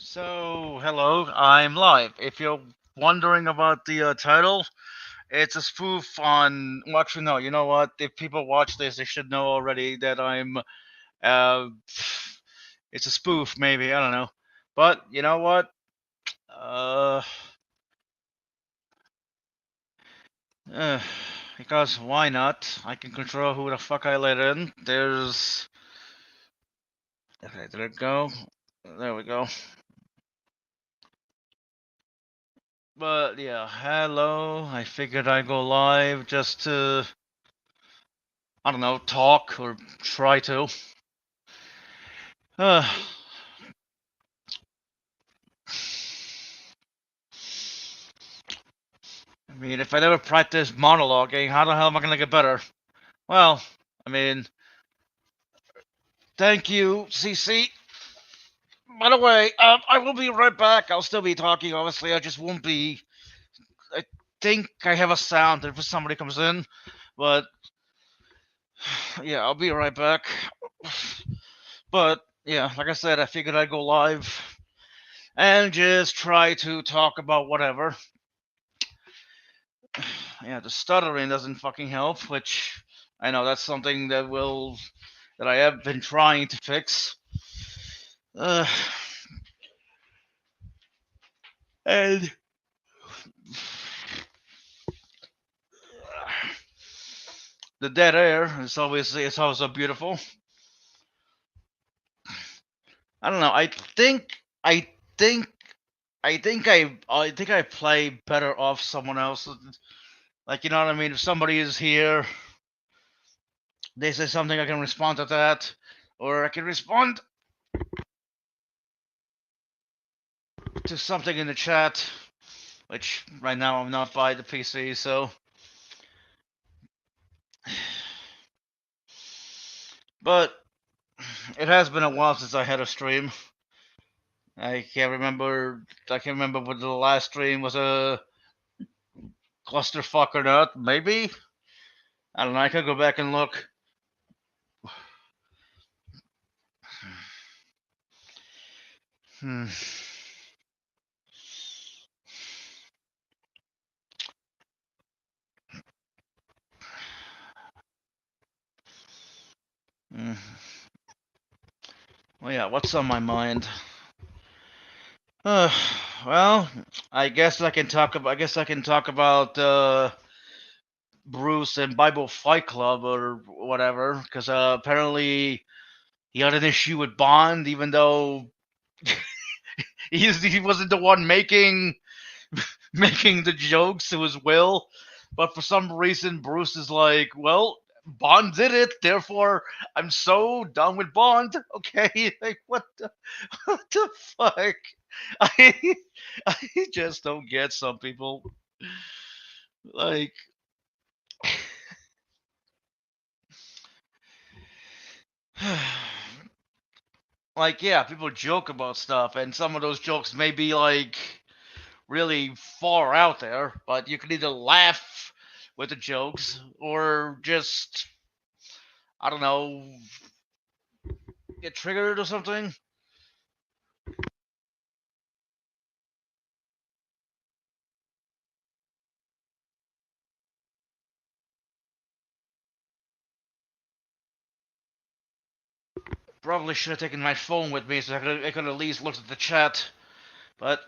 So, hello, I'm live. If you're wondering about the title, it's a spoof on. Well, actually, no, you know what? If people watch this, they should know already that I'm. Uh, it's a spoof, maybe. I don't know. But, you know what? Uh, uh, because why not? I can control who the fuck I let in. There's. Okay, did it go? There we go. But yeah, hello. I figured I'd go live just to, I don't know, talk or try to. Uh, I mean, if I never practice monologuing, how the hell am I gonna get better? Well, I mean, thank you, CC. By the way, I will be right back. I'll still be talking, obviously. I just won't be. I think I have a sound if somebody comes in, but yeah, I'll be right back. But yeah, like I said, I figured I'd go live and just try to talk about whatever. Yeah, the stuttering doesn't fucking help, which I know that's something that I have been trying to fix. Uh, and the dead air is always so beautiful. I don't know. I think I think I play better off someone else. Like, you know what I mean? If somebody is here, they say something, I can respond to that, or I can respond to something in the chat. Which right now I'm not by the PC, so. But it has been a while since I had a stream. I can't remember. I can't remember what the last stream was, a clusterfuck or not. Maybe, I don't know. I could go back and look. Hmm. Hmm. Well, yeah. What's on my mind? Uh, well, I guess I can talk about. I guess I can talk about Bruce and Bible Fight Club or whatever, because apparently he had an issue with Bond, even though he wasn't the one making the jokes. It was Will, but for some reason Bruce is like, well, Bond did it, therefore I'm so done with Bond. Okay, like what the fuck? I I just don't get some people like. Like, yeah, people joke about stuff, and some of those jokes may be like really far out there, but you can either laugh with the jokes or just, I don't know, get triggered or something. Probably should have taken my phone with me so I could at least looked at the chat. But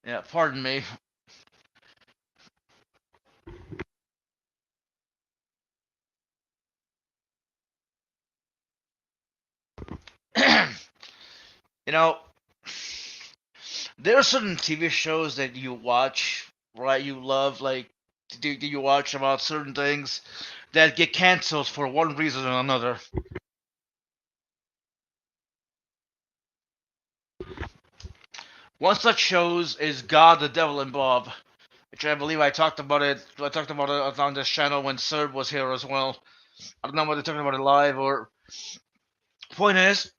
yeah, pardon me. You know, there are certain TV shows that you watch, right? You love, like, do you watch about certain things that get canceled for one reason or another? One such shows is God, the Devil, and Bob, which I believe I talked about it. I talked about it on this channel when Serb was here as well. I don't know whether they're talking about it live or. Point is,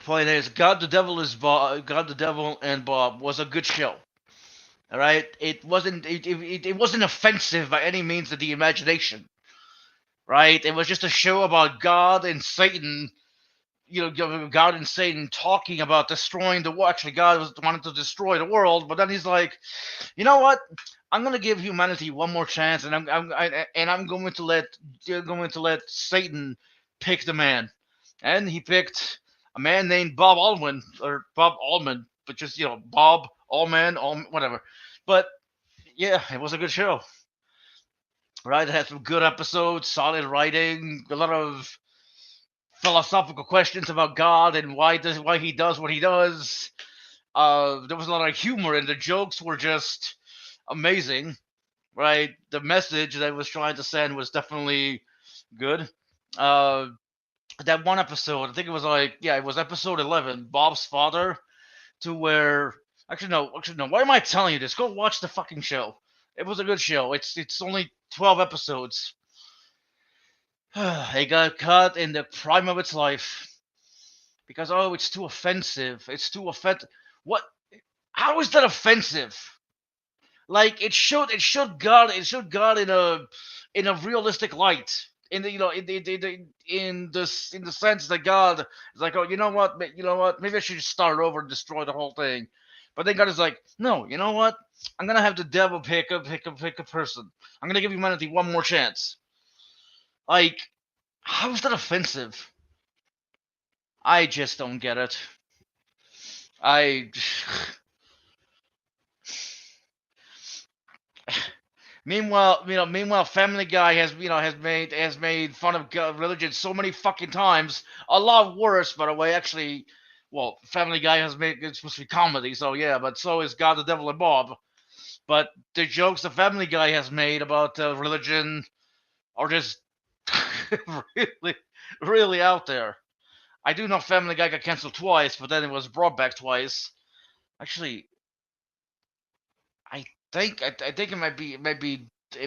Point is, God, the Devil, and Bob was a good show. All right, it wasn't offensive by any means of the imagination. Right, it was just a show about God and Satan. God and Satan talking about destroying the world. Actually, God was wanted to destroy the world, but then he's like, you know what? I'm gonna give humanity one more chance, and I'm going to let Satan pick the man, and he picked a man named Bob Allman or Bob Allman, but just Bob Allman, whatever. But yeah, it was a good show. Right, it had some good episodes, solid writing, a lot of philosophical questions about God and why he does what he does. There was a lot of humor, and the jokes were just amazing. Right, the message that I was trying to send was definitely good. Uh, that one episode, I think it was it was episode 11, Bob's father, to where actually no. Why am I telling you this? Go watch the fucking show. It was a good show. It's only 12 episodes. It got cut in the prime of its life because it's too offensive. It's too offensive. What? How is that offensive? Like it showed God in a realistic light. In the in the sense that God is like, oh, you know what, maybe I should just start over and destroy the whole thing. But then God is like, no, you know what? I'm gonna have the devil pick a person. I'm gonna give humanity one more chance. Like, how is that offensive? I just don't get it. I meanwhile, Family Guy has made fun of religion so many fucking times. A lot worse, by the way. Actually, well, Family Guy has made it's supposed to be comedy, so yeah. But so is God, the Devil, and Bob. But the jokes the Family Guy has made about religion are just really, really out there. I do know Family Guy got canceled twice, but then it was brought back twice. Actually, I think it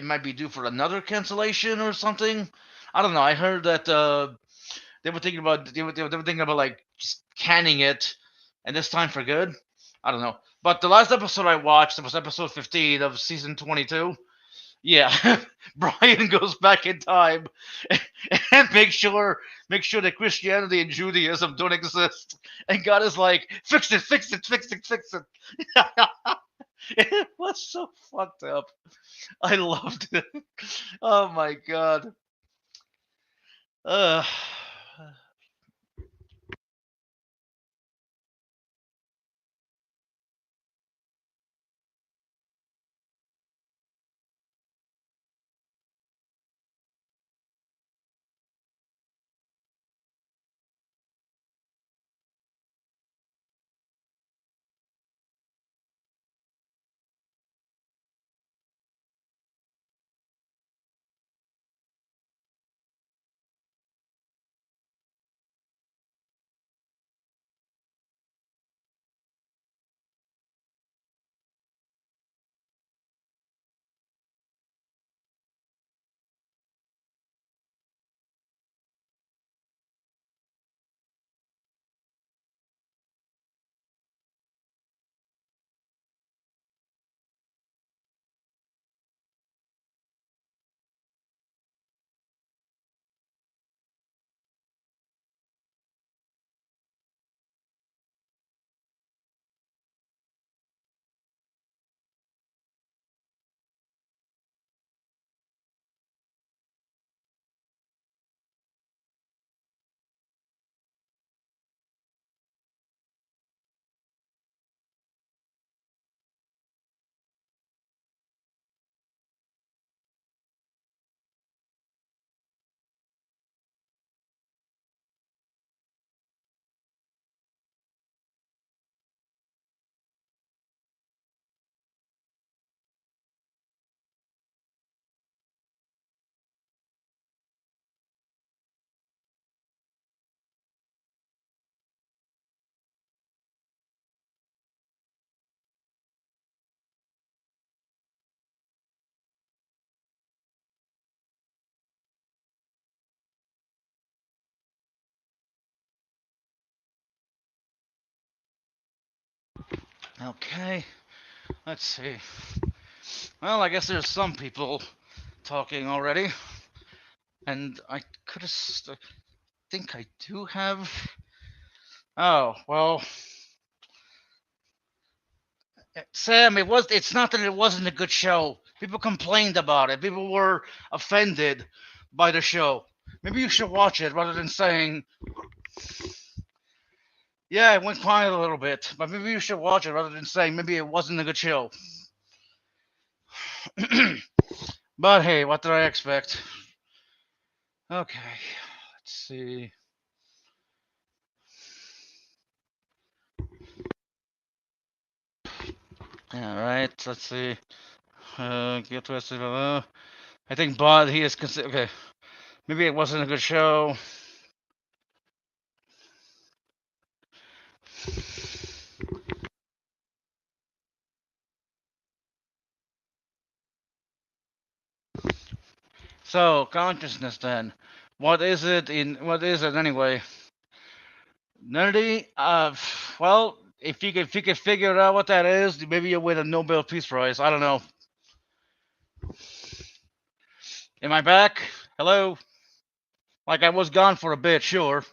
might be due for another cancellation or something. I don't know. I heard that they were thinking about like just canning it, and this time for good. I don't know. But the last episode I watched, it was episode 15 of season 22. Yeah, Brian goes back in time and make sure that Christianity and Judaism don't exist. And God is like, fix it, fix it, fix it, fix it. It was so fucked up. I loved it. Oh my god. Uh, Okay, let's see. Well, I guess there's some people talking already, and I could have. I think I do have. Oh well, Sam. It was. It's not that it wasn't a good show. People complained about it. People were offended by the show. Maybe you should watch it rather than saying, "Yeah, it went quiet a little bit." But maybe you should watch it rather than saying maybe it wasn't a good show. But hey, what did I expect? Okay, let's see. All right, let's see. Get to us. I think Bud, he is considered. Okay, maybe it wasn't a good show. So consciousness then. What is it in? What is it anyway? Nerdy. Well, if you could figure out what that is, maybe you'll win a Nobel Peace Prize. I don't know. Am I back? Hello. Like I was gone for a bit, sure.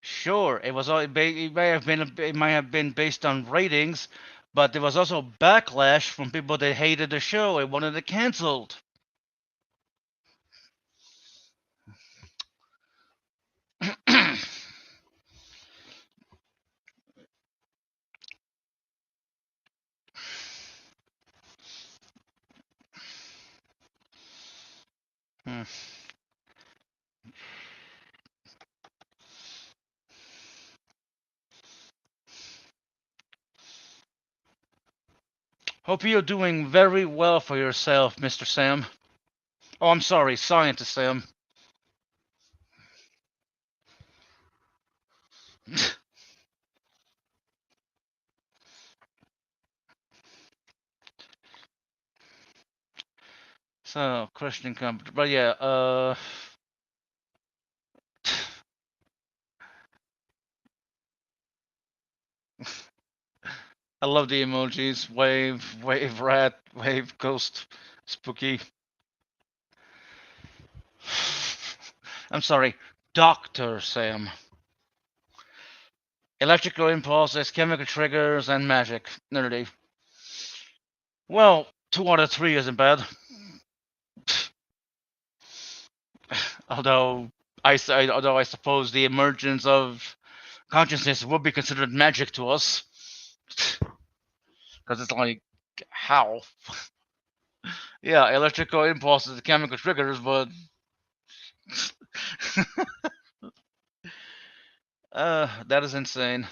Sure, it was. It may have been. It might have been based on ratings, but there was also backlash from people that hated the show and wanted it canceled. Hmm. Hope you're doing very well for yourself, Mr. Sam. Oh, I'm sorry, Scientist Sam. So, question come. But yeah, I love the emojis. Wave, wave, rat, wave, ghost, spooky. I'm sorry, Dr. Sam. Electrical impulses, chemical triggers, and magic. Nerdy. Well, 2 out of 3 isn't bad. Although although I suppose the emergence of consciousness would be considered magic to us, because it's like how? Yeah, electrical impulses, and chemical triggers, but that is insane.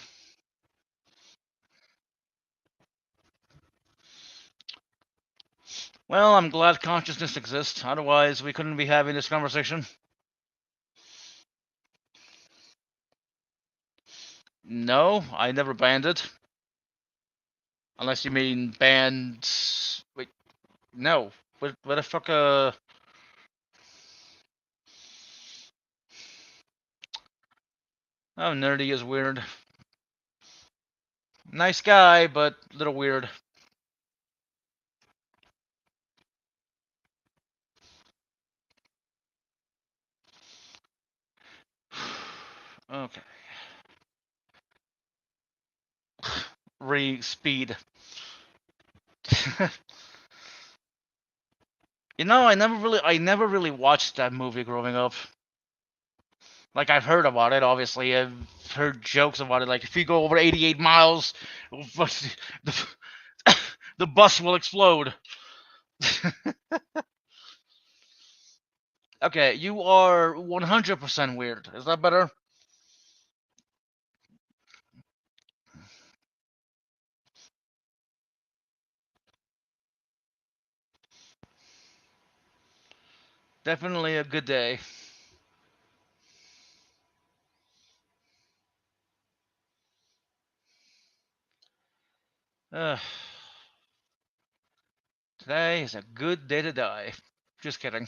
Well, I'm glad consciousness exists. Otherwise, we couldn't be having this conversation. No, I never banned it. Unless you mean banned. Wait, no. What the fuck? Oh, nerdy is weird. Nice guy, but a little weird. Okay. Speed. I never really watched that movie growing up. Like I've heard about it, obviously. I've heard jokes about it. Like if you go over 88 miles, the, the bus will explode. Okay, you are 100% weird. Is that better? Definitely a good day. Uh, Today is a good day to die. Just kidding.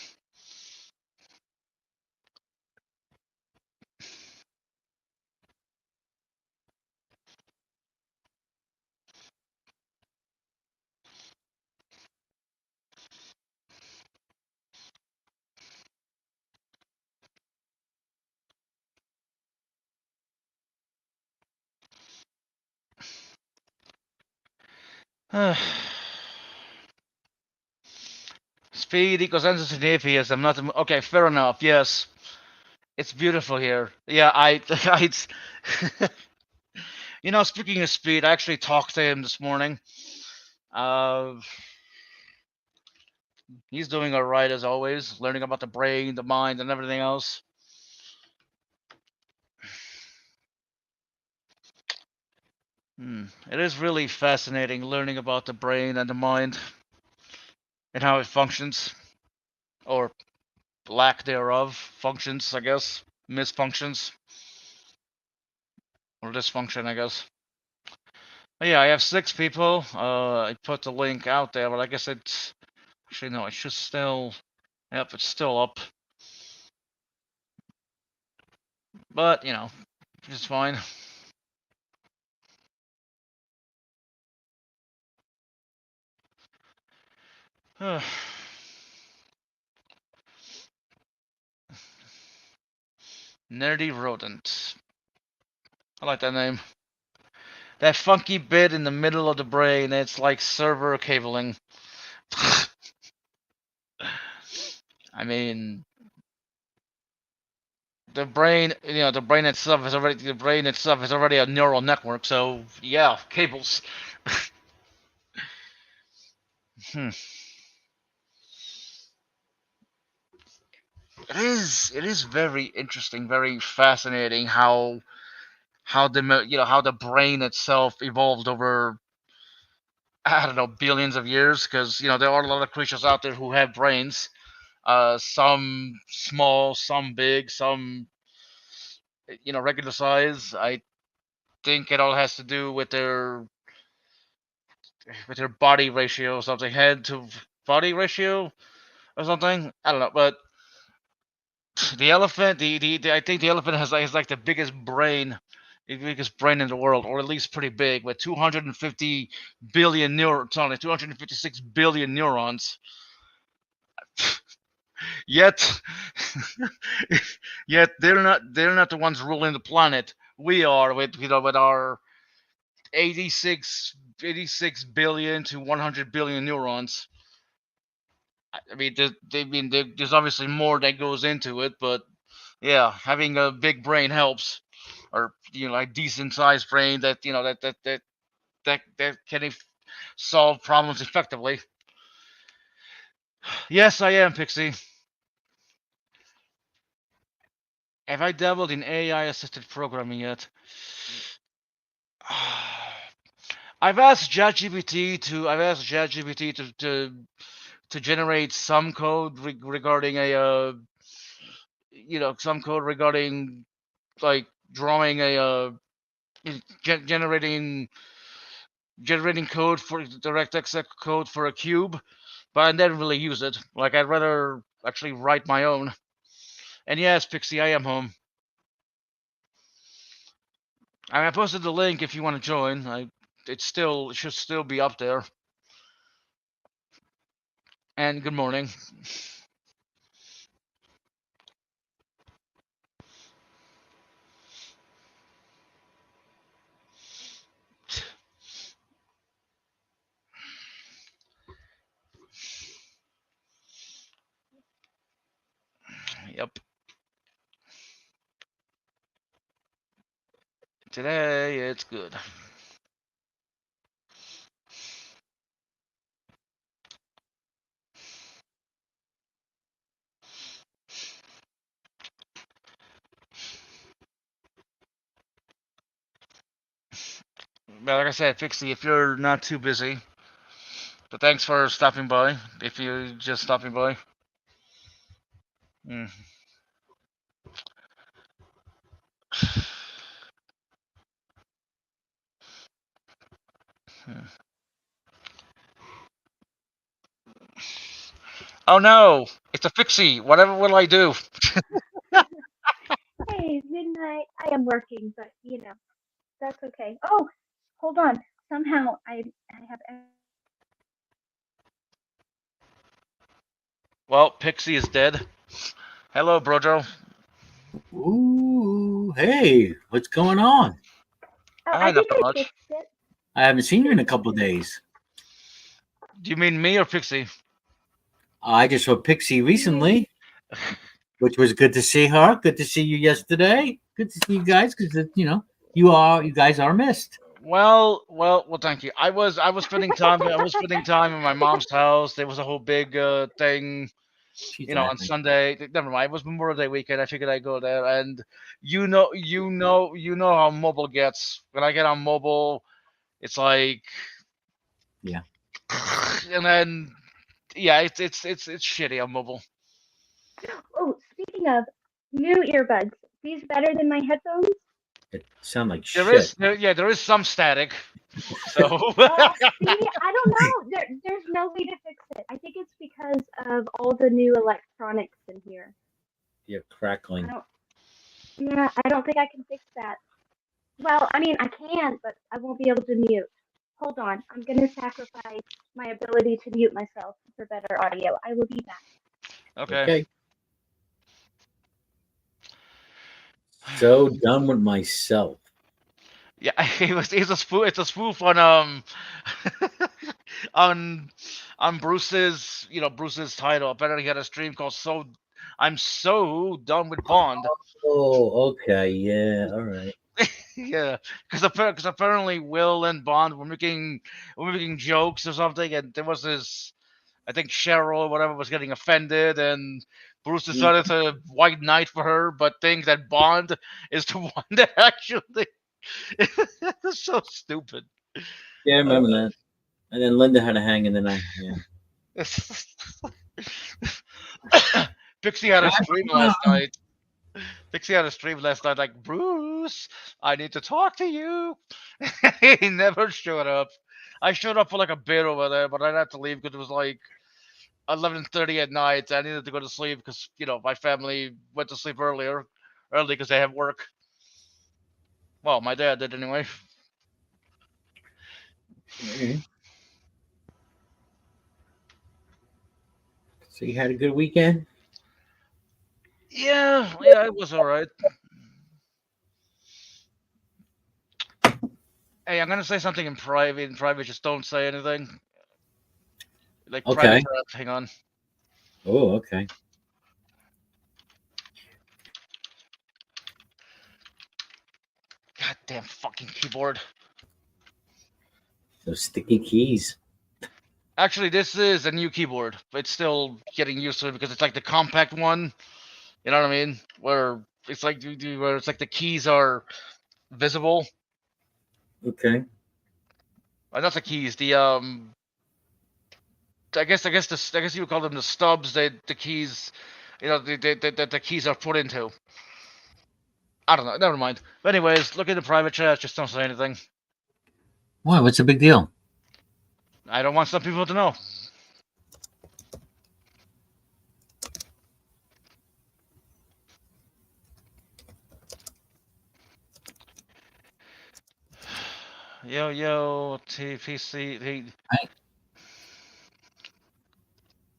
Speed equals endless in atheism. Not okay. Fair enough. Yes, it's beautiful here. Yeah, I speaking of speed, I actually talked to him this morning. Uh, he's doing all right as always, learning about the brain, the mind, and everything else. It is really fascinating learning about the brain and the mind and how it functions, or lack thereof functions, I guess, misfunctions or dysfunction, I guess. But yeah, I have 6 people. I put the link out there, but I guess it's actually no, it should still. Yep, it's still up. But it's fine. Nerdy rodent. I like that name. That funky bit in the middle of the brain, it's like server cabling. I mean, the brain itself is already a neural network, so yeah, cables. Hmm. It is very interesting, very fascinating how the brain itself evolved over, I don't know, billions of years, because there are a lot of creatures out there who have brains. Some small, some big, some regular size. I think it all has to do with their body ratio or something, head to body ratio or something. I don't know, but the elephant, I think the elephant has like the biggest brain in the world, or at least pretty big, with 250 billion neurons, 256 billion neurons. Yet, yet they're not the ones ruling the planet. We are with our 86 billion to 100 billion neurons. I mean, there's obviously more that goes into it, but yeah, having a big brain helps, or like decent sized brain that that can solve problems effectively. Yes, I am, Pixie. Have I dabbled in AI assisted programming yet? I've asked ChatGPT to generate some code regarding some code regarding, like, drawing generating code for DirectX code for a cube, but I never really use it. Like, I'd rather actually write my own. And yes, Pixie, I am home. I posted the link if you want to join. It should still be up there. And good morning. Yep. Today it's good. But like I said, Pixie, if you're not too busy, but thanks for stopping by. If you're just stopping by. Mm. Oh no, it's a Pixie. Whatever will I do? Hey, midnight. I am working, but that's okay. Oh, hold on. Somehow I have. Well, Pixie is dead. Hello, Brojo. Ooh, hey, what's going on? Oh, I think Not I much. fixed it. I haven't seen you in a Fixed couple of it. days. Do you mean me or Pixie? I just saw Pixie You. recently, which was good to see her. Good to see you yesterday. Good to see you guys because you guys are missed. Well. Thank you. I was spending time. I was spending time in my mom's house. There was a whole big thing, She's on laughing. Sunday. Never mind. It was Memorial Day weekend. I figured I'd go there, and you know how mobile gets. When I get on mobile, it's like, Yeah. and then yeah, it's shitty on mobile. Oh, speaking of new earbuds, these better than my headphones? It sound like There shit. is there is some static. So See, I don't know. There's no way to fix it. I think it's because of all the new electronics in here. You're I crackling. don't. Yeah, I don't think I can fix that. Well, I mean, I can, but I won't be able to mute. Hold on. I'm gonna sacrifice my ability to mute myself for better audio. I will be back. okay. Okay. So done with myself. Yeah, it's a spoof on on Bruce's title. Apparently, he had a stream called I'm so done with Bond. Oh, okay. Yeah. All right. Yeah, because apparently Will and Bond were making jokes or something, and there was this, I think Cheryl or whatever was getting offended, and Bruce Yeah, decided to white knight for her, but thinks that Bond is the one that actually. That's so stupid. I Uh, remember that. And then Linda had a hang, and then yeah. Pixie had a stream last night. Pixie had a stream last night, like, Bruce, I need to talk to you. He never showed up. I showed up for like a bit over there, but I had to leave because it was like 11:30 at night. I needed to go to sleep because my family went to sleep early because they have work. Well, my dad did anyway. Okay. So you had a good weekend. Yeah, it was all right. Hey, I'm gonna say something in private. In private, just don't say anything. Like private Okay. chat. Hang on. Oh, okay. Goddamn fucking keyboard. Those sticky keys. Actually, this is a new keyboard. It's still getting used to it because it's like the compact one. You know what I mean? Where it's like where it's like the keys are visible. Okay. Not the keys. The. I guess you would call them the stubs. The keys. The keys are put into. I don't know. Never mind. But anyways, look in the private chat. Just don't say anything. Why? What's the big deal? I don't want some people to know. Yo, TPC. I,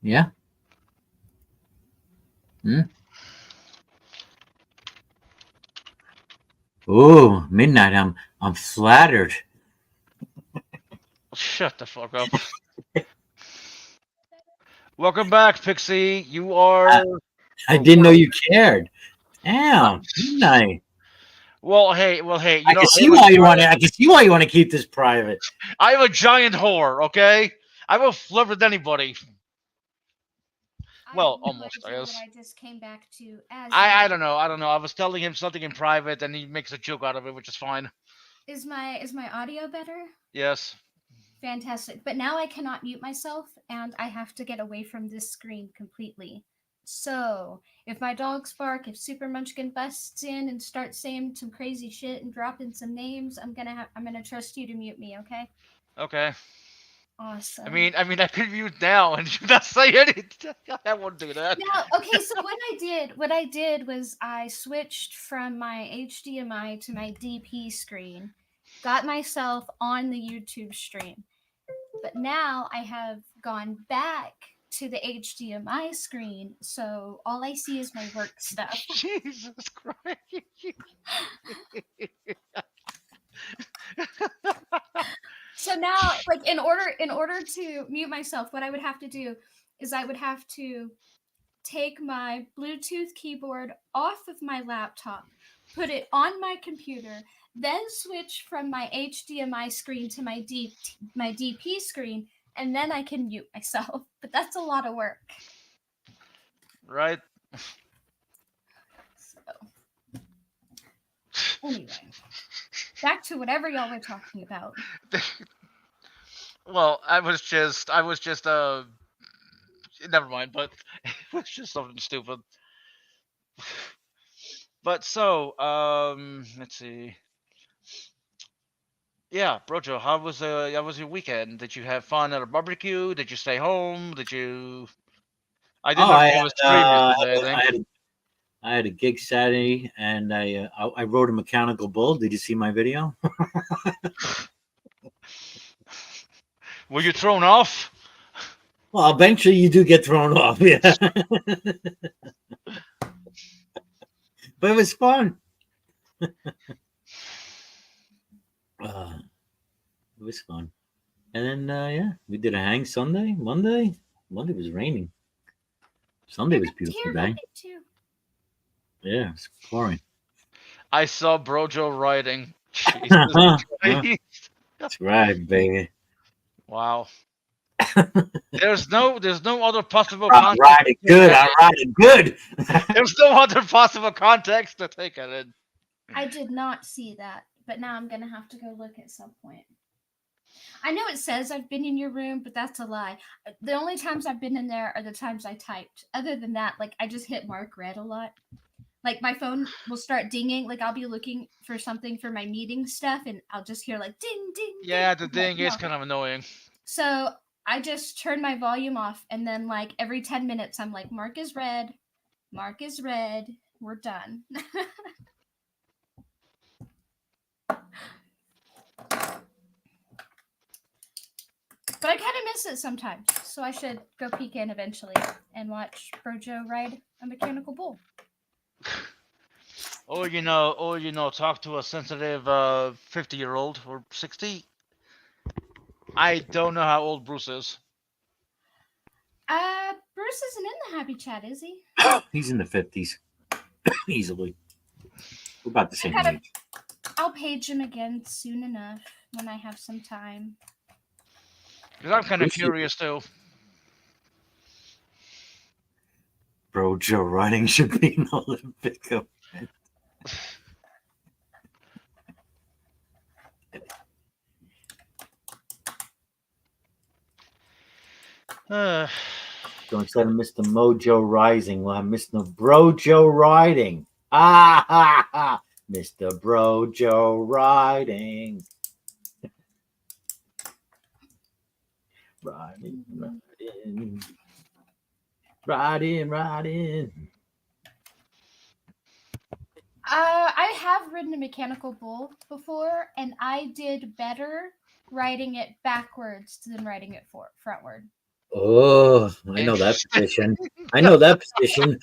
yeah. Hmm? Oh, midnight. I'm flattered. Shut the fuck up. Welcome back, Pixie. You are. I, I Oh, didn't know you cared. Damn, midnight. well, hey. I can see why you want to. I can see why you want to keep this private. I am a giant whore. Okay, I will flirt with anybody. I have Well, no almost, I idea what guess. I just came back to as I you. don't know. I don't know. I was telling him something in private, and he makes a joke out of it, which is fine. Is my audio better? Yes. Fantastic. But now I cannot mute myself and I have to get away from this screen completely. So, if my dogs bark, if Super Munchkin busts in and starts saying some crazy shit and dropping some names, I'm gonna trust you to mute me, okay? Okay. I Awesome. mean, I mean, I could mute now and you not say anything. I won't do that. Now, okay, so what I did was I switched from my HDMI to my DP screen, got myself on the YouTube stream. But now I have gone back to the HDMI screen, so all I see is my work stuff. Jesus Christ. So now, like, in order to mute myself, what I would have to do is I would have to take my Bluetooth keyboard off of my laptop, put it on my computer, then switch from my HDMI screen to my DP screen, and then I can mute myself. But that's a lot of work. Right? So anyway, back to whatever y'all were talking about. Well, I was just never mind, but it was just something stupid. But so, let's see. Yeah, Brojo, how was your weekend? Did you have fun at a barbecue? Did you stay home? Did you? I didn't Oh, know if you was stream yesterday. I think. I had a gig Saturday, and I rode a mechanical bull. Did you see my video? Were you thrown off? Well, eventually you do get thrown off, yeah. But it was fun. It was fun. And then yeah, we did a hang Sunday, Monday. Monday was raining. Sunday was a beautiful Here, day. Monday too. Yeah, it's pouring. I saw Brojo riding. Jesus Christ. That's right, baby. Wow. There's no other possible I'm context. riding good. I'm riding good. There's no other possible context to take it in. I did not see that, but now I'm gonna have to go look at some point. I know it says I've been in your room, but that's a lie. The only times I've been in there are the times I typed. Other than that, like, I just hit mark read a lot. Like, my phone will start dinging. Like, I'll be looking for something for my meeting stuff, and I'll just hear like ding ding. Yeah, ding. the ding is kind of annoying. So I just turn my volume off, and then like every 10 minutes, I'm like, mark is red, we're done. But I kind of miss it sometimes, so I should go peek in eventually and watch Brojo ride a mechanical bull. Or talk to a sensitive 50-year-old or 60. I don't know how old Bruce is. Bruce isn't in the happy chat, is he? He's in the 50s, easily. We're about the same age. I'll page him again soon enough when I have some time. Because I'm kind of curious too. Brojo riding should be an Olympic event. So instead of Mr. Mojo Rising, we'll have Mr. Brojo Riding. Ah ha ha! Mr. Brojo Riding. Riding. I have ridden a mechanical bull before, and I did better riding it backwards than riding it frontward. Oh, I know that position. I know that position.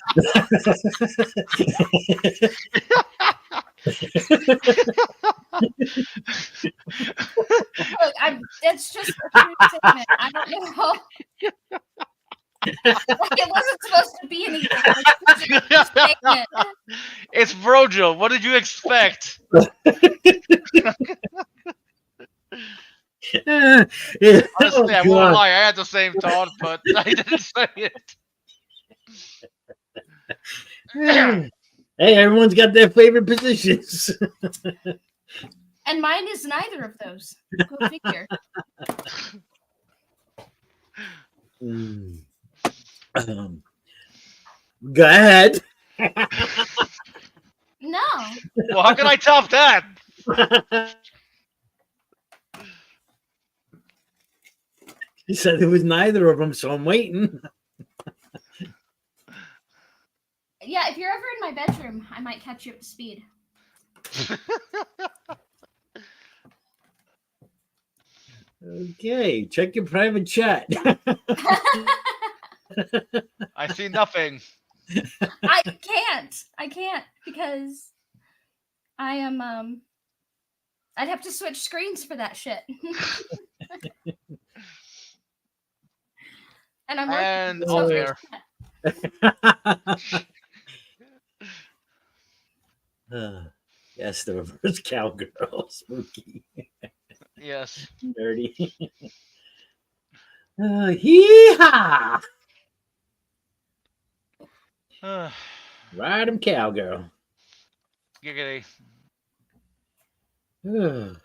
Look, it's just a true statement. I don't know. Like, it wasn't supposed to be anything. It's just a true statement. It's Brojo. What did you expect? Honestly, I won't lie. I had the same thought, but I didn't say it. Hey, everyone's got their favorite positions. And mine is neither of those. Go figure. Go ahead. No. Well, how can I top that? He said it was neither of them, so I'm waiting. Yeah, if you're ever in my bedroom, I might catch you up to speed. Okay, check your private chat. I see nothing. I can't because I am I'd have to switch screens for that shit. And I'm working. And so off there's air. that. Yes, the reverse cowgirl. Spooky. Yes. Dirty. Hee-haw! Ride 'em, cowgirl. Giggity. That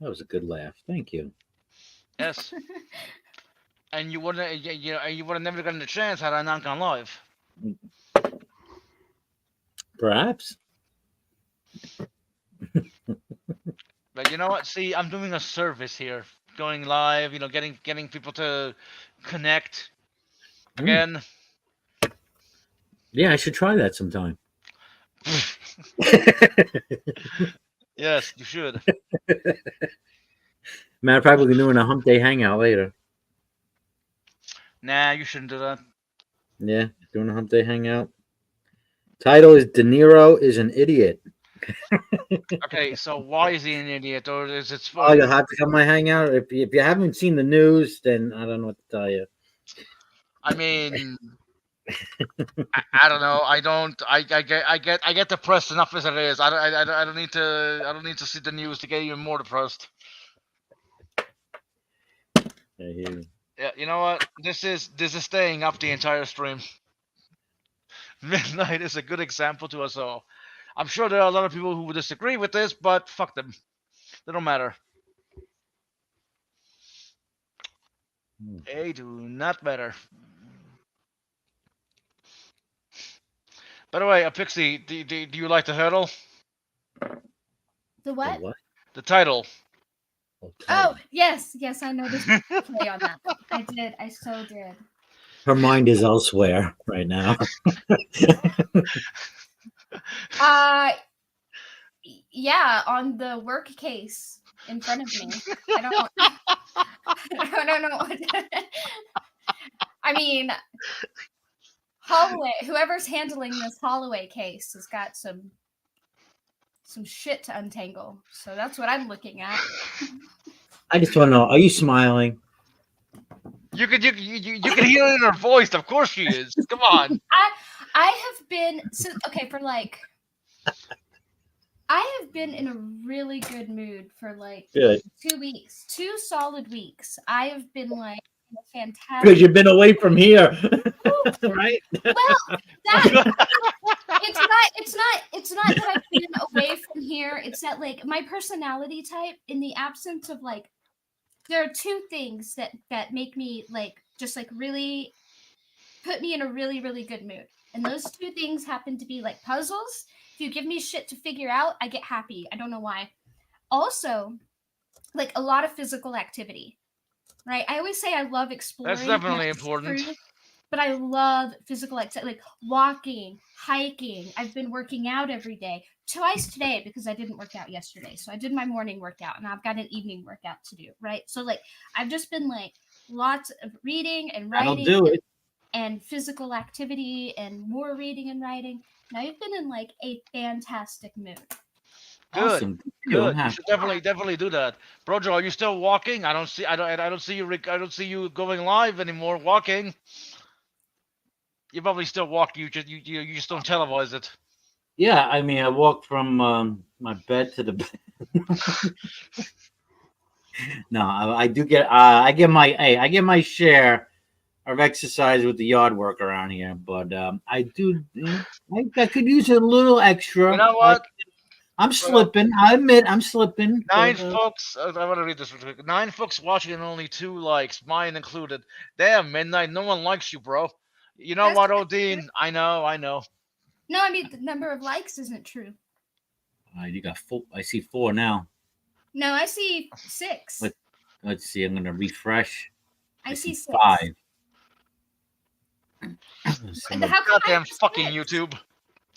was a good laugh. Thank you. Yes. And you wouldn't, you would have never gotten the chance had I not gone live. Perhaps. But you know what? See, I'm doing a service here, going live. Getting people to connect again. Yeah, I should try that sometime. Yes, you should. Matter of fact, we're doing a hump day hangout later. Nah, you shouldn't do that. Yeah, doing a hump day hangout. Title is De Niro is an idiot. Okay, so why is he an idiot, or is it? Oh, you'll have to come my hangout. If you haven't seen the news, then I don't know what to tell you. I mean, I don't know. I get depressed enough as it is. I don't need to see the news to get even more depressed. I hear you. Yeah, you know what? This is staying up the entire stream. Midnight is a good example to us all. I'm sure there are a lot of people who would disagree with this, but fuck them. They don't matter. They do not matter. By the way, Pixie, do you like the hurdle? The what? What? The title. Okay. Oh, yes, I noticed play on that. I did. I so did. Her mind is elsewhere right now. Yeah, on the work case in front of me. I don't know what. I mean, Holloway, whoever's handling this Holloway case has got some shit to untangle. So that's what I'm looking at. I just want to know: are you smiling? You can hear it in her voice. Of course she is. Come on. I have been I have been in a really good mood for like Good. 2 weeks, 2 solid weeks. I have been like in a fantastic. Because you've been away from here, right? Well, it's not that I've been away from here. It's that like my personality type, in the absence of like, there are 2 things that make me like just like really put me in a really, really good mood. And those 2 things happen to be like puzzles. If you give me shit to figure out, I get happy. I don't know why. Also, like a lot of physical activity, right? I always say I love exploring. That's definitely important. True, but I love physical activity, like walking, hiking. I've been working out every day. Twice today because I didn't work out yesterday. So I did my morning workout and I've got an evening workout to do, right? So like I've just been like lots of reading and writing. That'll do it. And physical activity and more reading and writing. And I've been in like a fantastic mood. Good. Awesome. Good. You should definitely do that. Brojo, are you still walking? I don't see you going live anymore walking. You probably still walk. You just don't televise it. Yeah, I mean, I walk from my bed to the bed. No, I do get. I get my share of exercise with the yard work around here, but I do. I could use a little extra. You know what? I'm slipping. I admit I'm slipping. 9 folks. I want to read this real quick. 9 folks watching and only 2 likes, mine included. Damn, Midnight. No one likes you, bro. You know what, Odin? I know. No, I mean the number of likes isn't true. You got 4. I see 4 now. No, I see 6. Let's see. I'm gonna refresh. I see 6. 5. Goddamn fucking YouTube.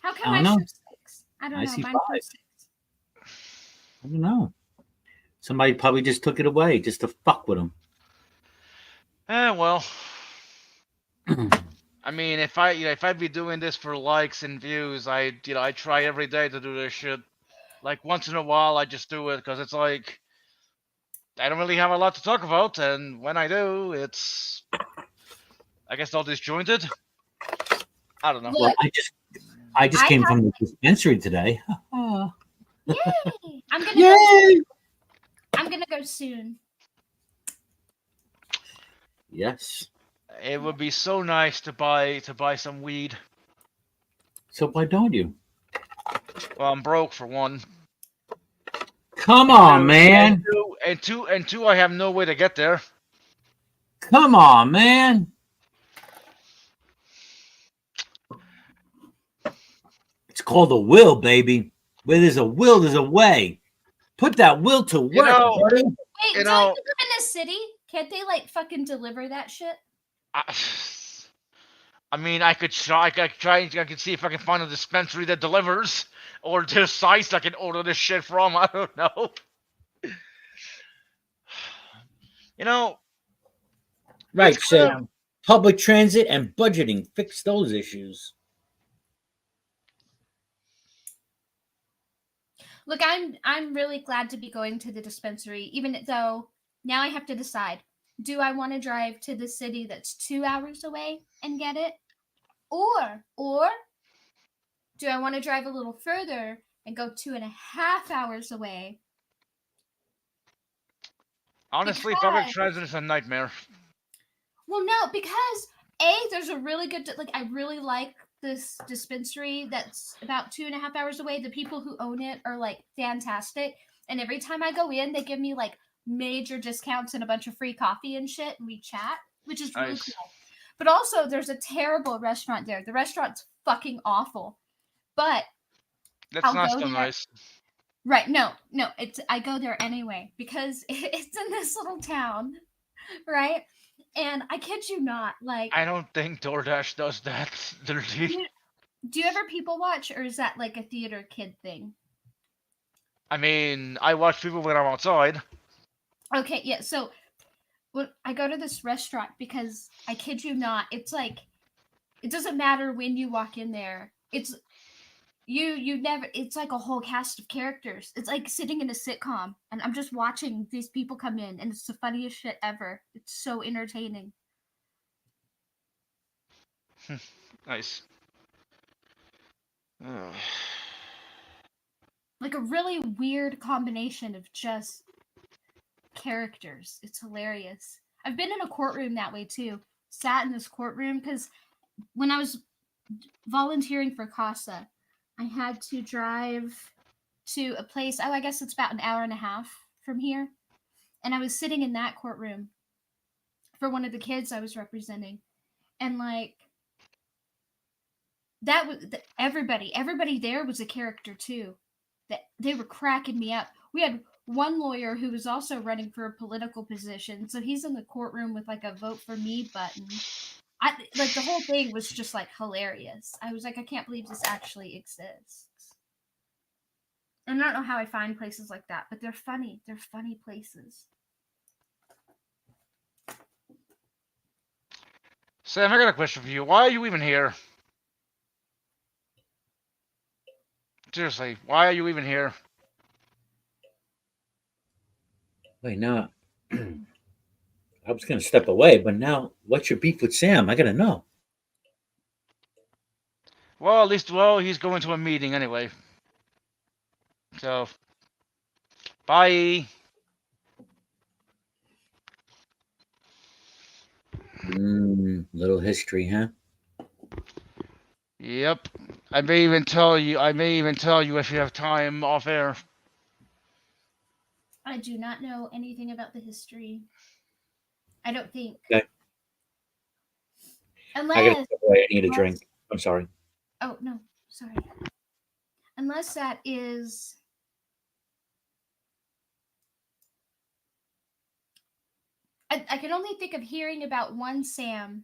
How come I show 6? I don't know. see Mine 5. 6. I don't know. Somebody probably just took it away just to fuck with them. Well. I mean, if I'd be doing this for likes and views, I try every day to do this shit. like once in a while, I just do it because it's like I don't really have a lot to talk about, and when I do, it's I guess all disjointed. I don't know. Well, Look, I just I came have from the dispensary today. yay! Yay! I'm gonna go soon. Yes. It would be so nice to buy some weed. So why don't you? Well, I'm broke for one. Come And on, two, man. and two, I have no way to get there. Come on, man. It's called a will, baby. Where there's a will, there's a way. Put that will to You work, know, buddy. Wait, You don't know- you live in a city? Can't they like fucking deliver that shit? I mean, I could try. I could see if I can find a dispensary that delivers, or there's sites I can order this shit from. I don't know. You know, Right, it's kind of- Sam. Public transit and budgeting. Fix those issues. Look, I'm really glad to be going to the dispensary, even though now I have to decide: do I want to drive to the city that's 2 hours away and get it, or do I want to drive a little further and go 2.5 hours away? honestly, public Because- transit is a nightmare. Well, no, because there's a really good like I really like this dispensary that's about 2.5 hours away. The people who own it are like fantastic, and every time I go in, they give me like major discounts and a bunch of free coffee and shit, and we chat, which is really Nice. cool. But also, there's a terrible restaurant there. The restaurant's fucking awful, but That's I'll not go so there. nice. Right? No, it's I go there anyway because it's in this little town, right? And I kid you not, like, I don't think DoorDash does that dirty. do you ever people watch, or is that like a theater kid thing? I mean, I watch people when I'm outside. Okay, yeah. So, when I go to this restaurant because I kid you not, it's like it doesn't matter when you walk in there. It's you never. It's like a whole cast of characters. It's like sitting in a sitcom, and I'm just watching these people come in, and it's the funniest shit ever. It's so entertaining. Nice. Ugh. Like a really weird combination of just characters. It's hilarious. I've been in a courtroom that way too. Sat in this courtroom because when I was volunteering for CASA, I had to drive to a place. Oh, I guess it's about an hour and a half from here. And I was sitting in that courtroom for one of the kids I was representing. And like, that was everybody there was a character too. That they were cracking me up. We had one lawyer who was also running for a political position, so he's in the courtroom with like a vote for me button. Like the whole thing was just like hilarious. I was like, I can't believe this actually exists. And I don't know how I find places like that, but they're funny. They're funny places. Sam, I got a question for you. Why are you even here? Seriously, why are you even here? Wait, now I was going to step away, but now what's your beef with Sam? I got to know. Well, at least, well, he's going to a meeting anyway. So, bye. Little history, huh? Yep. I may even tell you. I may even tell you if you have time off air. I do not know anything about the history. I don't think. Okay. Unless I got to step away. I need a drink. I'm sorry. Oh, no, sorry. Unless that is. I can only think of hearing about one Sam.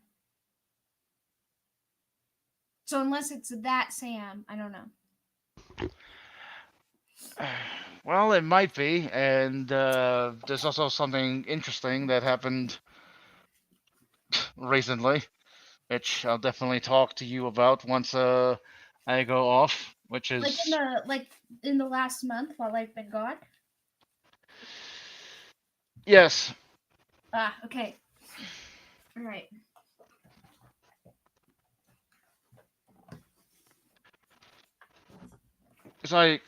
So unless it's that Sam, I don't know. Well, it might be, and there's also something interesting that happened recently, which I'll definitely talk to you about once I go off. which Like is in the last month while I've been gone. yes. Ah, okay. All right. It's like,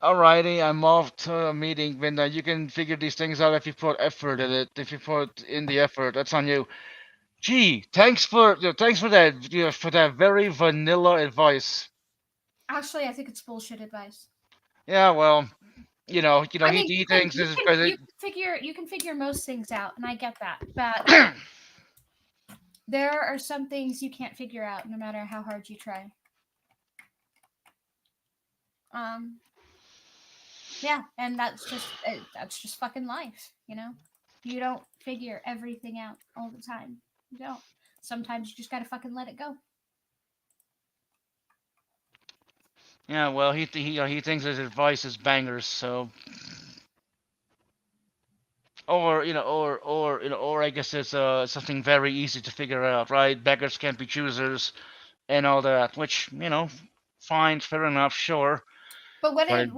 alrighty, I'm off to a meeting. When you can figure these things out if you put effort in it. If you put in the effort, that's on you. Gee, thanks for that, for that very vanilla advice. Actually, I think it's bullshit advice. Yeah, well, I mean, he thinks this is you can figure most things out, and I get that. But there are some things you can't figure out, no matter how hard you try. Um, yeah, and that's just fucking life, you know. You don't figure everything out all the time. You don't. Sometimes you just gotta fucking let it go. yeah, well, he thinks his advice is bangers, so or I guess it's something very easy to figure out, right? Beggars can't be choosers and all that, which fine, fair enough, sure. But But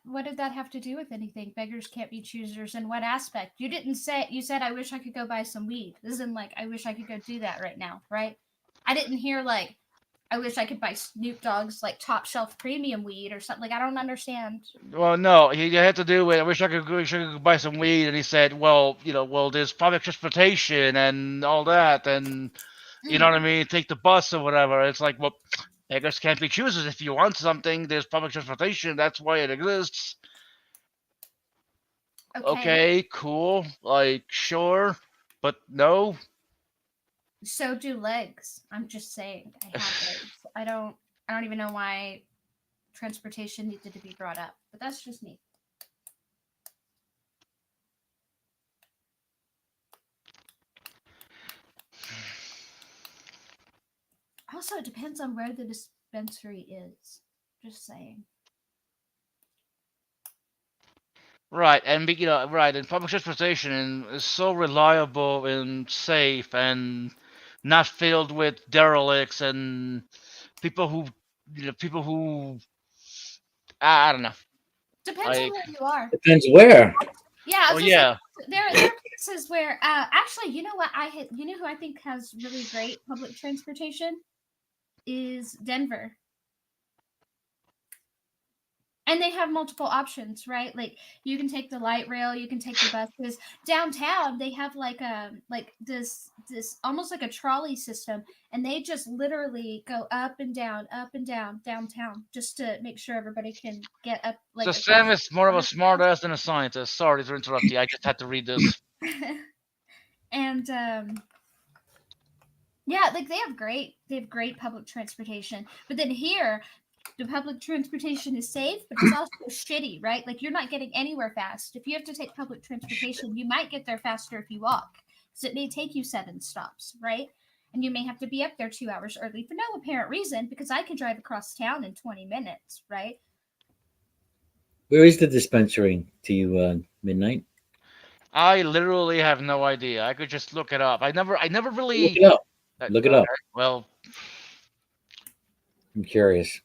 what did that have to do with anything? Beggars can't be choosers in what aspect? You didn't say you said I wish I could go buy some weed. This isn't like I wish I could go do that right now, right? I didn't hear like I wish I could buy Snoop Dogg's like top shelf premium weed or something. Like I don't understand. well, no, he had to do with. I wish I could go buy some weed, and he said, well, there's public transportation and all that, and you know Mm, what I mean, take the bus or whatever. It's like, well, beggars can't be choosers. If you want something, there's public transportation. That's why it exists. okay, Okay, cool. Like, sure, but no. so do legs. I'm just saying I have legs. I don't even know why transportation needed to be brought up, but that's just me. Also, it depends on where the dispensary is. Just saying. Right, and right, and public transportation is so reliable and safe and not filled with derelicts and people who, people who, I don't know. Depends on Like, where you are. Depends where. Yeah, I oh was gonna say yeah, there are places where actually you know what you know who I think has really great public transportation is Denver. And they have multiple options, right? Like you can take the light rail, you can take the buses. Downtown, they have like this almost like a trolley system, and they just literally go up and down downtown just to make sure everybody can get up so like Sam across. is more of a smart ass than a scientist. Sorry to interrupt you. I just had to read this. And yeah, like they have great public transportation. But then here, the public transportation is safe, but it's also shitty, right? Like you're not getting anywhere fast. If you have to take public transportation, you might get there faster if you walk, because it may take you 7 stops, right? And you may have to be up there 2 hours early for no apparent reason, because I can drive across town in 20 minutes, right? Where is the dispensary to you, Midnight? I literally have no idea. I could just look it up. I never Look really. it up. Look it Okay, up. well, I'm curious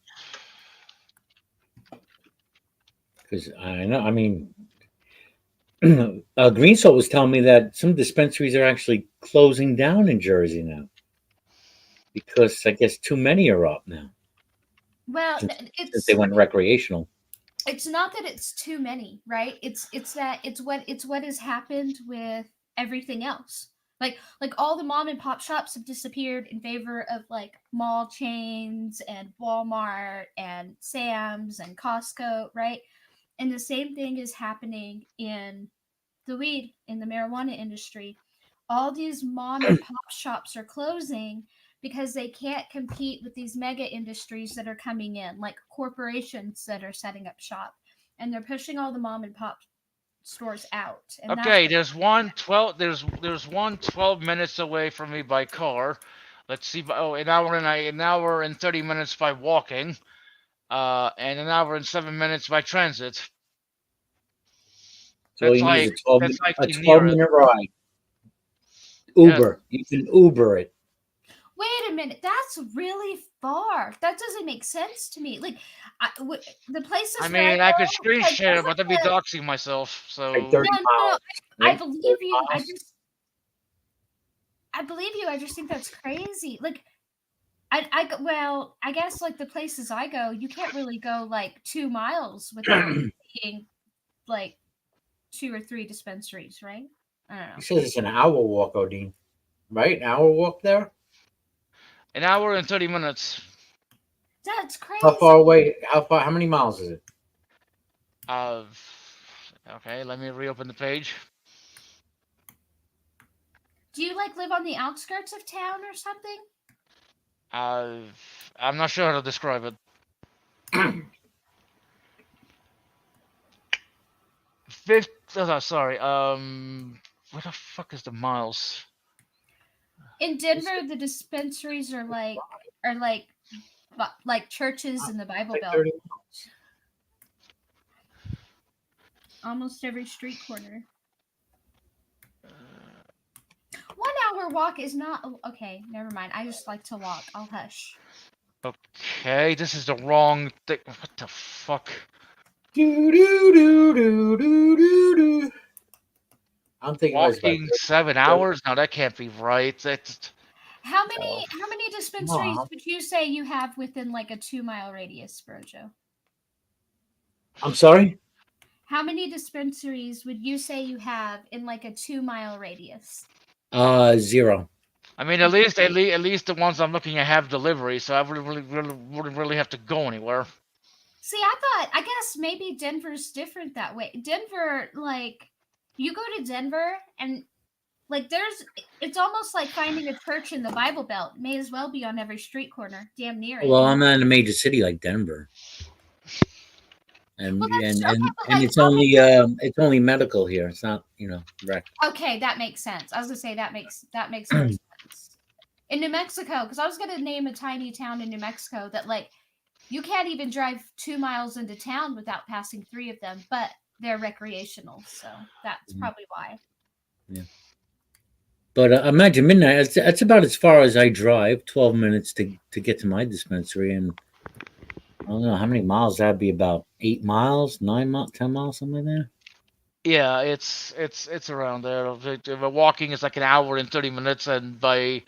because I know. I mean, Green Salt was telling me that some dispensaries are actually closing down in Jersey now because I guess too many are up now Well, since they went recreational. it's not that it's too many, right? It's that it's what has happened with everything else. Like all the mom and pop shops have disappeared in favor of like mall chains and Walmart and Sam's and Costco, right? And the same thing is happening in the marijuana industry. All these mom and pop shops are closing because they can't compete with these mega industries that are coming in, like corporations that are setting up shop, and they're pushing all the mom and pop stores out, and that's okay. what. There's one 12 minutes away from me by car. Let's see. Oh, an hour and 30 minutes by walking. And an hour and 7 minutes by transit. So all you need is That's like a the 12 nearest. minute ride. Yes. Uber. You can Uber it. Wait a minute, that's really far. That doesn't make sense to me. Like, the places I where I mean, I could go, screen like, there's share, but that'd be like a doxing myself. Like So 30 no. miles. I Right? believe 30 you. miles. I believe you. I just think that's crazy. Like, well, I guess like the places I go, you can't really go like 2 miles without seeing like 2 or 3 dispensaries, right? I don't He know. says it's an hour walk, Odin. Right? An hour walk there? an hour and 30 minutes. That's How far crazy. away? How many miles is it? Uh, okay, let me reopen the page. Do you like live on the outskirts of town or something? Uh, I'm not sure how to describe it. Fifth. Sorry. What the fuck is the miles? In Denver, the dispensaries are like churches in the Bible Like Belt. 30 miles. Almost every street corner. 1 hour walk is not okay. Never mind. I just like to walk. I'll hush. Okay, this is the wrong thing. What the fuck? Do, do, do, do, do, do, do. I'm thinking it was about Walking 7 hours? No, that can't be right. That's How 30 many dispensaries miles. would you say you have within like a 2 mile radius, Brojo? I'm sorry? How many dispensaries would you say you have in like a 2 mile radius? 0. I mean, at least the ones I'm looking at have delivery, so I wouldn't really have to go anywhere. See, I guess maybe Denver's different that way. Denver, like, you go to Denver and like it's almost like finding a church in the Bible Belt. May as well be on every street corner, damn near it. Well, I'm not in a major city like Denver, Well, that's okay, but and like, how many? it's only medical here. It's not rec. Okay, that makes sense. I was gonna say that makes more sense. In New Mexico, because I was gonna name a tiny town in New Mexico that like you can't even drive 2 miles into town without passing 3 of them, but they're recreational, so that's probably why. Yeah. But imagine midnight. That's about as far as I drive. 12 minutes to get to my dispensary, and I don't know how many miles that'd be. About 8 miles, 9 miles, 10 miles, something like that. Yeah, it's around there. Walking is like an hour and 30 minutes, and by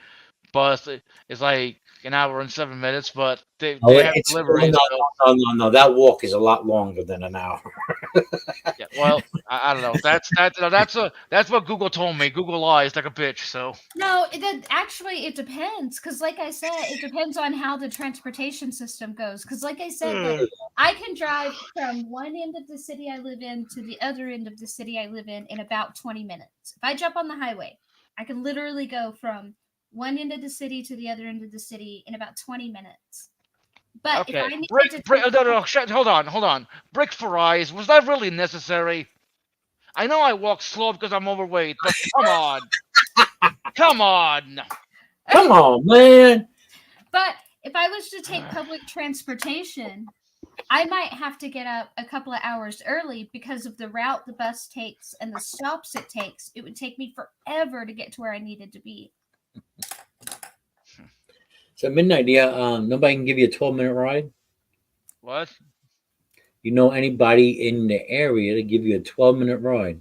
bus it's like an hour and 7 minutes. But they Oh, they have it's delivery, so no. That walk is a lot longer than an hour. yeah. Well, I don't know. That's what Google told me. Google lies like a bitch. So No, actually it depends because, like I said, it depends on how the transportation system goes. Because, like I said, like I can drive from one end of the city I live in to the other end of the city I live in about 20 minutes. If I jump on the highway, I can literally go from one end of the city to the other end of the city in about 20 minutes. But if okay, I needed brick, to brick. take No, shit, hold on. Brick for eyes. Was that really necessary? I know I walk slow because I'm overweight, but come on, come on. Come on, man. But if I was to take public transportation, I might have to get up a couple of hours early because of the route the bus takes and the stops it takes. It would take me forever to get to where I needed to be. So midnight, yeah. Nobody can give you a 12-minute ride. What? You know anybody in the area to give you a 12-minute ride?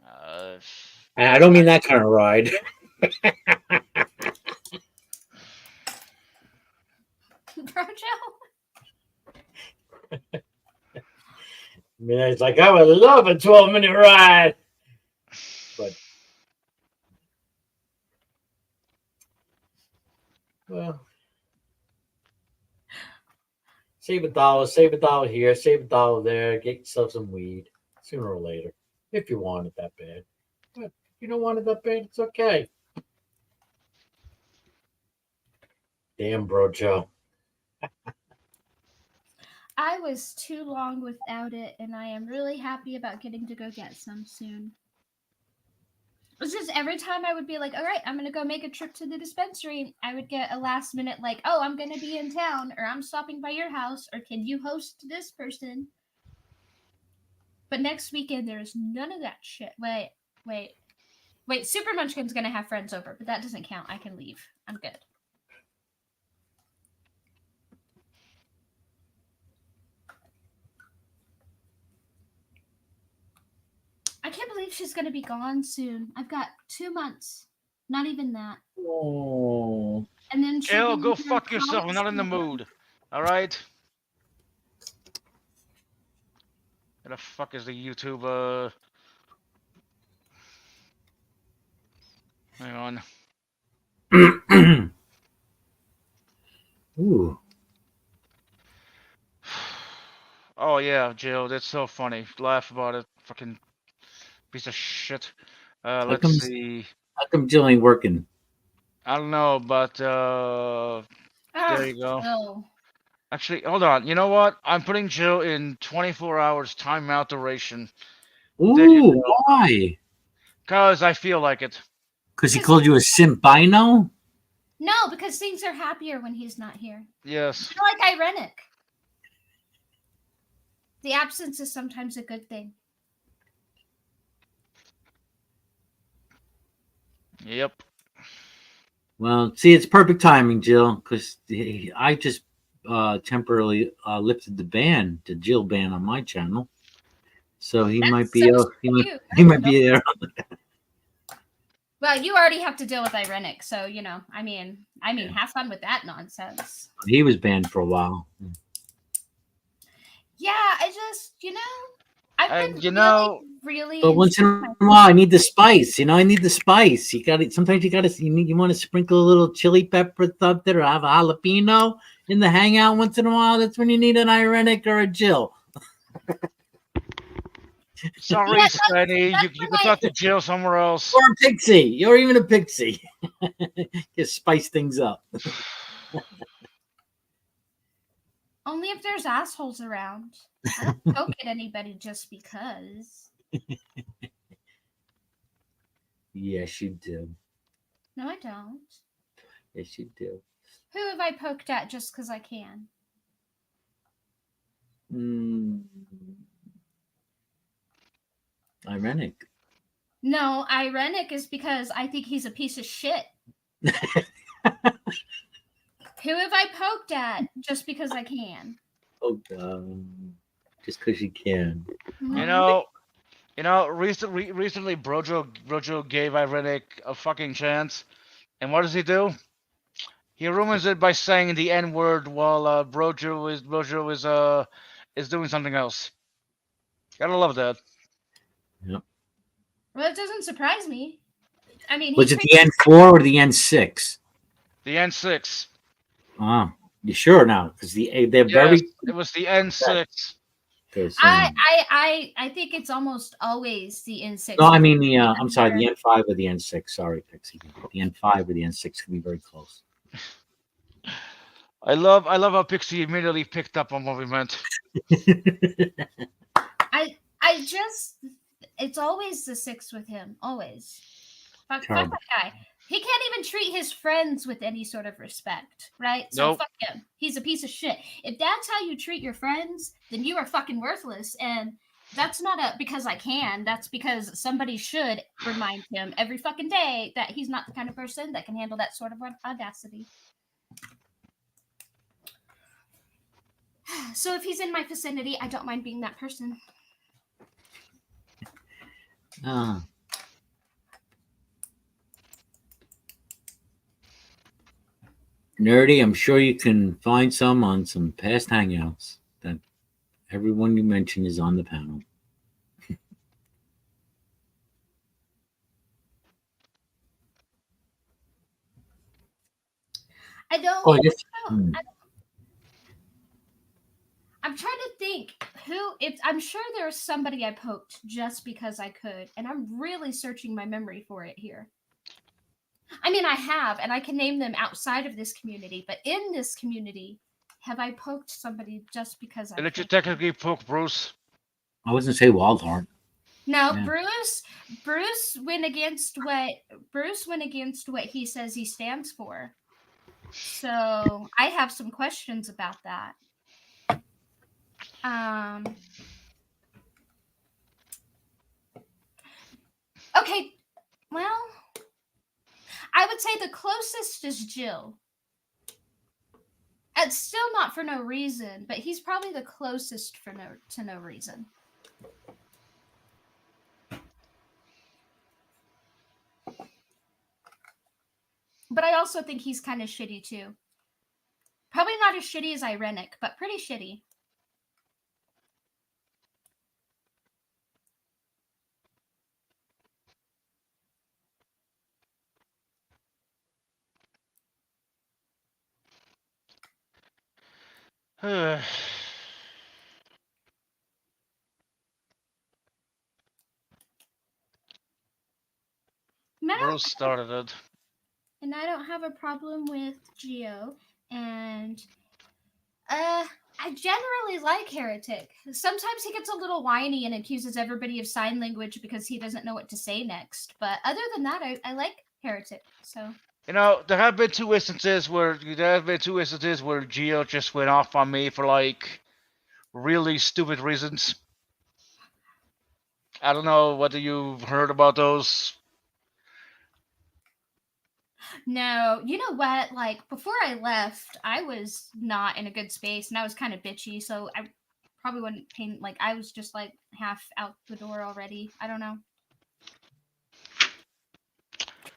Uh, And I don't mean that kind of ride. Brojo? I mean, it's like I would love a 12-minute ride, but well, save a dollar here, save a dollar there, get yourself some weed sooner or later if you want it that bad. But if you don't want it that bad, it's okay. Damn, bro, Joe. I was too long without it, and I am really happy about getting to go get some soon. It's just every time I would be like, all right, I'm going to go make a trip to the dispensary, I would get a last minute, like, oh, I'm going to be in town, or I'm stopping by your house, or can you host this person? But next weekend, there's none of that shit. Wait. Wait, Super Munchkin's gonna have friends over, but that doesn't count. I can leave. I'm good. I can't believe she's gonna be gone soon. I've got 2 months. Not even that. Oh. And then she'll Jill, be go in her fuck yourself. I'm college not in the student. mood. All right. Where the fuck is the YouTube? Hang on. Ooh. Oh yeah, Jill, that's so funny. Laugh about it, fucking piece of shit. How Let's come, see. how come Jill ain't working? I don't know, but there Ah, you go. no. Actually, hold on. You know what? I'm putting Jill in 24 hours timeout duration. There you Ooh, go. why? Cause I feel like it. Because he 'Cause- called you a simpino? No, because things are happier when he's not here. Yes. You're like ironic. The absence is sometimes a good thing. Yep. Well, see, it's perfect timing, Jill, because I just temporarily lifted the Jill ban on my channel, so he That's might so be cute. he might be there. Well, you already have to deal with ironic, so you know. I mean, have fun with that nonsense. He was banned for a while. Yeah, I just, I've been And you really, know, really But once in enjoying a my. while, I need the spice. I need the spice. You got it. Sometimes you want to sprinkle a little chili pepper something, or have a jalapeno in the hangout once in a while. That's when you need an ironic or a Jill. sorry, Yeah, Spenny. You when can talk to Jill somewhere else. Or a pixie, or even a pixie. Just spice things up. only if there's assholes around. I don't poke at anybody just because. Yes, you do. No, I don't. Yes, you do. Who have I poked at just because I can? Mm. Ironic. No, ironic is because I think he's a piece of shit. Who have I poked at just because I can? Oh, just because you can. You Mhm. know. Recently, Brojo gave Irenic a fucking chance, and what does he do? He ruins it by saying the N word while Brojo is doing something else. Gotta love that. Yep. Well, it doesn't surprise me. I mean, he Was it treats. the N4 or the N6? The N6. Ah, you sure now? Because they're Yes, very. it was the N6. Because I think it's almost always the no, insects. I mean the. I'm sorry, the N5 or the N6. Sorry, Pixie. The N5 or the N6 can be very close. I love how Pixie immediately picked up on what we meant. I just. It's always the six with him. Always. Fuck that Terrible. guy. He can't even treat his friends with any sort of respect, right? So Nope. fuck him. He's a piece of shit. If that's how you treat your friends, then you are fucking worthless. And that's not a because I can. That's because somebody should remind him every fucking day that he's not the kind of person that can handle that sort of audacity. So if he's in my vicinity, I don't mind being that person. Ah. Nerdy, I'm sure you can find some on some past hangouts that everyone you mentioned is on the panel. I don't. Oh, I guess. I don't- I'm trying to think who. If I'm sure there's somebody I poked just because I could, and I'm really searching my memory for it here. I mean, I have, and I can name them outside of this community, but in this community, have I poked somebody just because I Did you could? technically poke Bruce? I wasn't say Wildheart. No, Yeah. Bruce went against what he says he stands for. So I have some questions about that. Okay, Well, I would say the closest is Jill. It's still not for no reason, but he's probably the closest for no reason. But I also think he's kind of shitty too. Probably not as shitty as Irenic, but pretty shitty. Bruce started it. And I don't have a problem with Geo. And I generally like Heretic. Sometimes he gets a little whiny and accuses everybody of sign language because he doesn't know what to say next. But other than that, I like Heretic. So You know, there have been two instances where Gio just went off on me for like really stupid reasons. I don't know whether you've heard about those. no, you know what? Like before I left, I was not in a good space and I was kind of bitchy. So I probably wouldn't paint like I was just like half out the door already. I don't know.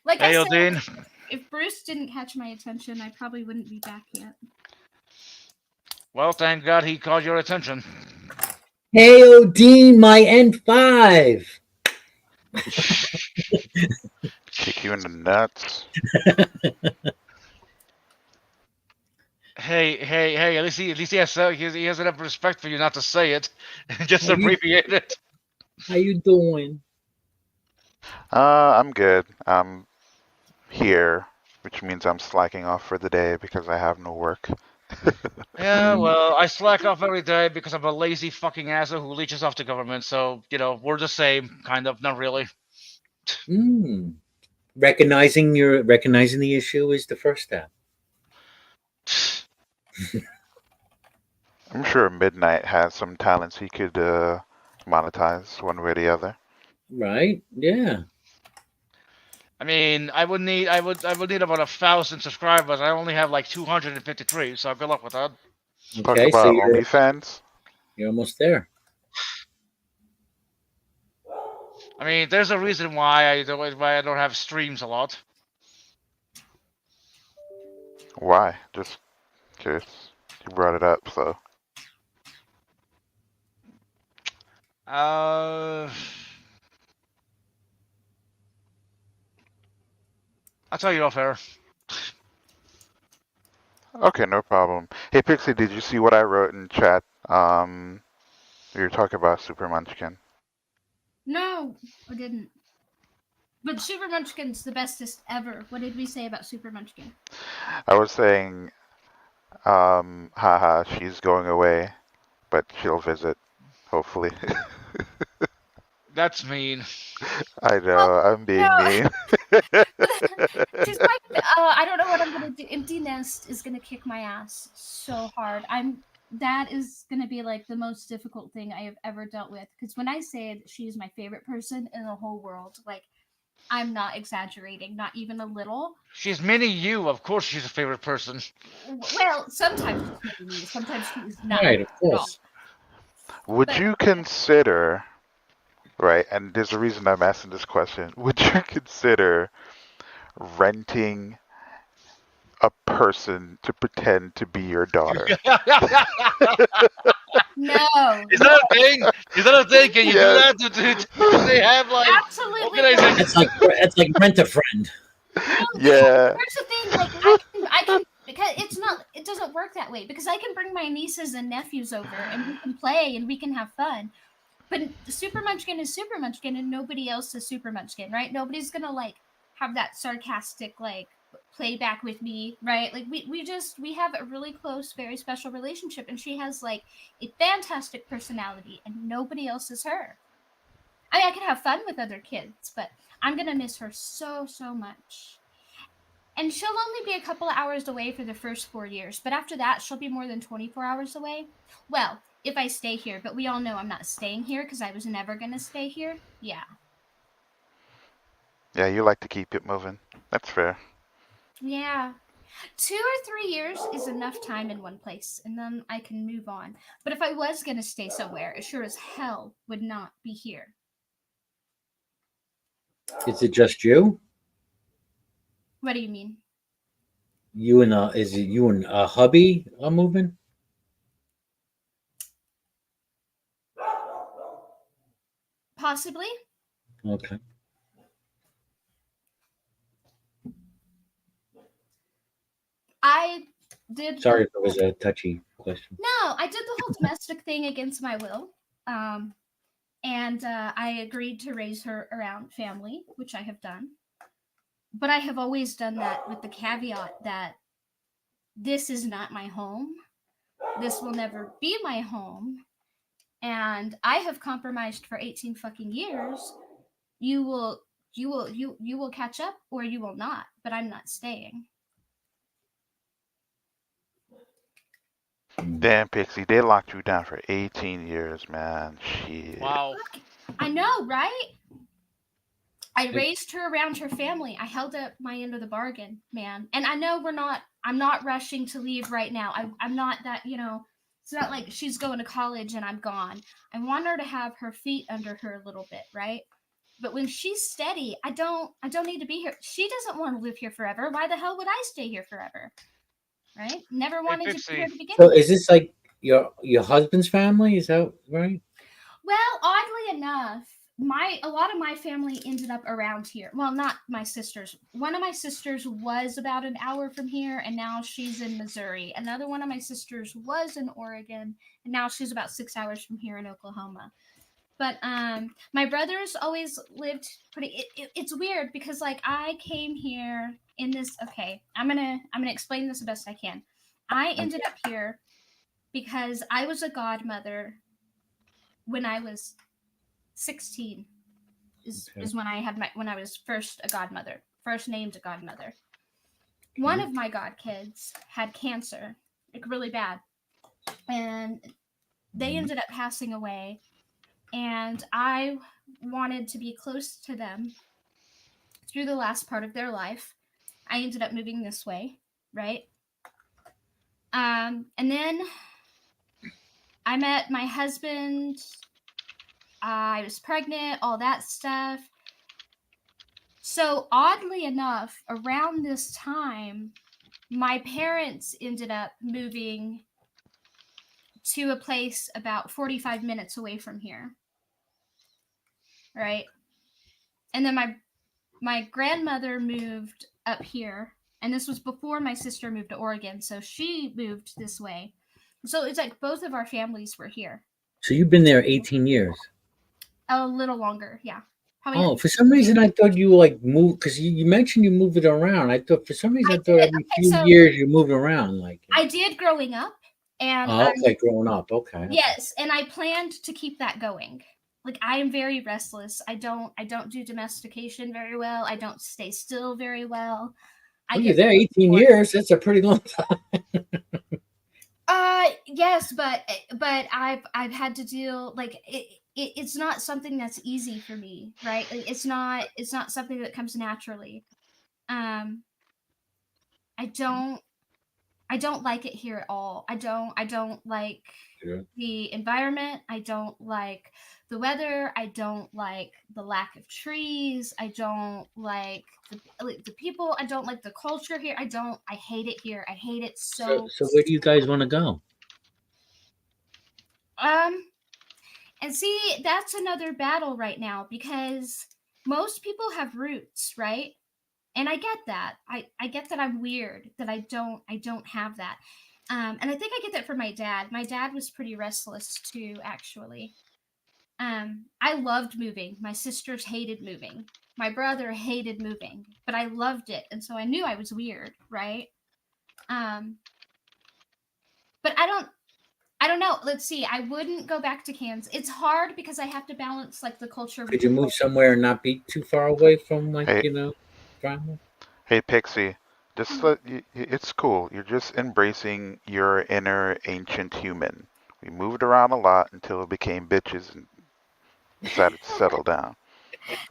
Like Hey, I said, Odin. if Bruce didn't catch my attention, I probably wouldn't be back yet. Well, thank God he caught your attention. Hey, Odin, my N5. Kick you in the nuts. Hey! At least he has enough respect for you not to say it, just abbreviate it. How you doing? I'm good. I'm here, which means I'm slacking off for the day because I have no work. Yeah, well, I slack off every day because I'm a lazy fucking asshole who leeches off the government. So we're the same, kind of, not really. Mm. Recognizing the issue is the first step. I'm sure Midnight has some talents he could monetize one way or the other. Right? Yeah. I mean, I would need about 1,000 subscribers. I only have like 253, so good luck with that. Talk Okay, so about OnlyFans. you're almost there. I mean, there's a reason why I don't have streams a lot. Why? Just curious. You brought it up, so. I'll tell you off air. Okay, no problem. Hey, Pixie, did you see what I wrote in chat? We were talking about Super Munchkin. No, I didn't. But Super Munchkin's the bestest ever. What did we say about Super Munchkin? I was saying, haha, she's going away, but she'll visit, hopefully. That's mean. I know, I'm being mean. She's like, I don't know what I'm gonna do. Empty Nest is gonna kick my ass so hard. That is gonna be like the most difficult thing I have ever dealt with. Because when I say she's my favorite person in the whole world, like I'm not exaggerating, not even a little. She's mini you. Of course, she's a favorite person. Well, sometimes she's mini me. Sometimes she's not. Right, of course. Would But- you consider, right, and there's a reason I'm asking this question, would you consider renting a person to pretend to be your daughter? No. Is that a thing? Is that a thing? Can you do that? Do they have like Absolutely organizations? That's like rent a friend. No, Yeah. here's the thing, like I can because it doesn't work that way because I can bring my nieces and nephews over and we can play and we can have fun. But Super Munchkin is Super Munchkin and nobody else is Super Munchkin, right? Nobody's gonna like have that sarcastic like playback with me, right? Like we have a really close, very special relationship and she has like a fantastic personality and nobody else is her. I mean, I can have fun with other kids, but I'm gonna miss her so much. And she'll only be a couple of hours away for the first 4 years, but after that, she'll be more than 24 hours away. Well, if I stay here, but we all know I'm not staying here because I was never gonna stay here. Yeah. Yeah, you like to keep it moving. That's fair. Yeah. 2 or 3 years is enough time in one place, and then I can move on. But if I was going to stay somewhere, it sure as hell would not be here. Is it just you? What do you mean? You and is it you and hubby are moving? Possibly. Okay. I did. Sorry if it was a touchy question. No, I did the whole domestic thing against my will. And I agreed to raise her around family, which I have done. But I have always done that with the caveat that this is not my home. This will never be my home. And I have compromised for 18 fucking years. You will catch up or you will not, but I'm not staying. Damn, Pixie, they locked you down for 18 years, man. Shit. Wow. I know, right? I raised her around her family. I held up my end of the bargain, man. And I know I'm not rushing to leave right now. I'm not that, it's not like she's going to college and I'm gone. I want her to have her feet under her a little bit, right? But when she's steady, I don't need to be here. She doesn't want to live here forever. Why the hell would I stay here forever? Right? Never wanted to be here Pixie. to begin So with. is this like your husband's family? Is that right? Well, oddly enough, a lot of my family ended up around here. Well, not my sisters. One of my sisters was about an hour from here, and now she's in Missouri. Another one of my sisters was in Oregon, and now she's about 6 hours from here in Oklahoma. But my brothers always lived pretty. It's weird because like I came here in this. Okay, I'm gonna explain this the best I can. I ended up here because I was a godmother when I was 16 is when I was first a godmother, first named a godmother. One of my godkids had cancer, like really bad, and they ended up passing away. And I wanted to be close to them through the last part of their life. I ended up moving this way, right? And then I met my husband. I was pregnant, all that stuff. So, oddly enough, around this time, my parents ended up moving to a place about 45 minutes away from here. Right? And then my grandmother moved up here, and this was before my sister moved to Oregon, so she moved this way. So it's like both of our families were here. So you've been there 18 years. A little longer, yeah. Probably Oh, for some reason I thought you like moved because you mentioned you moved it around. I thought for some reason I thought every few years you moved around. Like I did growing up, and okay, growing up, okay. Yes, and I planned to keep that going. Like I am very restless. I don't do domestication very well. I don't stay still very well. You're there 18 years. That's a pretty long time. Yes, but I've had to deal like it's not something that's easy for me, right? Like, it's not something that comes naturally. I don't like it here at all. I don't like the environment. I don't like the weather. I don't like the lack of trees. I don't like the people. I don't like the culture here. I hate it here. I hate it so. So where do you guys want to go? And see, that's another battle right now because most people have roots, right? And I get that. I get that I'm weird, that I don't have that. And I think I get that from my dad. My dad was pretty restless too, actually. I loved moving. My sisters hated moving. My brother hated moving, but I loved it, and so I knew I was weird, right? But I don't know. Let's see. I wouldn't go back to Kansas. It's hard because I have to balance like the culture. Could you move somewhere and not be too far away from like Hey, family? hey, Pixie. Just let you, it's cool. You're just embracing your inner ancient human. We moved around a lot until we became bitches and decided to settle down.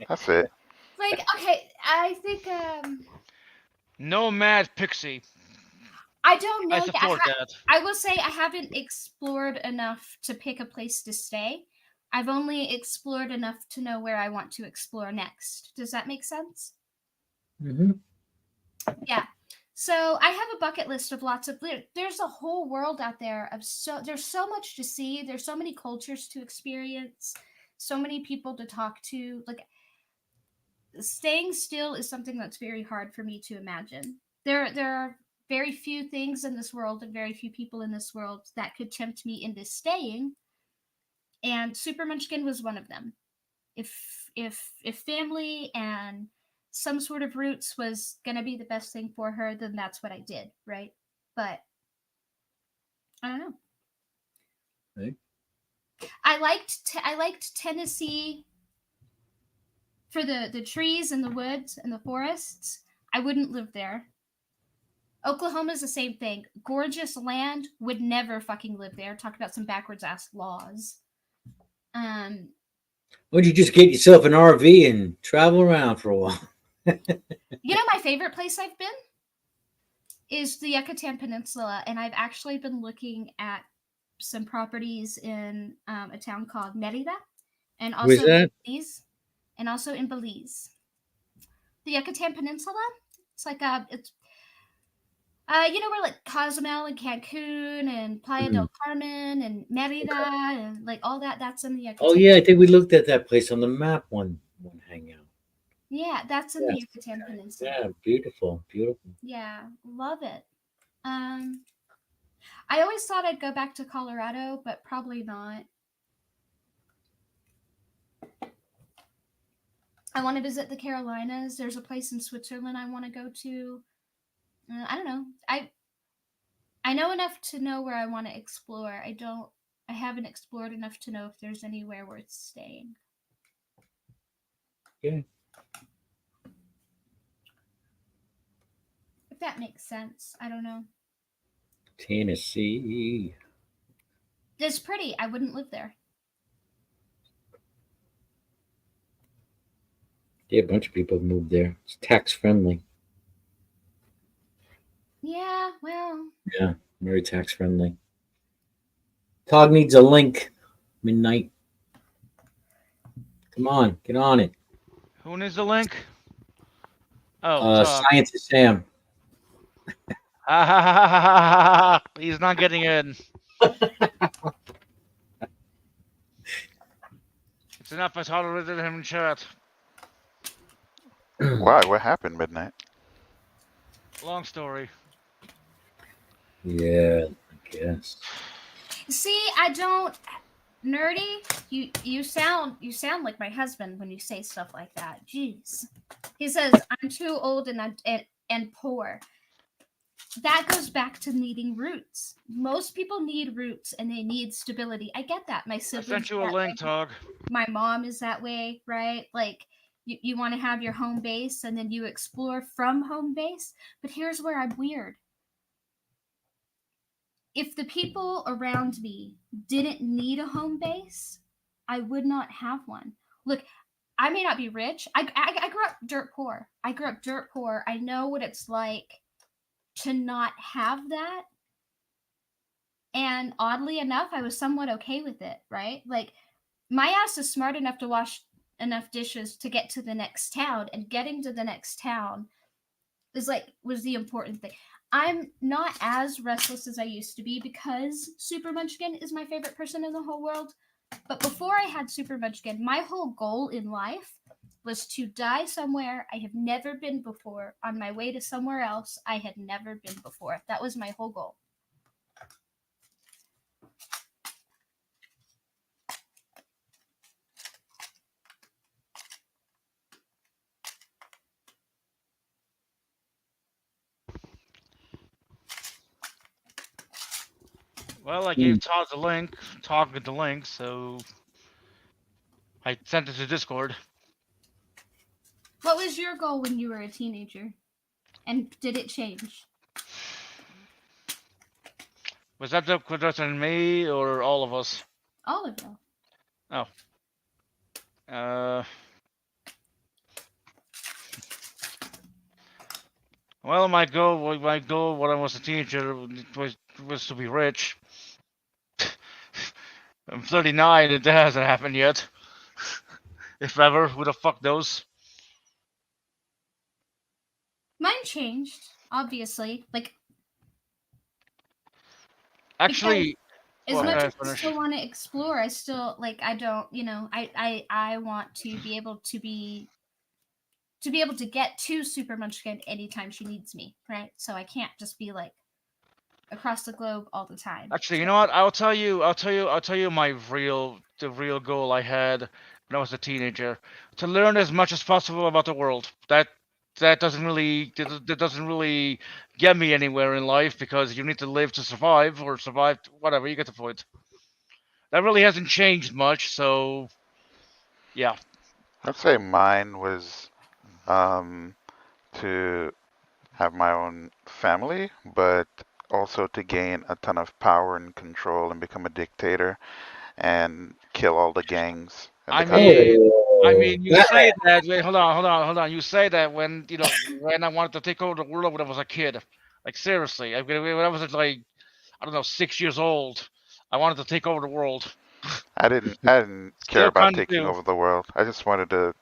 That's it. Like, okay, I think Nomad Pixie. I don't know. I Yeah, support that. I will say I haven't explored enough to pick a place to stay. I've only explored enough to know where I want to explore next. Does that make sense? Hmm. Yeah. So I have a bucket list of lots of. There's a whole world out there of there's so much to see. There's so many cultures to experience, so many people to talk to. Like staying still is something that's very hard for me to imagine. There are very few things in this world and very few people in this world that could tempt me into staying, and Super Munchkin was one of them. If family and some sort of roots was gonna be the best thing for her, then that's what I did, right? But I don't know. Right. I liked Tennessee for the trees and the woods and the forests. I wouldn't live there. Oklahoma's the same thing. Gorgeous land, would never fucking live there. Talk about some backwards ass laws. Um, Why don't you just get yourself an RV and travel around for a while? you know, my favorite place I've been is the Yucatan Peninsula, and I've actually been looking at some properties in a town called Merida, and Where's also that? Belize, and also in Belize. The Yucatan Peninsula. It's like it's you know where like Cozumel and Cancun and Playa Hmm. del Carmen and Merida Okay. and like all that. That's in the Oh Yucatan. yeah, I think we looked at that place on the map one hangout. Yeah, that's in the Yes. Yucatan Peninsula. Yeah, beautiful, beautiful. Yeah, love it. Um, I always thought I'd go back to Colorado, but probably not. I want to visit the Carolinas. There's a place in Switzerland I want to go to. I don't know. I know enough to know where I want to explore. I don't. I haven't explored enough to know if there's anywhere worth staying. Yeah. If that makes sense. I don't know. Tennessee. It's pretty. I wouldn't live there. Yeah, a bunch of people have moved there. It's tax friendly. Yeah, well, Yeah, very tax friendly. Tog needs a link. Midnight. Come on, get on it. Who needs the link? Oh, Tog. Science is Sam. Ha ha ha ha ha ha! He's not getting in. It's enough. I tolerated him in chat. Why? What happened, Midnight? Long story. Yeah, I guess. see, I don't nerdy. You sound like my husband when you say stuff like that. Jeez. He says I'm too old and poor. That goes back to needing roots. Most people need roots and they need stability. I get that. My I siblings sent you are a that link, way. Tog. My mom is that way, right? Like you want to have your home base and then you explore from home base. But here's where I'm weird. If the people around me didn't need a home base, I would not have one. Look, I may not be rich. I grew up dirt poor. I grew up dirt poor. I know what it's like to not have that. And oddly enough, I was somewhat okay with it, right? Like, my ass is smart enough to wash enough dishes to get to the next town, and getting to the next town was the important thing. I'm not as restless as I used to be because Super Munchkin is my favorite person in the whole world. But before I had Super Munchkin, my whole goal in life was to die somewhere I have never been before on my way to somewhere else I had never been before. That was my whole goal. Well, I gave Todd the link. Tog with the link, so I sent it to Discord. What was your goal when you were a teenager? And did it change? Was that the question me or all of us? All of you. Oh. Well, my goal when I was a teenager was to be rich. I'm 39, and that hasn't happened yet. If ever, who the fuck knows? Mine changed, obviously. Like, because Actually, as well, much as I finish. still want to explore, I still like I don't, I want to be able to get to Super Munchkin anytime she needs me, right? So I can't just be like across the globe all the time. Actually, you So know what? I'll tell you the real goal I had when I was a teenager, to learn as much as possible about the world. That doesn't really get me anywhere in life, because you need to live to survive, or survive whatever. You get the point. That really hasn't changed much. So yeah. I'd say mine was um, to have my own family, but also to gain a ton of power and control and become a dictator and kill all the gangs in the I country. mean, I Oh, mean, you Batman. say that. Wait, hold on. You say that when I wanted to take over the world when I was a kid. Like, seriously, when I was like, I don't know, 6 years old, I wanted to take over the world. I didn't care Still about kind of taking do. over the world. I just wanted to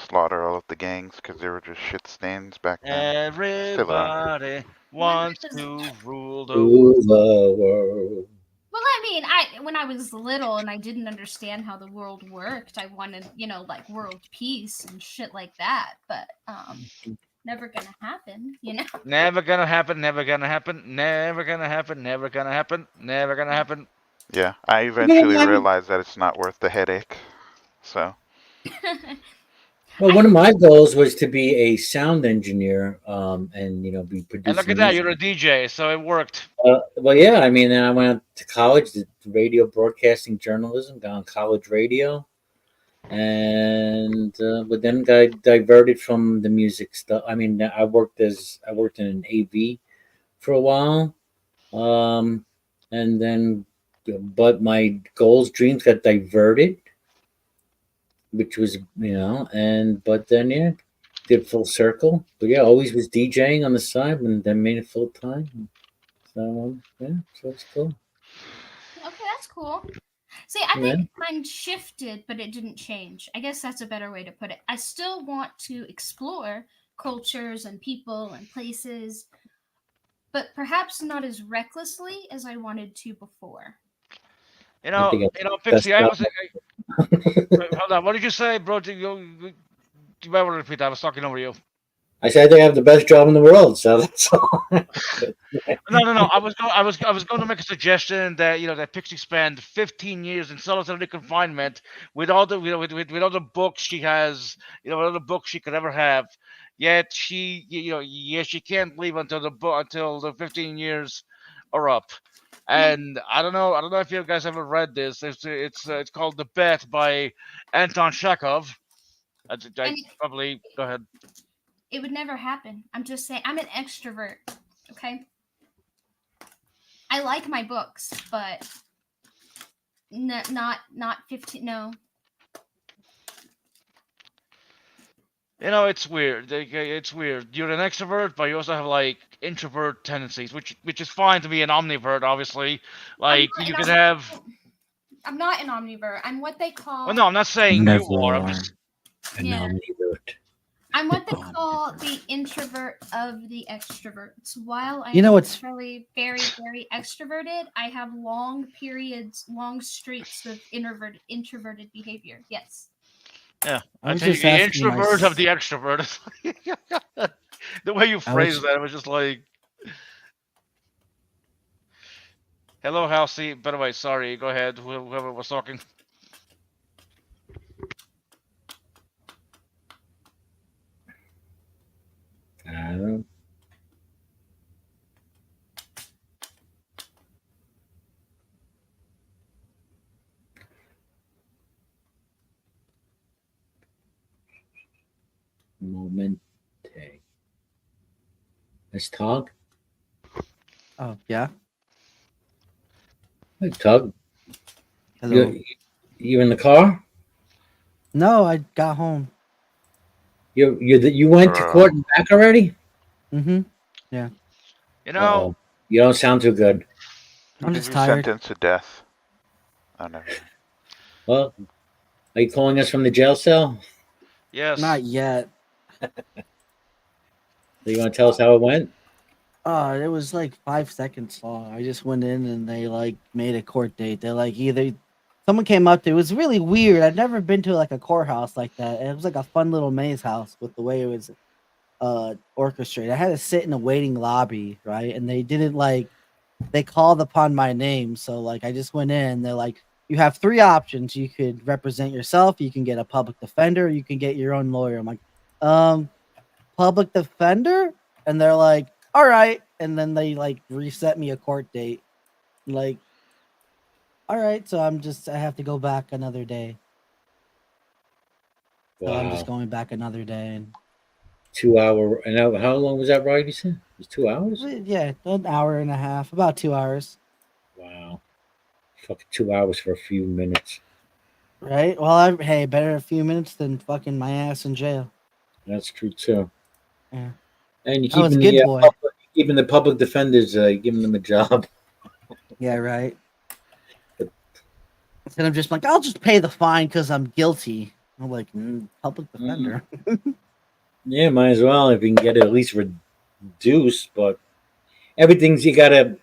slaughter all of the gangs because they were just shit stains back then. Still are. Everybody when I wants was to rule the To world. the world. well, I mean, I when I was little and I didn't understand how the world worked, I wanted, like world peace and shit like that. But never gonna happen. Never gonna happen. Never gonna happen. Never gonna happen. Never gonna happen. Never gonna happen. Yeah, I eventually Man. realized that it's not worth the headache. So, Well, I one of my goals was to be a sound engineer, and be And look producing at that, music. you're a DJ, so it worked. Well, yeah, I mean, then I went to college, did radio broadcasting journalism, got on college radio, and but then got diverted from the music stuff. I mean, I worked in an AV for a while, um, and then, but my goals, dreams got diverted, which was, and but then, yeah, did full circle. But yeah, always was DJing on the side, and then made it full time. So yeah, so it's cool. Okay, that's cool. See, I Yeah. think mine shifted, but it didn't change. I guess that's a better way to put it. I still want to explore cultures and people and places, but perhaps not as recklessly as I wanted to before. You I know, think you know, that's Pixie. Wait, hold on. What did you say, bro? You might want to repeat that. I was talking over you. I said they have the best job in the world, so that's all. No, no, no. I was going to make a suggestion that that Pixie spent 15 years in solitary confinement with all the with all the books she has, with all the books she could ever have. Yet she can't leave until the 15 years are up. Yeah, And I don't know if you guys ever read this. It's called The Bet by Anton Chekhov. I and probably go ahead. it would never happen. I'm just saying, I'm an extrovert. Okay, I like my books, but not 15. No, It's weird. It's weird. You're an extrovert, but you also have like introvert tendencies, which is fine to be an omnivert, obviously. I'm Like, not you an can have. I'm not an omnivore. I'm what they Well, call no, I'm not saying you are. I'm Never just. an yeah. omnivore. I'm what they call the introvert of the extroverts. While I You am know what's naturally very, very extroverted, I have long periods, long streaks of introverted behavior. Yes. Yeah, I I was tell you, just the asking introvert of the extrovert. The way you I phrase was that, it was just like, "Hello, Halsey." By the way, sorry. Go ahead. Whoever was talking. I don't Momente. Let's talk. oh yeah. Hey, Tug. Hello. You in the car? No, I got home. You went to bro, court and back already? Mm-hmm. Yeah. You know, Uh-oh. You don't sound too good. I'm If just you're tired. sentenced to death. Oh, never mind. Well, are you calling us from the jail cell? yes. Not yet. Do you want to tell us how it went? It was like 5 seconds long. I just went in and they like made a court date. They like either someone came up to it was really weird. I'd never been to like a courthouse like that. It was like a fun little maze house with the way it was orchestrated. I had to sit in a waiting lobby, right? And they didn't like they called upon my name. So like I just went in, they're like, you have three options. You could represent yourself, you can get a public defender, you can get your own lawyer. I'm like, public defender? And they're like, all right. And then they like reset me a court date. Like, all right, so I have to go back another day. So I'm just Wow. going back another day. And 2 hour. And how long was that ride, you said? It was 2 hours? yeah, an hour and a half, about 2 hours. Wow. Fucking 2 hours for a few minutes. Right? Well, hey, better a few minutes than fucking my ass in jail. That's true too. Yeah. And you're I was a keeping good boy. keeping the public defenders, giving them a job. Yeah, right. Instead of just like, I'll just pay the fine because I'm guilty. I'm like, public defender. Yeah, might as well if you can get it at least reduced. But everything's you gotta.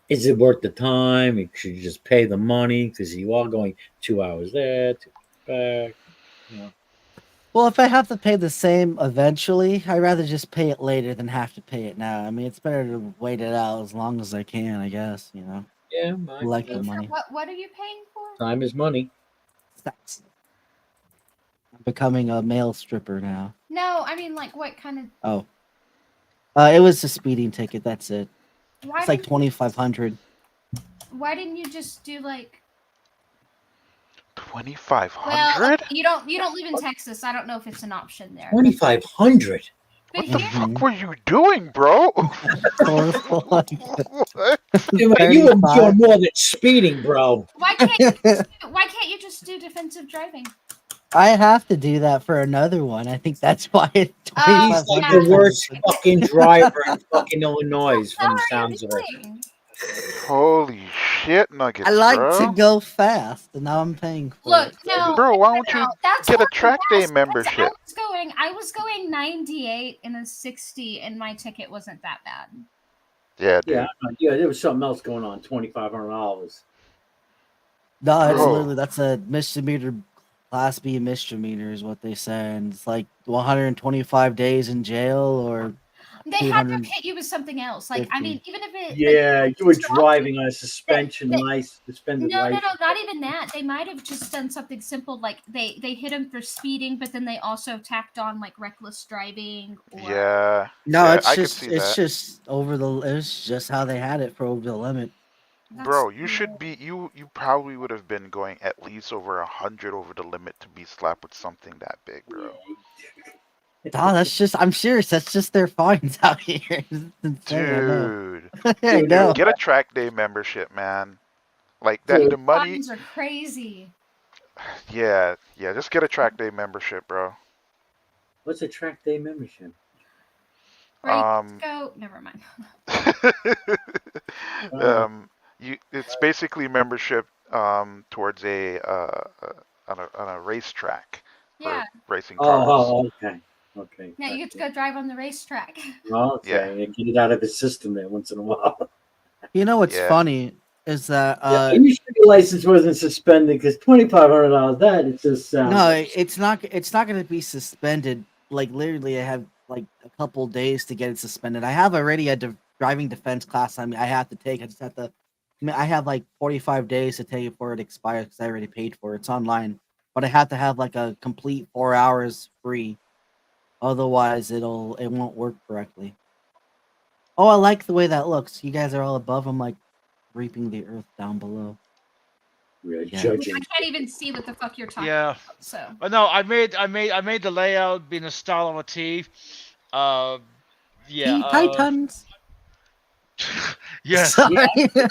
Is it worth the time? Should you just pay the money because you are going 2 hours there, 2 hours back? You know. Well, if I have to pay the same eventually, I'd rather just pay it later than have to pay it now. I mean, it's better to wait it out as long as I can, I guess, you know. Yeah, I like the Wait, for money. what are you paying for? time is money. Sex. I'm becoming a male stripper now. No, I mean like what kind of Oh. It was a speeding ticket, that's it. why It's like didn't 2,500. why didn't you just do like 2,500? you don't live in Texas. I don't know if it's an option there. 2,500. But What the here, fuck were you doing, bro? What? You were 35. doing more than speeding, bro. why can't you just do defensive driving? I have to do that for another one. I think that's why it's Oh, He's like yeah. the worst fucking driver in fucking Illinois from the How are you sounds of it. doing? Holy shit nuggets, I like bro. to go fast, and now I'm paying for Look, it. no, Bro, why don't you no, that's get a horrible track day gas, because membership? I was going 98 in a 60, and my ticket wasn't that bad. Yeah, dude. Yeah, there was something else going on. $2,500. No, it's Bro. literally that's a misdemeanor, class B misdemeanor is what they say, and it's like 125 days in jail or They had to 200 hit you with something else. Like, I mean, even if it Yeah, like, you were stopped driving on a suspended No, license. not even that. They might have just done something simple, like they hit him for speeding, but then they also tacked on like reckless driving. Or... Yeah. No, yeah, it's I could just see it's that. just over the it's just how they had it for over the limit. Bro, you should be you probably would have been going at least over 100 over the limit to be slapped with something that big, bro. Oh, that's just I'm serious. That's just their fines out here. It's insane, I know. Dude. I Dude, know. Get a track day membership, man. Like that Dude. the money Fines are crazy. Yeah, just get a track day membership, bro. What's a track day membership? Right, go. Never mind. It's basically membership towards a on a racetrack for Yeah. racing cars. Okay. Yeah, you get to go drive on the racetrack. Okay, and get it out of the system there once in a while. You know what's Yeah. funny is that Are you sure your license wasn't suspended? Because $2,500, that it just sounds. no, it's not going to be suspended. Like literally, I have like a couple days to get it suspended. I have already a driving defense class. I have to take. I just have to. I have like 45 days to take it before it expires because I already paid for it. It's online, but I have to have like a complete 4 hours free. Otherwise, it won't work correctly. Oh, I like the way that looks. You guys are all above. I'm like reaping the earth down below. We're Yeah. judging. I can't even see what the fuck you're talking Yeah. about. So But no, I made the layout being a style of a T. Yeah. Teen Titans. Yes. Sorry. Make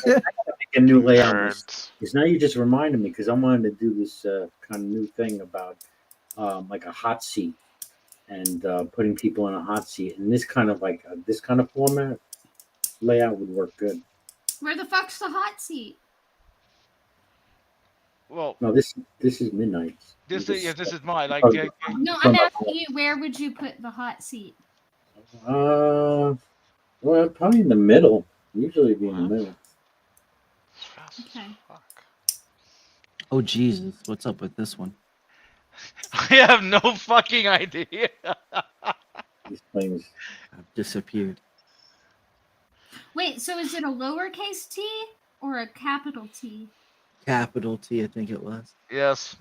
a new layout. Nerds. Because now you just reminded me because I wanted to do this kind of new thing about like a hot seat. and putting people in a hot seat. And this kind of this kind of format layout would work good. Where the fuck's the hot seat? Well, No, this is Midnight's. this is mine. Like, Oh, No, I'm asking you, where would you put the hot seat? Well, probably in the middle. Usually be in the middle. It's fast as Okay. fuck. Oh Jesus, what's up with this one? I have no fucking idea. These things. I've disappeared. Wait, so is it a lowercase t or a capital T? Capital T, I think it was. Yes.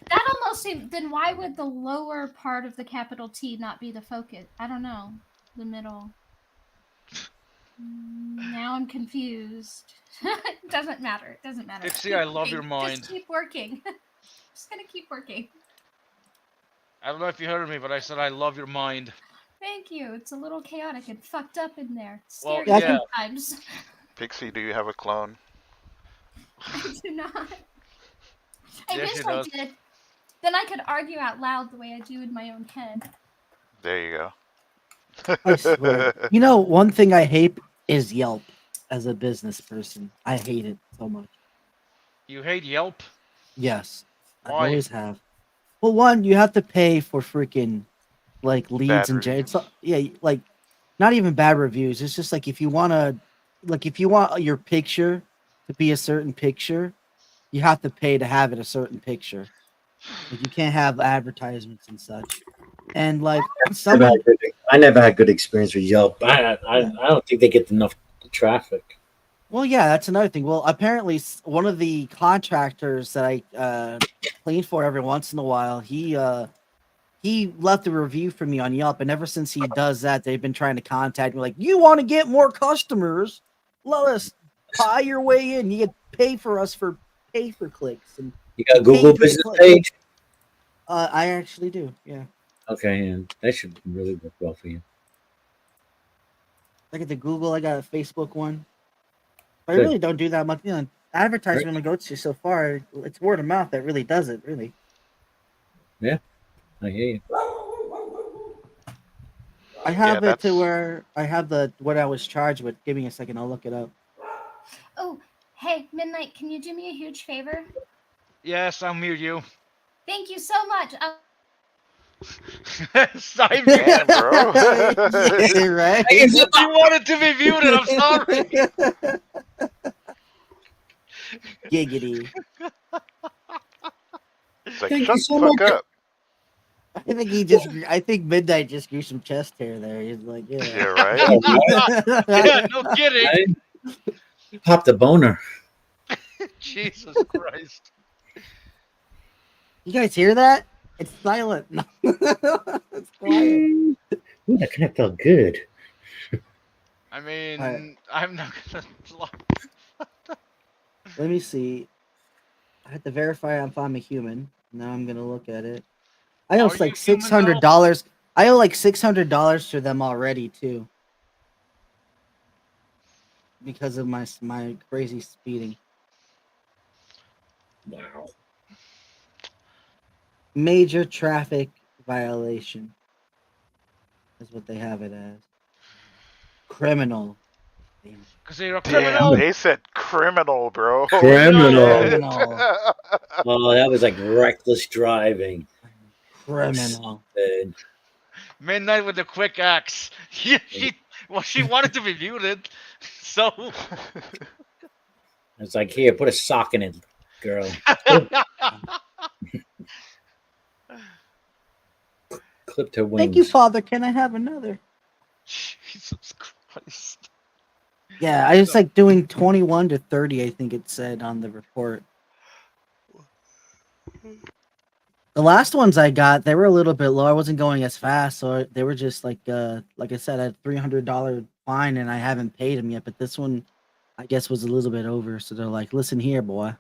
That almost seems. Then why would the lower part of the capital T not be the focus? I don't know. The middle. Now I'm confused. Doesn't matter. It doesn't matter. Dixie, I love your mind. Just keep working. Just gonna keep working. I don't know if you heard me, but I said I love your mind. Thank you. It's a little chaotic and fucked up in there. Well, Scary yeah. sometimes. Pixie, do you have a clone? I do not. I Yes, wish she I does. did. Then I could argue out loud the way I do in my own head. There you go. I swear. You know, one thing I hate is Yelp as a business person. I hate it so much. You hate Yelp? Yes. I Why? always have. Well, one, you have to pay for freaking like leads Bad and reviews. like not even bad reviews. It's just like if you want your picture to be a certain picture, you have to pay to have it a certain picture. Like you can't have advertisements and such. And like someone, I never had good experience with Yelp. I don't think they get enough traffic. well, yeah, that's another thing. Well, apparently one of the contractors that I clean for every once in a while, he left a review for me on Yelp, and ever since he does that, they've been trying to contact me like, you want to get more customers? Let us buy your way in. You get pay for us for pay for clicks. And You got a pay Google per business click. page? I actually do. Yeah, Okay, and that should really work well for you. I got the Google. I got a Facebook one. I Good. really don't do that much. You know, advertising only goes to so far. It's word of mouth that really does it. Really. I hear you. I have it that's- to where I have what I was charged with. Give me a second. I'll look it up. Oh, hey, Midnight, can you do me a huge favor? Yes, I'll mute you. Thank you so much. I Damn, bro. Yeah, right. you wanted to be muted. I'm sorry. Giggity. It's like, Thank shut you so the fuck much. up. I think Midnight just grew some chest hair there. He's like, Yeah, yeah. right? Yeah, no kidding. You popped a boner. Jesus Christ. You guys hear that? It's silent. No. It's quiet. Ooh, that kind of felt good. I mean, Alright. I'm not gonna lie. Let me see. I had to verify I'm a human. Now I'm gonna look at it. I owe Are you like human $600. I owe like $600 to them already too, because of my crazy speeding. Wow. Major traffic violation is what they have it as. Criminal. Damn. Because you're a Damn, criminal. they said criminal, bro. Criminal. Criminal. Oh, that was like reckless driving. Criminal. And Midnight with the quick axe. She wanted to be muted. So it's like, here, put a sock in it, girl. Clipped her wings. Thank you, Father. Can I have another? Jesus Christ. Yeah, I was like doing 21 to 30, I think it said on the report. The last ones I got, they were a little bit low. I wasn't going as fast, so they were just like I said, I had $300 fine and I haven't paid them yet. But this one, I guess, was a little bit over. So they're like, "Listen here, boy.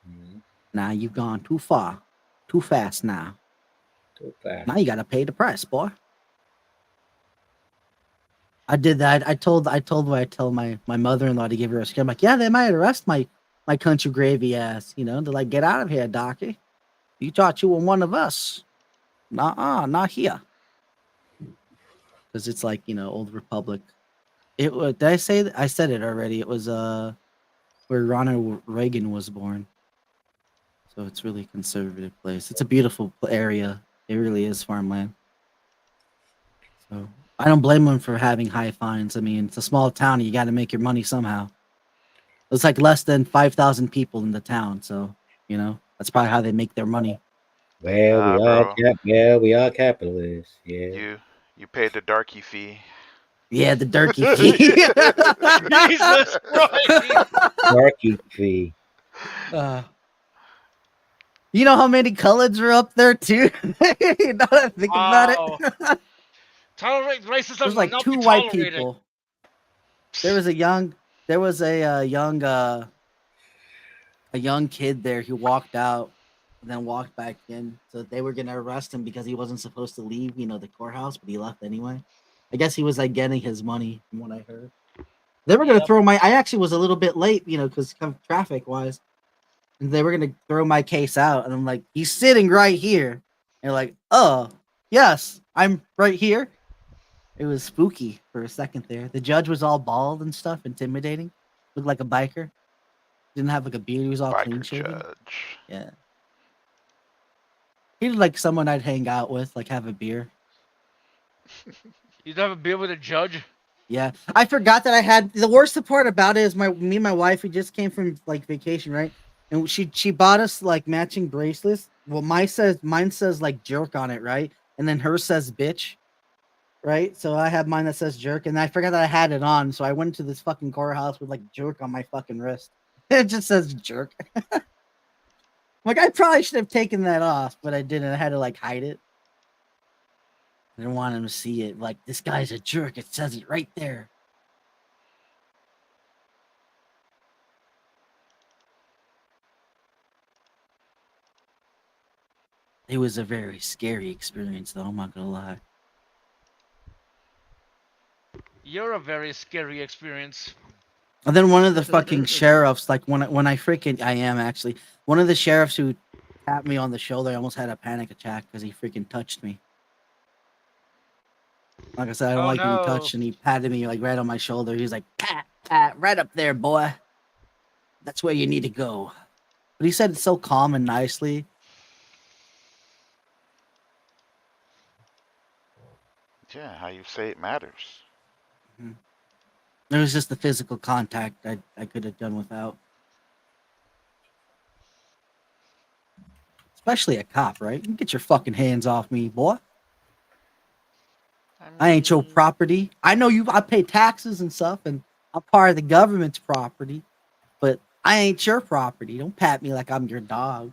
Mhm. Now you've gone too far, too fast. Now Go back. you gotta pay the price, boy." I did that. I told my mother-in-law to give her a scare. I'm like, yeah, they might arrest my country gravy ass. You know, they're like, get out of here, Docky. You thought you were one of us. not here. Because it's like, Old Republic. Did I say I said it already. It was where Ronald Reagan was born. So it's really a conservative place. It's a beautiful area. It really is farmland. So I don't blame them for having high fines. I mean, it's a small town. You got to make your money somehow. It's like less than 5,000 people in the town. So, that's probably how they make their money. Well, Nah, bro. we are capitalists. Yeah. You paid the darky fee. Yeah, the turkey fee. Jesus Christ! Darky fee. You know how many coloreds are up there too? Now that I think about it. Tolerate racism There's will like not 2 be white tolerated. people. There was a young kid there who walked out and then walked back in. So they were gonna arrest him because he wasn't supposed to leave, the courthouse, but he left anyway. I guess he was like getting his money from what I heard. They were gonna Yep. throw I actually was a little bit late, because traffic wise. And they were gonna throw my case out, and I'm like, he's sitting right here. And they're like, oh, yes, I'm right here. It was spooky for a second there. The judge was all bald and stuff, intimidating. Looked like a biker. Didn't have like a beard. He was all clean Biker shaven. judge. Yeah. He looked like someone I'd hang out with, like have a beer. You'd have a beer with a judge? Yeah. I forgot that I had the worst part about it is me and my wife, we just came from like vacation, right? And she bought us like matching bracelets. Well, mine says like jerk on it, right? And then hers says bitch. Right? So I have mine that says jerk, and I forgot that I had it on. So I went to this fucking courthouse with like jerk on my fucking wrist. It just says jerk. Like I probably should have taken that off, but I didn't. I had to like hide it. I didn't want him to see it. Like, this guy's a jerk. It says it right there. It was a very scary experience, though. I'm not gonna lie. You're a very scary experience. And then one of the fucking sheriffs, like when I am actually one of the sheriffs who tapped me on the shoulder. I almost had a panic attack because he freaking touched me. Like I said, I don't Oh, like being no. touched, and he patted me like right on my shoulder. He's like, pat, right up there, boy. That's where you need to go. But he said it so calm and nicely. Yeah, how you say it matters. It was just the physical contact I could have done without. Especially a cop, right? You get your fucking hands off me, boy. I ain't your property. I know I pay taxes and stuff, and I'm part of the government's property, but I ain't your property. Don't pat me like I'm your dog.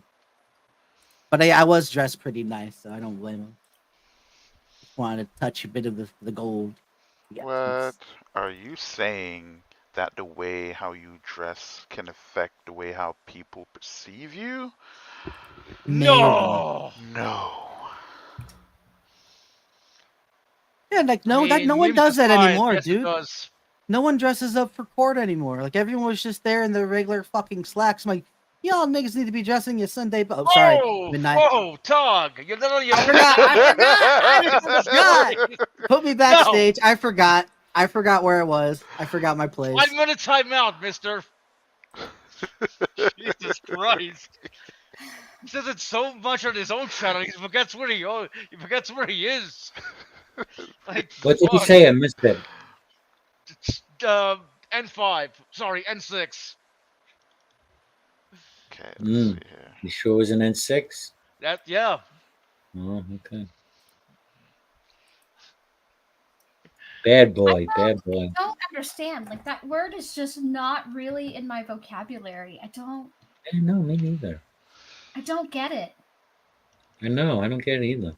But I was dressed pretty nice, so I don't blame him. Just wanted to touch a bit of the gold. Yeah, What are you saying that the way how you dress can affect the way how people perceive you? No! No. Yeah, like no, I mean, no one maybe does that society, anymore, yes, it dude. does. No one dresses up for court anymore. Like everyone was just there in their regular fucking slacks. I'm like, y'all niggas need to be dressing your Sunday. Oh, sorry, midnight. Oh, Tog! You're not on your I forgot. Put me backstage. I forgot where I was. I forgot my place. 5 minute timeout, mister. Jesus Christ. He says it so much on his own channel, he forgets where he is. Like, What did you fuck. say? I missed it. N5. Sorry, N6. Okay, let's Mm. see here. You sure it was an N6? Yeah. Oh, okay. Bad boy, bad boy. I don't understand. Like, that word is just not really in my vocabulary. I don't No, me neither. get it. I know, I don't get it either.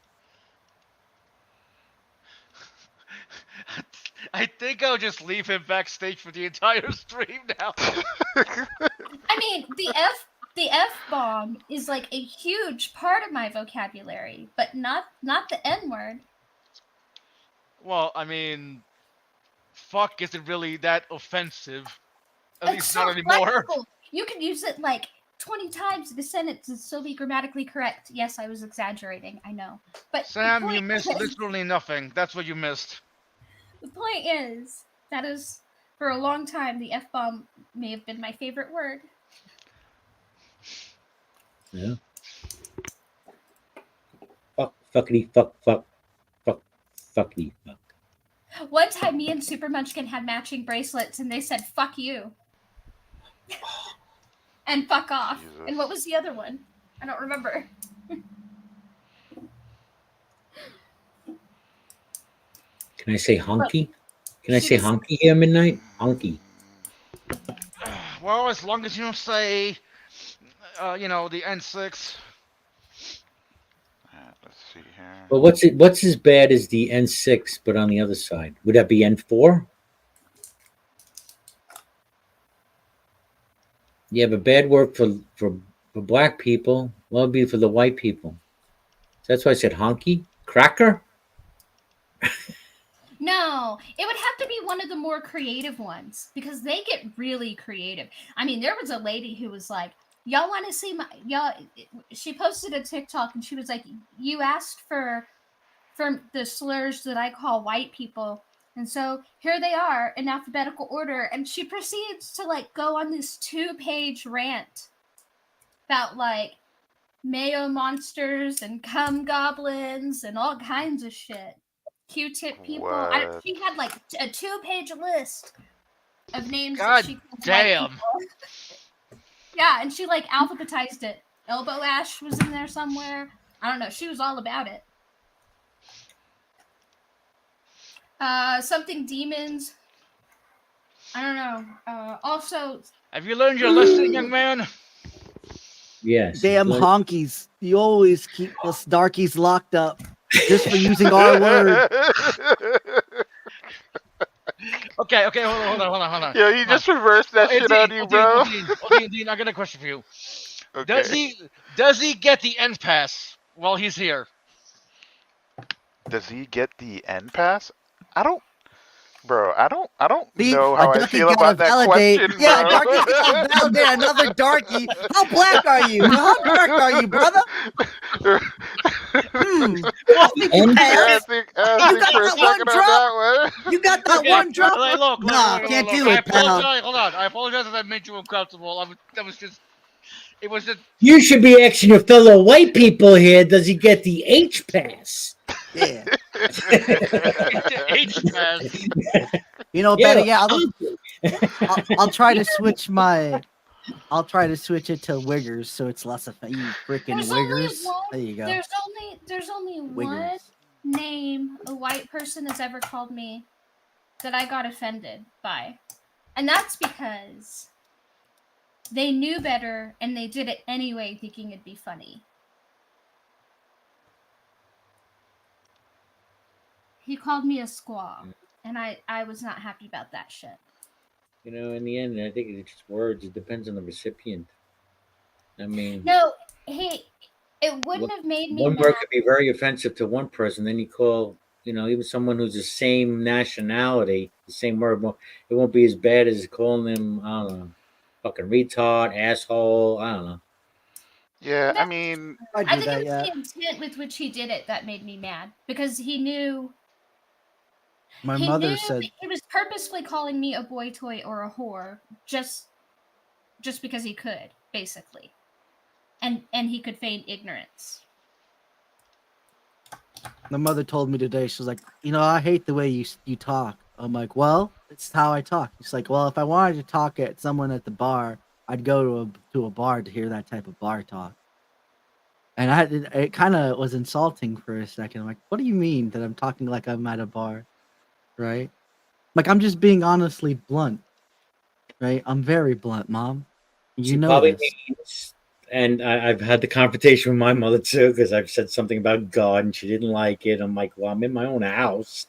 I think I'll just leave him backstage for the entire stream now. I mean, the F bomb is like a huge part of my vocabulary, but not the N word. Well, I mean, fuck isn't really that offensive. At It's least so not anymore. flexible. You can use it like 20 times in a sentence and still be grammatically correct. Yes, I was exaggerating. I know. But Sam, you the missed point literally nothing. That's what you missed. the point is that is for a long time the F bomb may have been my favorite word. Yeah. Fuck, fuckity, fuck, fuck, fuck, fuckity, fuck. One time me and Super Munchkin had matching bracelets and they said fuck you. And fuck off. Jesus. And what was the other one? I don't remember. Can I say honky? Can I She say was honky here midnight? Honky. Well, as long as you don't say, the N6. Let's see here. But what's as bad as the N6, but on the other side? Would that be N4? You have a bad word for black people. What would be for the white people? That's why I said honky? Cracker? No, it would have to be one of the more creative ones because they get really creative. I mean, there was a lady who was like, "Y'all want to see my y'all?" She posted a TikTok and she was like, "You asked for the slurs that I call white people, and so here they are in alphabetical order." And she proceeds to like go on this 2-page rant about like mayo monsters and cum goblins and all kinds of shit. Q-tip people. What? She had like a 2-page list of names that God she called white damn. people. Yeah, and she like alphabetized it. Elbow Ash was in there somewhere. I don't know. She was all about it. Something demons. I don't know. Also, Have you learned your lesson, young man? Yes. Damn Like- honkies. You always keep us darkies locked up just for using our word. Okay, hold on. Yo, you just reversed that shit on you, bro. Dean, I got a question for you. Okay. Does he get the end pass while he's here? Does he get the end pass? I don't See, know a how I darky feel gotta about that validate. question, Yeah, bro. darky gotta validate another darky. How black are you? How dark are you, brother? I think you And- I passed. think You got for a that one second on drop? that one. You got that Okay, one drop? Like, look, Nah, can't do I it, pal. apologize. Hold on. I apologize if I made you uncomfortable. It was just You should be asking your fellow white people here, does he get the H pass? Yeah. H pass. You know, Yeah, better. Yeah, I'll try to switch I'll try to switch it to Wiggers so it's less of you freaking there's only Wiggers. one. There you go. There's only one Wiggers. name a white person has ever called me that I got offended by, and that's because they knew better and they did it anyway, thinking it'd be funny. He called me a squaw, and I was not happy about that shit. You know, in the end, I think it's just words. It depends on the recipient. I mean, No, it wouldn't have made me one mad. word could be very offensive to one person. Then you call, even someone who's the same nationality, the same word. It won't be as bad as calling them, I don't know, fucking retard, asshole. I don't know. Yeah, I mean, I I do think that, it was yeah. the intent with which he did it that made me mad because he knew My he mother knew said, he was purposefully calling me a boy toy or a whore just because he could, basically, and he could feign ignorance. my mother told me today, she was like, I hate the way you talk. I'm like, well, it's how I talk. She's like, well, if I wanted to talk at someone at the bar, I'd go to a bar to hear that type of bar talk. And it kind of was insulting for a second. I'm like, what do you mean that I'm talking like I'm at a bar? Right? Like, I'm just being honestly blunt. Right? I'm very blunt, Mom. You She know probably this. means, and I've had the confrontation with my mother too, because I've said something about God and she didn't like it. I'm like, well, I'm in my own house.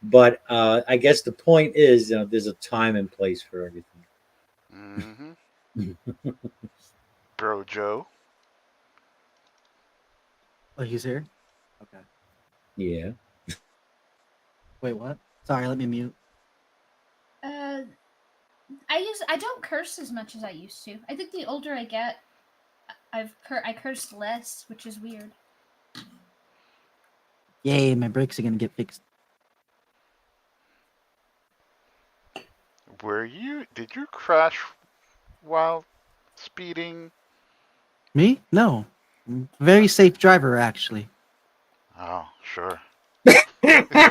But I guess the point is, there's a time and place for everything. Bro, Joe. Oh, he's here? Okay. Yeah. Wait, what? Sorry, let me mute. I I don't curse as much as I used to. I think the older I get, I curse less, which is weird. Yay, my brakes are gonna get fixed. Did you crash while speeding? Me? No. Very safe driver, actually. Oh, sure.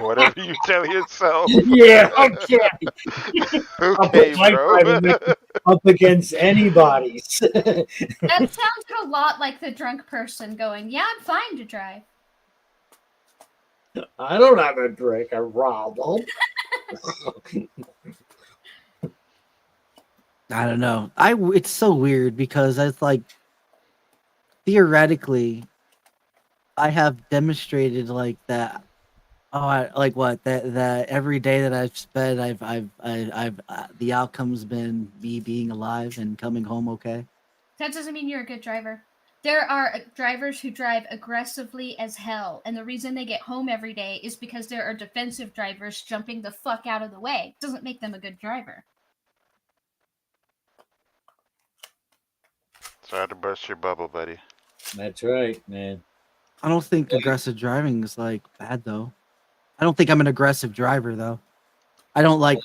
Whatever you tell yourself. Yeah, okay. I'll Okay, put my bro. driving record up against anybody's. That sounded a lot like the drunk person going, "Yeah, I'm fine to drive." I don't have a drink, I rob them. I don't know. It's so weird because it's like theoretically, I have demonstrated like that. Oh, like what? That every day that I've spent, the outcome's been me being alive and coming home okay. That doesn't mean you're a good driver. There are drivers who drive aggressively as hell, and the reason they get home every day is because there are defensive drivers jumping the fuck out of the way. It doesn't make them a good driver. Sorry to burst your bubble, buddy. That's right, man. I don't think aggressive driving is like bad though. I don't think I'm an aggressive driver though. I don't like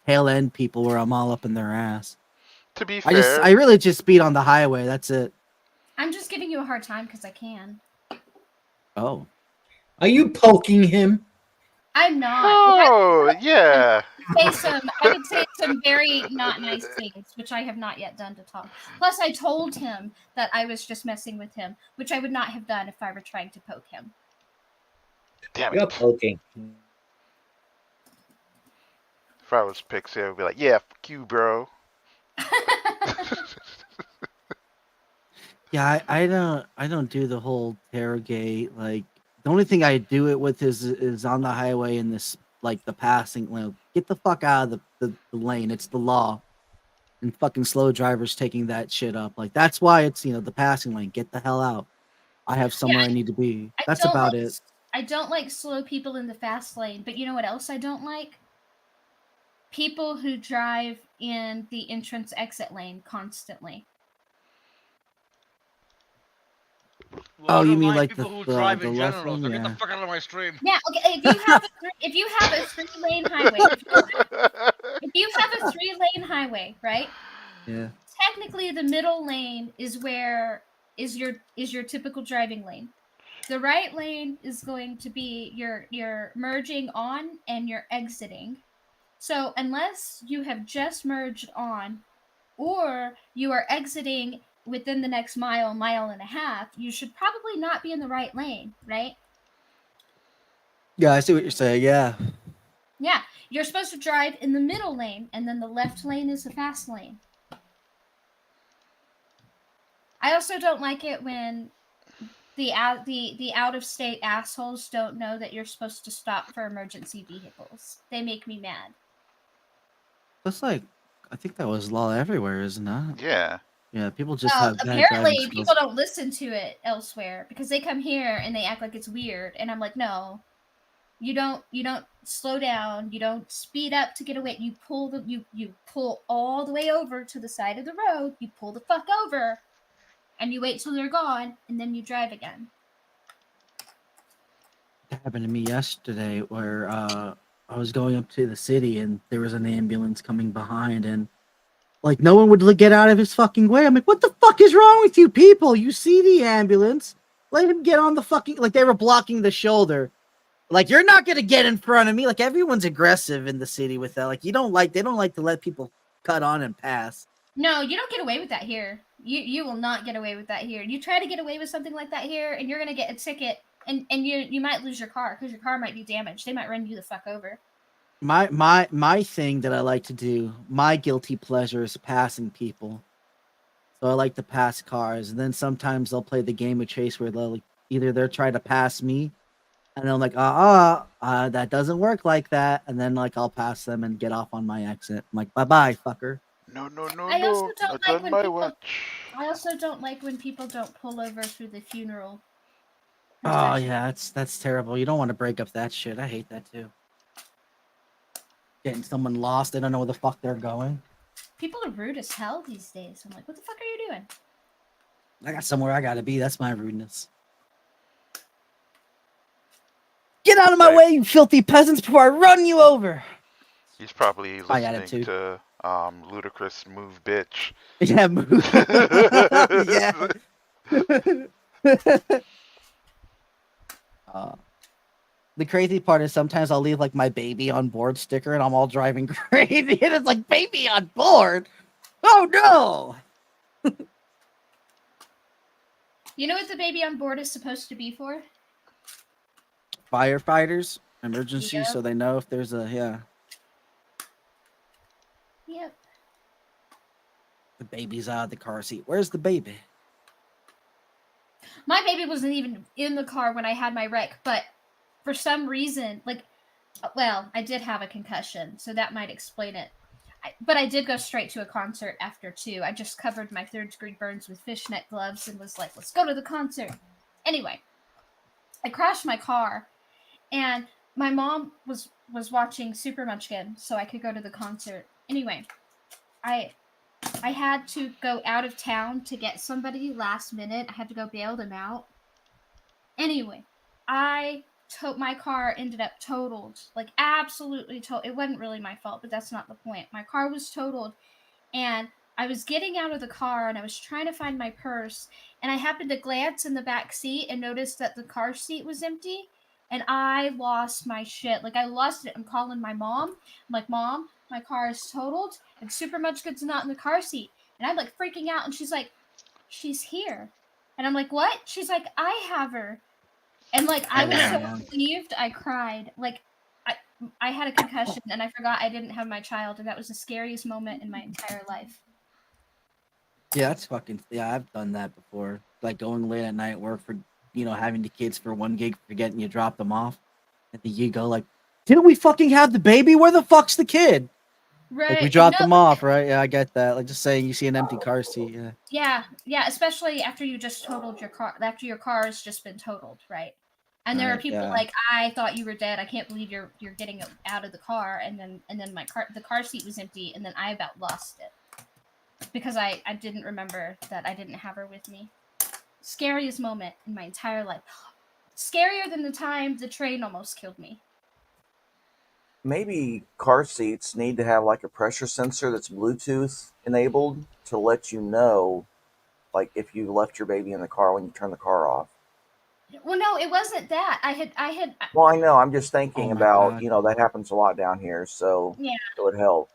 tail end people where I'm all up in their ass. To be I fair, really just speed on the highway. That's it. I'm just giving you a hard time because I can. Oh, Are you poking him? I'm not. oh yeah. I would say some very not nice things, which I have not yet done to Tom. Plus, I told him that I was just messing with him, which I would not have done if I were trying to poke him. Damn You're it. poking. If I was Pixie, I would be like, yeah, fuck you, bro. yeah. I don't do the whole interrogate. Like the only thing I do it with is on the highway in this like the passing lane. Get the fuck out of the lane. It's the law. And fucking slow drivers taking that shit up. Like that's why it's the passing lane. Get the hell out. I have somewhere I need to be. I That's don't about like, it. I don't like slow people in the fast lane, but you know what else I don't like? People who drive in the entrance exit lane constantly. Well, Oh, I you don't mean like like people who drive the in left general, lane? so get the Yeah. fuck out of my stream. Yeah, okay. If you have a 3-lane highway, if you have a 3-lane highway, right? Yeah. Technically, the middle lane is where is your typical driving lane. The right lane is going to be your merging on and your exiting. So unless you have just merged on, or you are exiting within the next mile and a half, you should probably not be in the right lane, right? Yeah, I see what you're saying. Yeah. Yeah, you're supposed to drive in the middle lane, and then the left lane is the fast lane. I also don't like it when the out of state assholes don't know that you're supposed to stop for emergency vehicles. They make me mad. That's like, I think that was law everywhere, isn't that? Yeah. Yeah, people just Well, have bad driving apparently skills. people don't listen to it elsewhere because they come here and they act like it's weird, and I'm like, no, you don't slow down, you don't speed up to get away. You pull all the way over to the side of the road, you pull the fuck over, and you wait till they're gone, and then you drive again. That happened to me yesterday where I was going up to the city and there was an ambulance coming behind and like no one would get out of his fucking way. I'm like, what the fuck is wrong with you people? You see the ambulance? Let him get on the fucking like they were blocking the shoulder. Like you're not gonna get in front of me. Like everyone's aggressive in the city with that. Like they don't like to let people cut on and pass. No, you don't get away with that here. You will not get away with that here. You try to get away with something like that here, and you're gonna get a ticket, and you might lose your car because your car might be damaged. They might run you the fuck over. My thing that I like to do, my guilty pleasure is passing people. So I like to pass cars, and then sometimes they'll play the game of chase where they'll either they're trying to pass me, and I'm like, that doesn't work like that, and then like I'll pass them and get off on my exit. I'm like, bye, fucker. No, I also don't not like on when my people. watch. I also don't like when people don't pull over through the funeral. Oh procession. yeah, that's terrible. You don't want to break up that shit. I hate that too. Getting someone lost, they don't know where the fuck they're going. People are rude as hell these days. I'm like, what the fuck are you doing? I got somewhere I gotta be. That's my rudeness. Get out of my Like, way, you filthy peasants, before I run you over. he's probably My listening attitude. to Ludacris Move Bitch. Yeah, move. Yeah. The crazy part is sometimes I'll leave like my baby on board sticker and I'm all driving crazy and it's like, baby on board? Oh no! You know what the baby on board is supposed to be for? Firefighters, emergency, Yep. so they know if there's a, yeah. Yep. The baby's out of the car seat. Where's the baby? My baby wasn't even in the car when I had my wreck, but for some reason, like, well, I did have a concussion, so that might explain it. But I did go straight to a concert after too. I just covered my third-degree burns with fishnet gloves and was like, let's go to the concert. Anyway, I crashed my car, and my mom was watching Super Munchkin, so I could go to the concert. Anyway, I had to go out of town to get somebody last minute. I had to go bail them out. Anyway, my car ended up totaled, like absolutely totaled. It wasn't really my fault, but that's not the point. My car was totaled, and I was getting out of the car and I was trying to find my purse, and I happened to glance in the back seat and noticed that the car seat was empty, and I lost my shit. Like, I lost it. I'm calling my mom. I'm like, Mom, my car is totaled and Super Muchgood's not in the car seat. And I'm like freaking out, and she's like, she's here. And I'm like, what? She's like, I have her. And like, I was so Yeah. relieved, I cried. Like, I had a concussion and I forgot I didn't have my child, and that was the scariest moment in my entire life. Yeah, that's fucking, yeah, I've done that before. Like going late at night, work for, having the kids for 1 gig, forgetting you drop them off. And then you go like, didn't we fucking have the baby? Where the fuck's the kid? Like, we Right. dropped No, them off, right? Yeah, I get that. Like, just saying you see an empty car seat, yeah. yeah, especially after you just totaled your car, after your car has just been totaled, right? And there are Right, people yeah. like, I thought you were dead. I can't believe you're getting out of the car, and then the car seat was empty, and then I about lost it because I didn't remember that I didn't have her with me. Scariest moment in my entire life. Scarier than the time the train almost killed me. Maybe car seats need to have like a pressure sensor that's Bluetooth enabled to let you know, like if you left your baby in the car when you turn the car off. Well, no, it wasn't that. I had. Well, I know. I'm just Oh thinking my about, god. that happens a lot down here, so Yeah, it would help.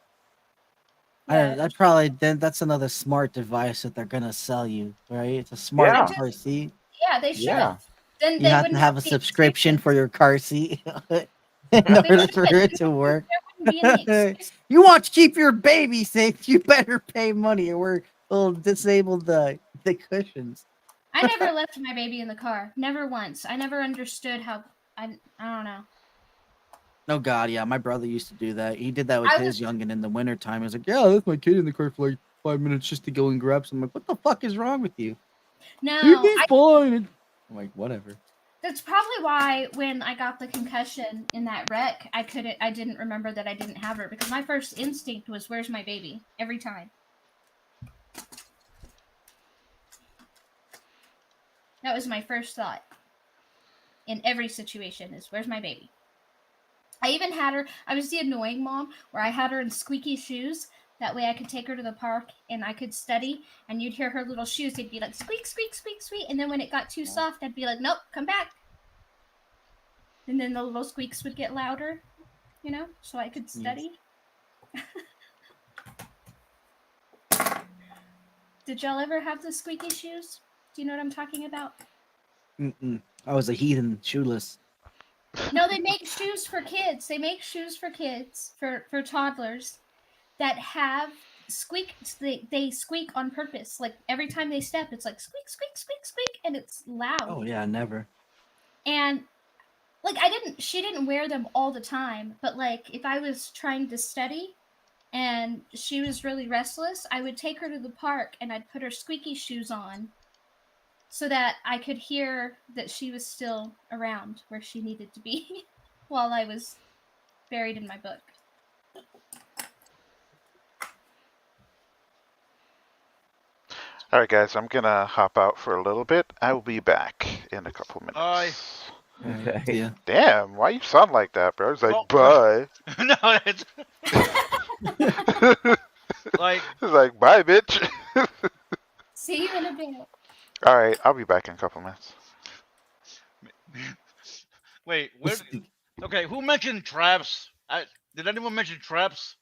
yeah. That's probably that's another smart device that they're gonna sell you, right? It's a smart Yeah. car seat. Yeah, they should. Yeah. Then You they have to wouldn't have a the subscription excuses. for your car seat in They order should. for it to work. There wouldn't be any excuse. You want to keep your baby safe, you better pay money, or we'll disable the cushions. I never left my baby in the car. Never once. I never understood how. I don't know. Oh god, yeah, my brother used to do that. He did that with I his was youngin in the wintertime. He was like, yeah, I left my kid in the car for like 5 minutes just to go and grab some. I'm like, what the fuck is wrong with you? no. He's fine. I'm like, whatever. That's probably why when I got the concussion in that wreck, I didn't remember that I didn't have her, because my first instinct was, where's my baby? Every time. That was my first thought in every situation, is where's my baby? I even had her, I was the annoying mom where I had her in squeaky shoes. That way I could take her to the park and I could study, and you'd hear her little shoes. They'd be like, squeak, squeak, squeak, squeak. And then when it got too soft, I'd be like, nope, come back. And then the little squeaks would get louder, so I could study. Did y'all ever have the squeaky shoes? Do you know what I'm talking about? Mm-mm. I was a heathen, shoeless. No, they make shoes for kids. They make shoes for kids, for toddlers, that have squeak. They squeak on purpose. Like, every time they step, it's like squeak, squeak, squeak, squeak, and it's loud. Oh yeah, never. And like, she didn't wear them all the time, but like, if I was trying to study and she was really restless, I would take her to the park and I'd put her squeaky shoes on so that I could hear that she was still around where she needed to be while I was buried in my book. All right, guys, I'm gonna hop out for a little bit. I will be back in a couple minutes. Bye. Okay. Yeah. Damn, why you sound like that, bro? It's like, Well, bye. no, it's like It's like, bye, bitch. See you in a bit. All right, I'll be back in a couple minutes. wait, where? Okay, who mentioned traps? Did anyone mention traps?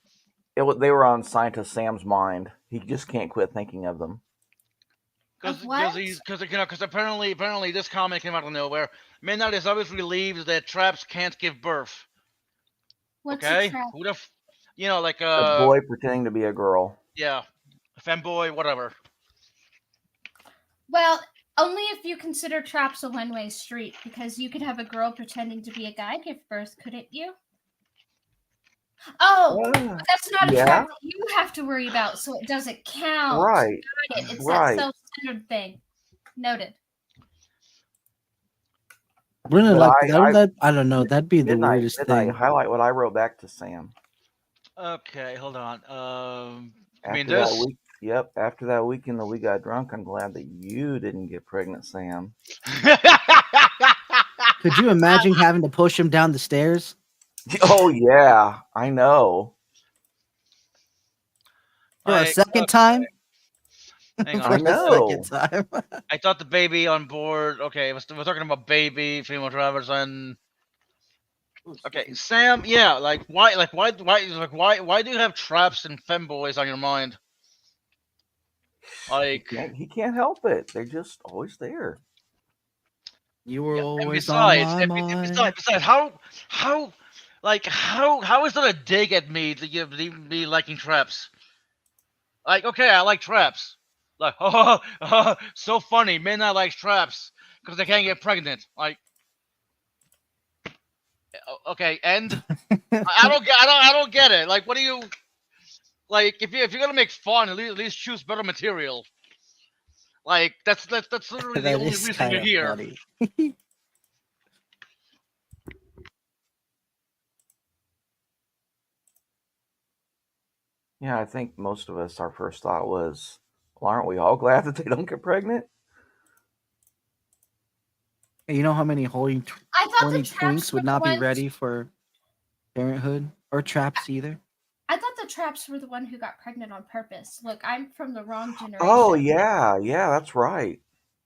They were on Scientist Sam's mind. He just can't quit thinking of them. Because what? because apparently this comment came out of nowhere. Midnight is always relieved that traps can't give birth. What's Okay, a trap? who the, like A boy pretending to be a girl. yeah, femboy, whatever. Well, only if you consider traps a one-way street, because you could have a girl pretending to be a guy give birth, couldn't you? Oh, but that's not a Yeah. trap that you have to worry about, so it doesn't count. Right. Got it. It's Right. that self-centered thing. Noted. Wouldn't it But like I don't know. That'd be the Midnight, weirdest Midnight, thing. highlight what I wrote back to Sam. Okay, hold on. I mean After that this. week, yep. After that weekend that we got drunk, I'm glad that you didn't get pregnant, Sam. Could you imagine having to push him down the stairs? Oh yeah, I know. For a Like, second okay, time? Hang For I on. a know. second time. I thought the baby on board. Okay, we're talking about baby, female drivers, and okay, Sam. Yeah, why do you have traps and femboys on your mind? Like, He can't help it. They're just always there. You were yeah, and always on besides, my and mind. besides, how is that a dig at me to give me liking traps? Like, okay, I like traps. Like, so funny. Men not like traps because they can't get pregnant. Like, okay, and I don't get it. Like, what do you like? If you're gonna make fun, at least choose better material. Like, that's literally the That only is reason kind you're of here. funny. Yeah, I think most of us, our first thought was, well, aren't we all glad that they don't get pregnant? Hey, you know how many horny I thought the twinks traps were would the not be ones. ready for parenthood or traps either? I thought the traps were the one who got pregnant on purpose. Look, I'm from the wrong generation. Oh yeah, that's right.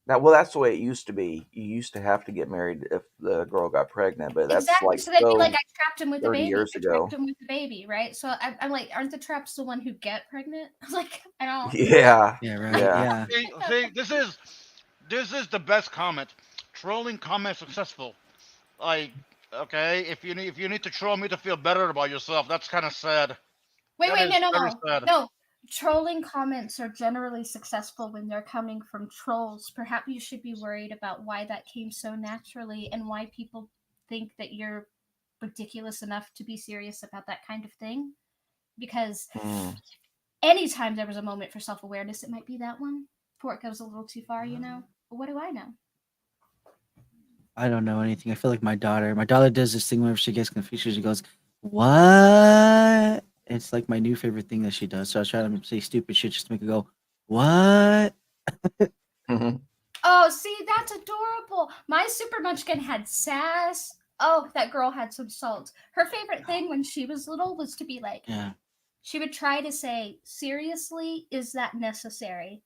That's the way it used to be. You used to have to get married if the girl got pregnant, but that's Exactly. like So they'd be like, so I trapped him with a 30 baby. years I ago. trapped him with a baby, right? So I'm like, aren't the traps the one who get pregnant? I was like, I don't. Yeah. Yeah, right. Yeah. Yeah. See, this is the best comment. Trolling comment successful. Like, okay, if you need to troll me to feel better about yourself, that's kind of sad. Wait, That is very no. sad. No. Trolling comments are generally successful when they're coming from trolls. Perhaps you should be worried about why that came so naturally and why people think that you're ridiculous enough to be serious about that kind of thing. Because anytime there was a moment for self-awareness, it might be that one before it goes a little too far, you know? But what do I know? I don't know anything. I feel like my daughter does this thing whenever she gets confused. She goes, "What?" It's like my new favorite thing that she does. So I try to say stupid shit just to make her go, "What?" Oh, see, that's adorable. My Super Munchkin had sass. Oh, that girl had some salt. Her favorite thing when she was little was to be like, Yeah. she would try to say, seriously, is that necessary?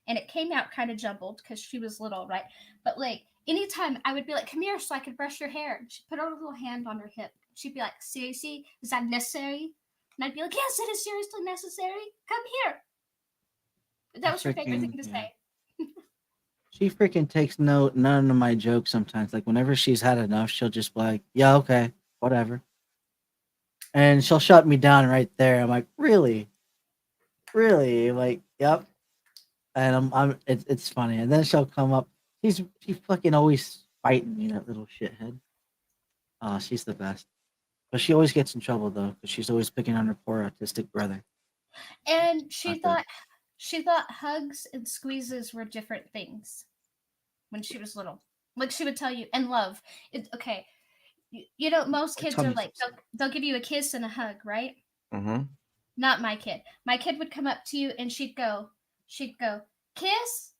And it came out kind of jumbled because she was little, right? But like, anytime I would be like, come here so I could brush your hair. And she'd put her little hand on her hip. She'd be like, seriously, is that necessary? And I'd be like, yes, it is seriously necessary. Come here. That was her favorite thing to say. She freaking takes none of my jokes sometimes. Like whenever she's had enough, she'll just be like, "Yeah, okay, whatever," and she'll shut me down right there. I'm like, "Really, really?" Like, "Yep." And it's funny. And then she'll come up. She's fucking always fighting me, that little shithead. Oh, she's the best. But she always gets in trouble though, because she's always picking on her poor autistic brother. And she Not thought hugs and squeezes were different things when she was little. Like she would tell you, and love. Okay. You know, most kids are like, they'll give you a kiss and a hug, right? Mm-hmm. Not my kid. My kid would come up to you and she'd go, kiss,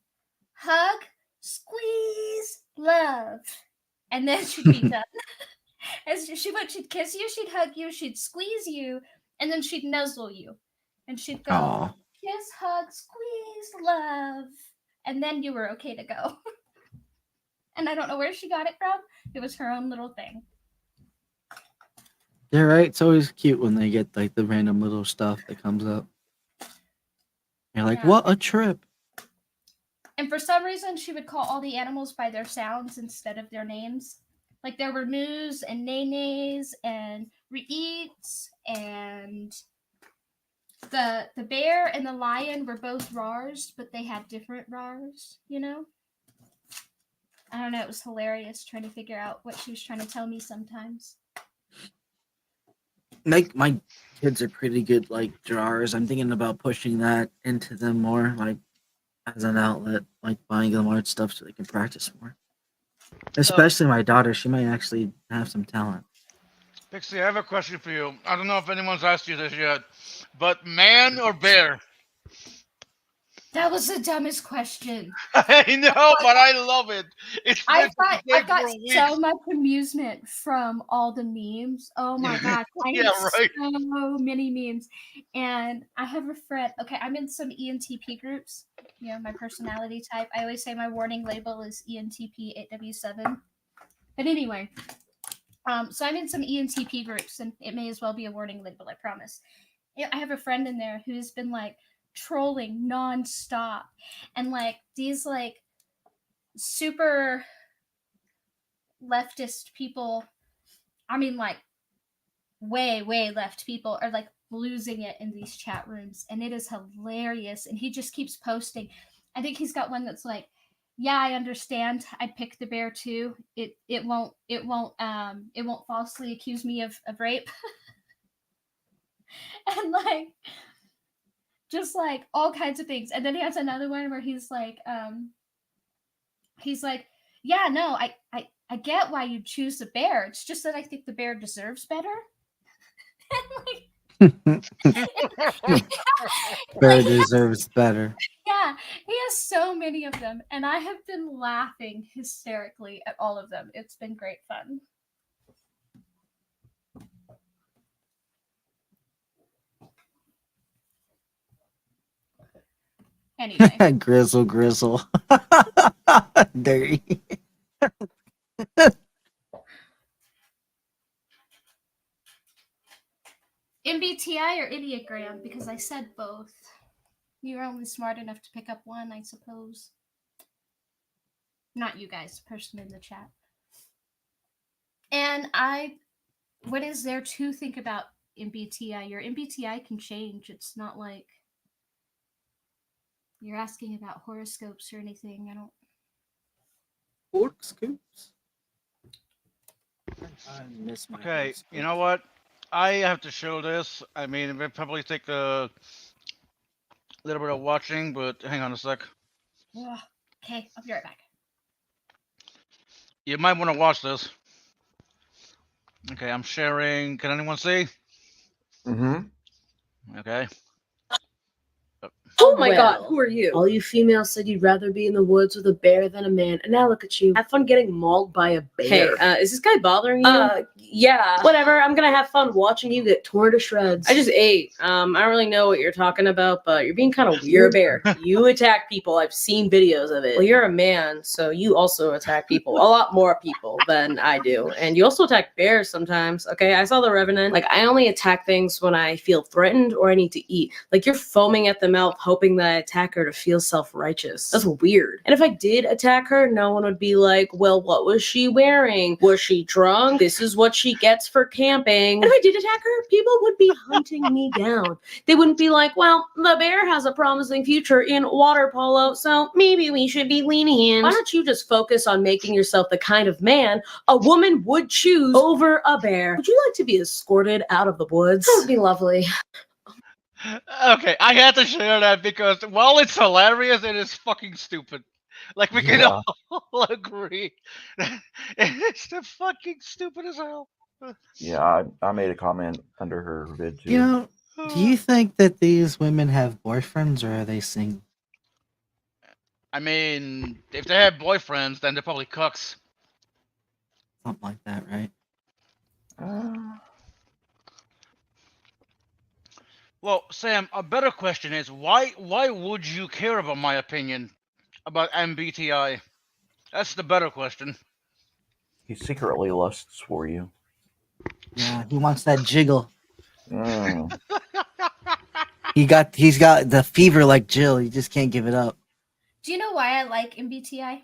hug, squeeze, love. And then she'd be done. As she'd kiss you, she'd hug you, she'd squeeze you, and then she'd nuzzle you. And she'd go, Aw. kiss, hug, squeeze, love. And then you were okay to go. And I don't know where she got it from. It was her own little thing. You're right. It's always cute when they get like the random little stuff that comes up. You're like, Yeah. what a trip. And for some reason, she would call all the animals by their sounds instead of their names. Like there were moos and nays and reeats, and the bear and the lion were both rars, but they had different rars, you know? I don't know, it was hilarious trying to figure out what she was trying to tell me sometimes. Like my kids are pretty good like drawers. I'm thinking about pushing that into them more, like as an outlet, like buying them art stuff so they can practice more. Especially my daughter, she might actually have some talent. Pixie, I have a question for you. I don't know if anyone's asked you this yet, but man or bear? That was the dumbest question. I know, but I love it. I got so much amusement from all the memes. Oh my gosh, I Yeah, have right. so many memes. And I have a friend. Okay, I'm in some ENTP groups. You know, my personality type. I always say my warning label is ENTP 8W7. But anyway, so I'm in some ENTP groups, and it may as well be a warning label. I promise. Yeah, I have a friend in there who's been like trolling nonstop, and like these like super leftist people, I mean like way left people, are like losing it in these chat rooms, and it is hilarious. And he just keeps posting. I think he's got one that's like, yeah, I understand, I'd pick the bear too. It won't falsely accuse me of rape. And like just like all kinds of things. And then he has another one where he's like, yeah, no, I get why you choose the bear. It's just that I think the bear deserves better. Bear deserves better. Yeah, he has so many of them, and I have been laughing hysterically at all of them. It's been great fun. Anyway. Grizzle. Dirty. MBTI or Enneagram? Because I said both. You're only smart enough to pick up one, I suppose. Not you guys, the person in the chat. And what is there to think about MBTI? Your MBTI can change. It's not like you're asking about horoscopes or anything. I don't. Horoscopes? I miss my Okay, horoscopes. you know what? I have to show this. I mean, it would probably take a little bit of watching, but hang on a sec. Ugh. Okay, I'll be right back. You might want to watch this. Okay, I'm sharing. Can anyone see? Mm-hmm. Okay. Oh my god, who are you? All you females said you'd rather be in the woods with a bear than a man, and now look at you. Have fun getting mauled by a bear. Hey, is this guy bothering you? Yeah. Whatever, I'm gonna have fun watching you get torn to shreds. I just ate. I don't really know what you're talking about, but you're being kind of weird. You're a bear. You attack people. I've seen videos of it. Well, you're a man, so you also attack people. A lot more people than I do. And you also attack bears sometimes. Okay, I saw The Revenant. Like, I only attack things when I feel threatened or I need to eat. Like, you're foaming at the mouth, hoping that I attack her to feel self-righteous. That's weird. And if I did attack her, no one would be like, well, what was she wearing? Was she drunk? This is what she gets for camping. And if I did attack her, people would be hunting me down. They wouldn't be like, well, the bear has a promising future in water polo, so maybe we should be lenient. Why don't you just focus on making yourself the kind of man a woman would choose over a bear? Would you like to be escorted out of the woods? That would be lovely. Okay, I had to share that because while it's hilarious, it is fucking stupid. Like we can all agree, it's the fucking stupid as hell. Yeah, I made a comment under her vid too. You know, do you think that these women have boyfriends or are they single? I mean, if they have boyfriends, then they're probably cucks. Something like that, right? Well, Sam, a better question is why would you care about my opinion about MBTI? That's the better question. He secretly lusts for you. Yeah, he wants that jiggle. Mm. He's got the fever like Jill. He just can't give it up. Do you know why I like MBTI?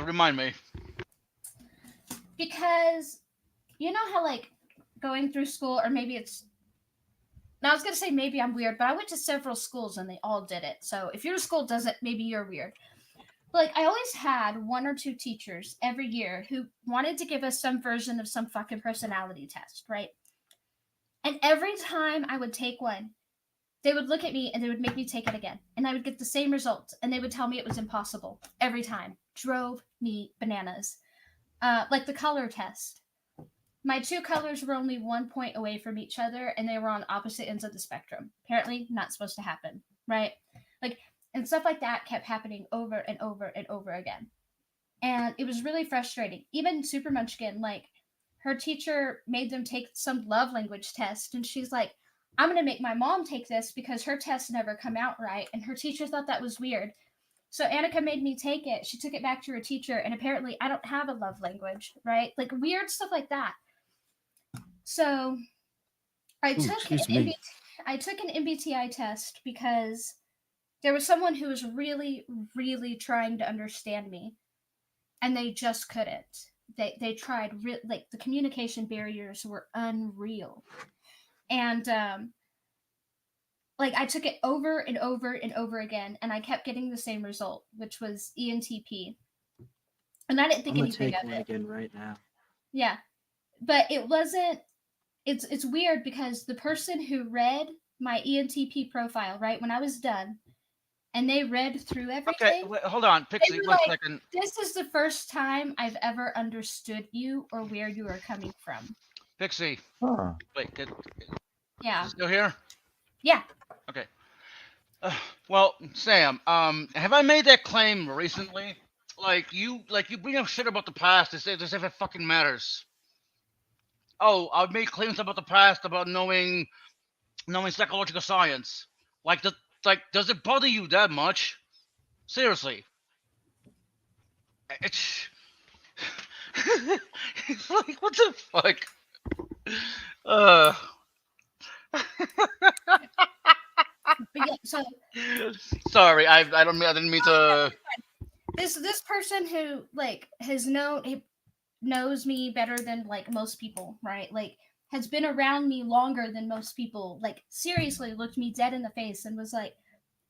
Remind me. Because you know how like going through school, or maybe it's. Now I was gonna say maybe I'm weird, but I went to several schools and they all did it. So if your school does it, maybe you're weird. But like I always had one or two teachers every year who wanted to give us some version of some fucking personality test, right? And every time I would take one, they would look at me and they would make me take it again. And I would get the same results. And they would tell me it was impossible every time. Drove me bananas. Like the color test. My two colors were only 1 point away from each other and they were on opposite ends of the spectrum. Apparently, not supposed to happen, right? Like, and stuff like that kept happening over and over and over again. And it was really frustrating. Even Super Munchkin, like, her teacher made them take some love language test. And she's like, I'm going to make my mom take this because her test never come out right. And her teacher thought that was weird. So Annika made me take it. She took it back to her teacher. And apparently I don't have a love language, right? Like weird stuff like that. So I Ooh, took excuse an me. I took an MBTI test because there was someone who was really, really trying to understand me, and they just couldn't. They tried like the communication barriers were unreal, and like I took it over and over and over again, and I kept getting the same result, which was ENTP, and I didn't I'm think gonna anything take of one it. again right now. Yeah, but it wasn't. It's weird because the person who read my ENTP profile right when I was done, and they read through Okay, everything, wait, hold on, they Pixie, were one like, second. "This is the first time I've ever understood you or where you are coming from." Pixie, Huh. wait, Yeah, is it still here? yeah. Okay. Well, Sam, have I made that claim recently? Like you bring up shit about the past as if it fucking matters. Oh, I've made claims about the past about knowing psychological science. Like the does it bother you that much? Seriously, it's it's like what the fuck? Uh, But yeah, so sorry, I didn't mean to. this person who like knows me better than like most people, right? Like has been around me longer than most people. Like seriously looked me dead in the face and was like,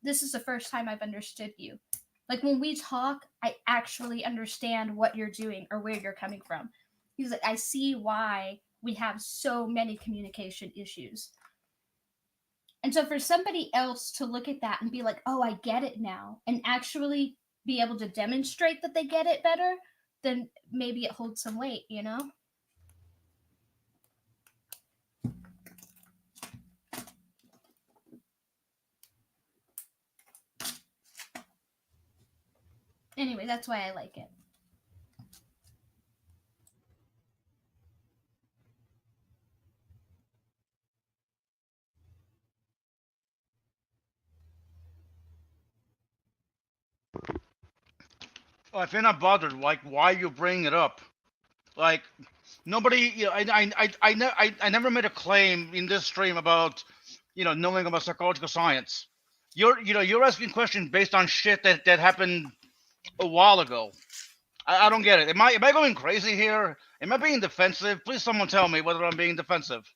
"This is the first time I've understood you." Like when we talk, I actually understand what you're doing or where you're coming from. He's like, "I see why we have so many communication issues." And so for somebody else to look at that and be like, "Oh, I get it now," and actually be able to demonstrate that they get it better, then maybe it holds some weight, you know? Anyway, that's why I like it. Oh, if you're not bothered, like why you bring it up? Like nobody, you know, I never made a claim in this stream about, knowing about psychological science. You're asking questions based on shit that happened a while ago. I don't get it. Am I going crazy here? Am I being defensive? Please, someone tell me whether I'm being defensive.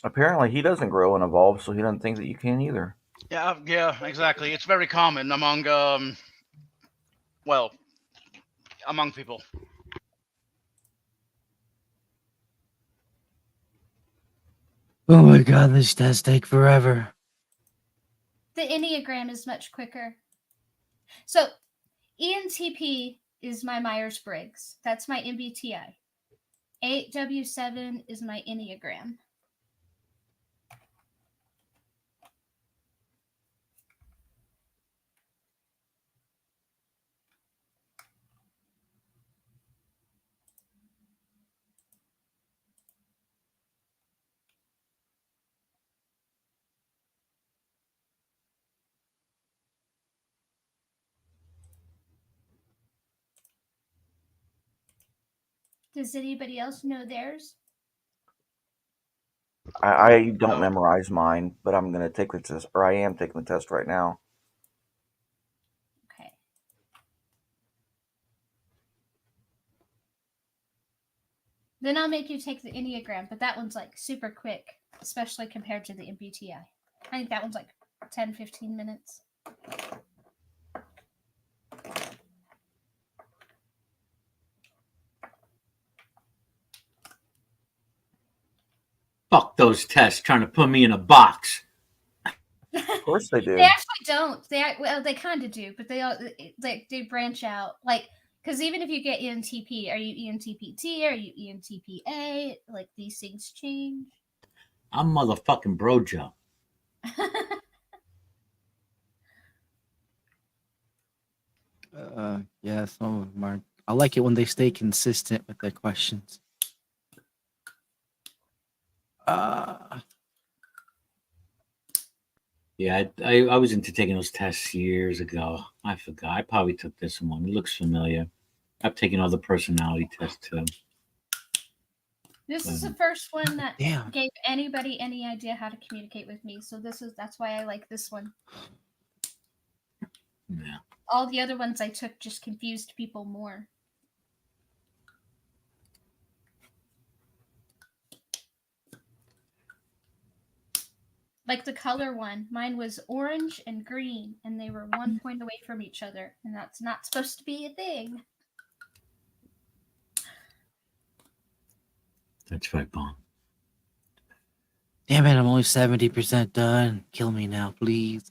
Apparently, he doesn't grow and evolve, so he doesn't think that you can either. Yeah, exactly. It's very common among, well, among people. Oh my god, this does take forever. The Enneagram is much quicker. So, ENTP is my Myers Briggs. That's my MBTI. 8W7 is my Enneagram. Does anybody else know theirs? I don't No. memorize mine, but I'm going to take the test, or I am taking the test right now. Okay. Then I'll make you take the Enneagram, but that one's like super quick, especially compared to the MBTI. I think that one's like 10, 15 minutes. Fuck those tests trying to put me in a box. Of course they do. They actually don't. They kind of do, but they branch out. Like, because even if you get ENTP, are you ENTP-T? Are you ENTP-A? Like, these things change. I'm motherfucking Brojo. Yeah, some of them are. I like it when they stay consistent with their questions. Yeah, I was into taking those tests years ago. I forgot. I probably took this one. It looks familiar. I've taken other personality tests too. This is the first one that Damn. gave anybody any idea how to communicate with me. So that's why I like this one. Yeah. All the other ones I took just confused people more. Like the color one, mine was orange and green, and they were 1 point away from each other, and that's not supposed to be a thing. That's right, Bon. Damn it, I'm only 70% done. Kill me now, please.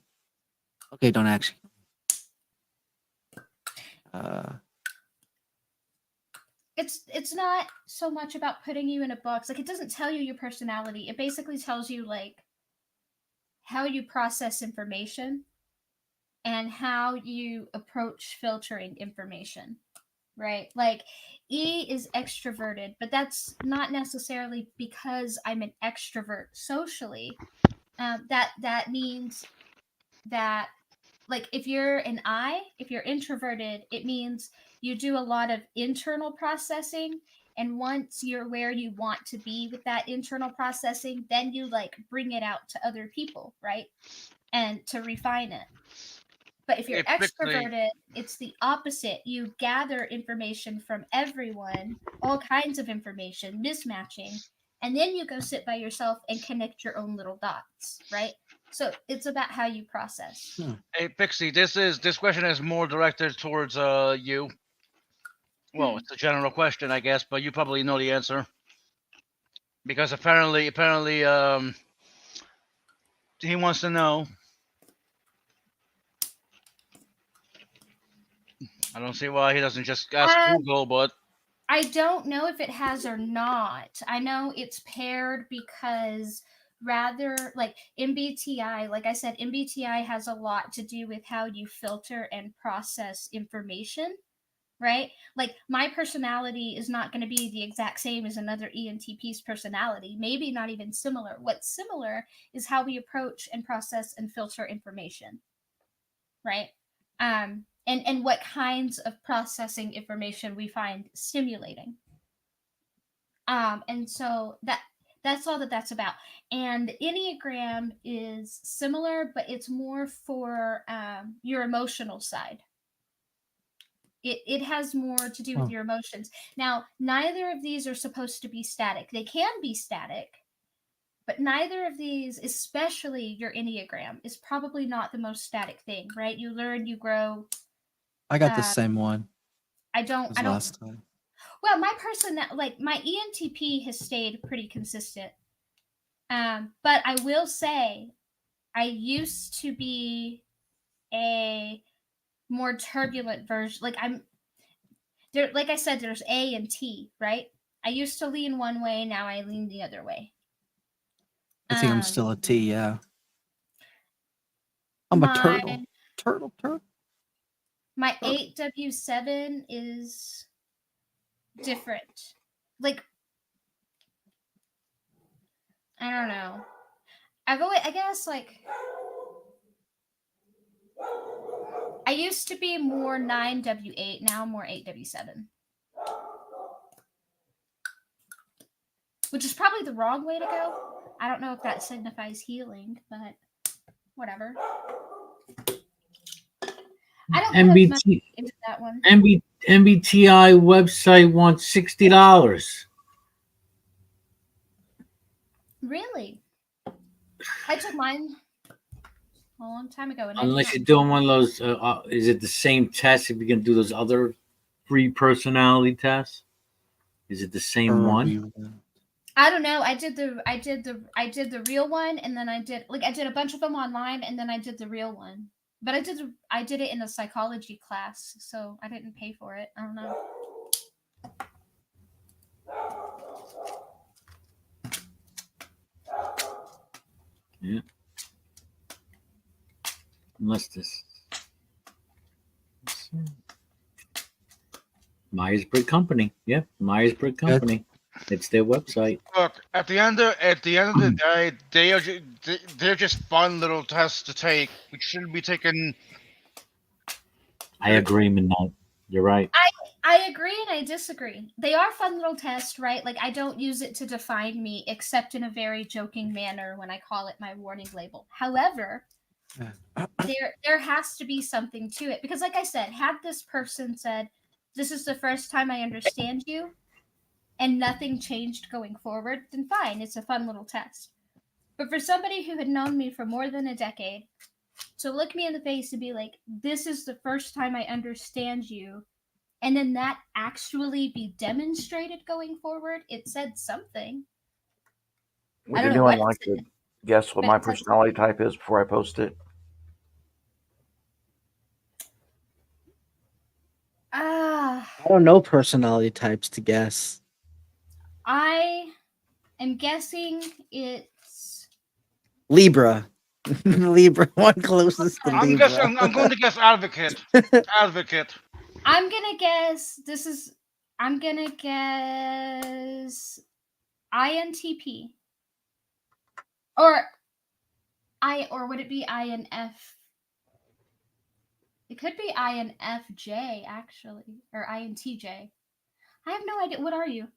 Okay, don't actually. It's not so much about putting you in a box. Like, it doesn't tell you your personality. It basically tells you like how you process information and how you approach filtering information. Right? Like, E is extroverted, but that's not necessarily because I'm an extrovert socially. That means that, like, if you're an I, if you're introverted, it means you do a lot of internal processing, and once you're where you want to be with that internal processing, then you like bring it out to other people, right? And to refine it. But if you're Typically, extroverted, it's the opposite. You gather information from everyone, all kinds of information, mismatching, and then you go sit by yourself and connect your own little dots, right? So it's about how you process. hey Pixie, this question is more directed towards you. Well, it's a general question, I guess, but you probably know the answer because apparently he wants to know. I don't see why he doesn't just ask Google, but I don't know if it has or not. I know it's paired because rather like MBTI, like I said, MBTI has a lot to do with how you filter and process information, right? Like, my personality is not going to be the exact same as another ENTP's personality, maybe not even similar. What's similar is how we approach and process and filter information, right? And what kinds of processing information we find stimulating. And so that's all that's about. And Enneagram is similar, but it's more for your emotional side. It has more to do with your emotions. Now, neither of these are supposed to be static. They can be static, but neither of these, especially your Enneagram, is probably not the most static thing, right? You learn, you grow. I got the same one I don't. as last time. Well, my person, like my ENTP, has stayed pretty consistent. But I will say, I used to be a more turbulent version. Like, I'm there. Like I said, there's A and T, right? I used to lean one way. Now I lean the other way. I think I'm still a T, yeah. I'm a turtle. Turtle. My 8W7 is different. Like, I don't know. I guess, like, I used to be more 9W8, now I'm more 8W7. which is probably the wrong way to go. I don't know if that signifies healing, but whatever. I don't put as much MBT into that one. MBTI website wants $60. Really? I took mine a long time ago, and I did Unless not. you're doing one of those, is it the same test if you can do those other free personality tests? Is it the same one? I don't know. I did the real one, and then I did a bunch of them online, and then I did the real one. But I did it in a psychology class, so I didn't pay for it. I don't know. Yeah. Unless this Myers-Briggs Company. Yeah, Myers-Briggs Company. It's their website. Look, at the end of the day, they're just fun little tests to take. We shouldn't be taking. I agree, Midnight. You're right. I agree and I disagree. They are fun little tests, right? Like I don't use it to define me, except in a very joking manner when I call it my warning label. However, there has to be something to it because, like I said, had this person said, "This is the first time I understand you," and nothing changed going forward, then fine, it's a fun little test. But for somebody who had known me for more than a decade to look me in the face and be like, "This is the first time I understand you," and then that actually be demonstrated going forward, it said something. Would I you don't be know doing what like it said, to guess what but my it said personality type is before I post it? I don't know personality types to guess. I am guessing it's Libra. Libra, one closest to Libra. I'm going to guess advocate. Advocate. I'm gonna guess INTP. Or would it be INF? It could be INFJ actually, or INTJ. I have no idea. What are you?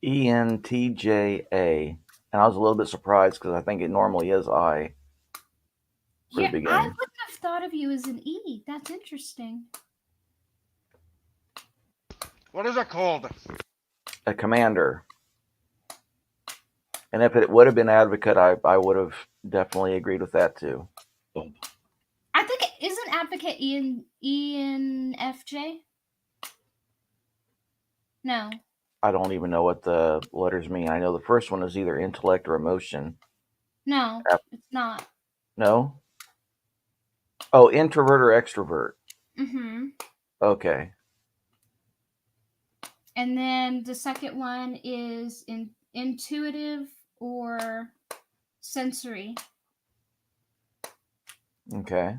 ENTJA. And I was a little bit surprised because I think it normally is I for the Yeah, I beginning. wouldn't have thought of you as an E. That's interesting. What is that called? A commander. And if it would have been advocate, I would have definitely agreed with that too. I think isn't advocate ENFJ? No. I don't even know what the letters mean. I know the first one is either intellect or emotion. No, it's not. No? Oh, introvert or extrovert. Mm-hmm. Okay. And then the second one is intuitive or sensory. Okay.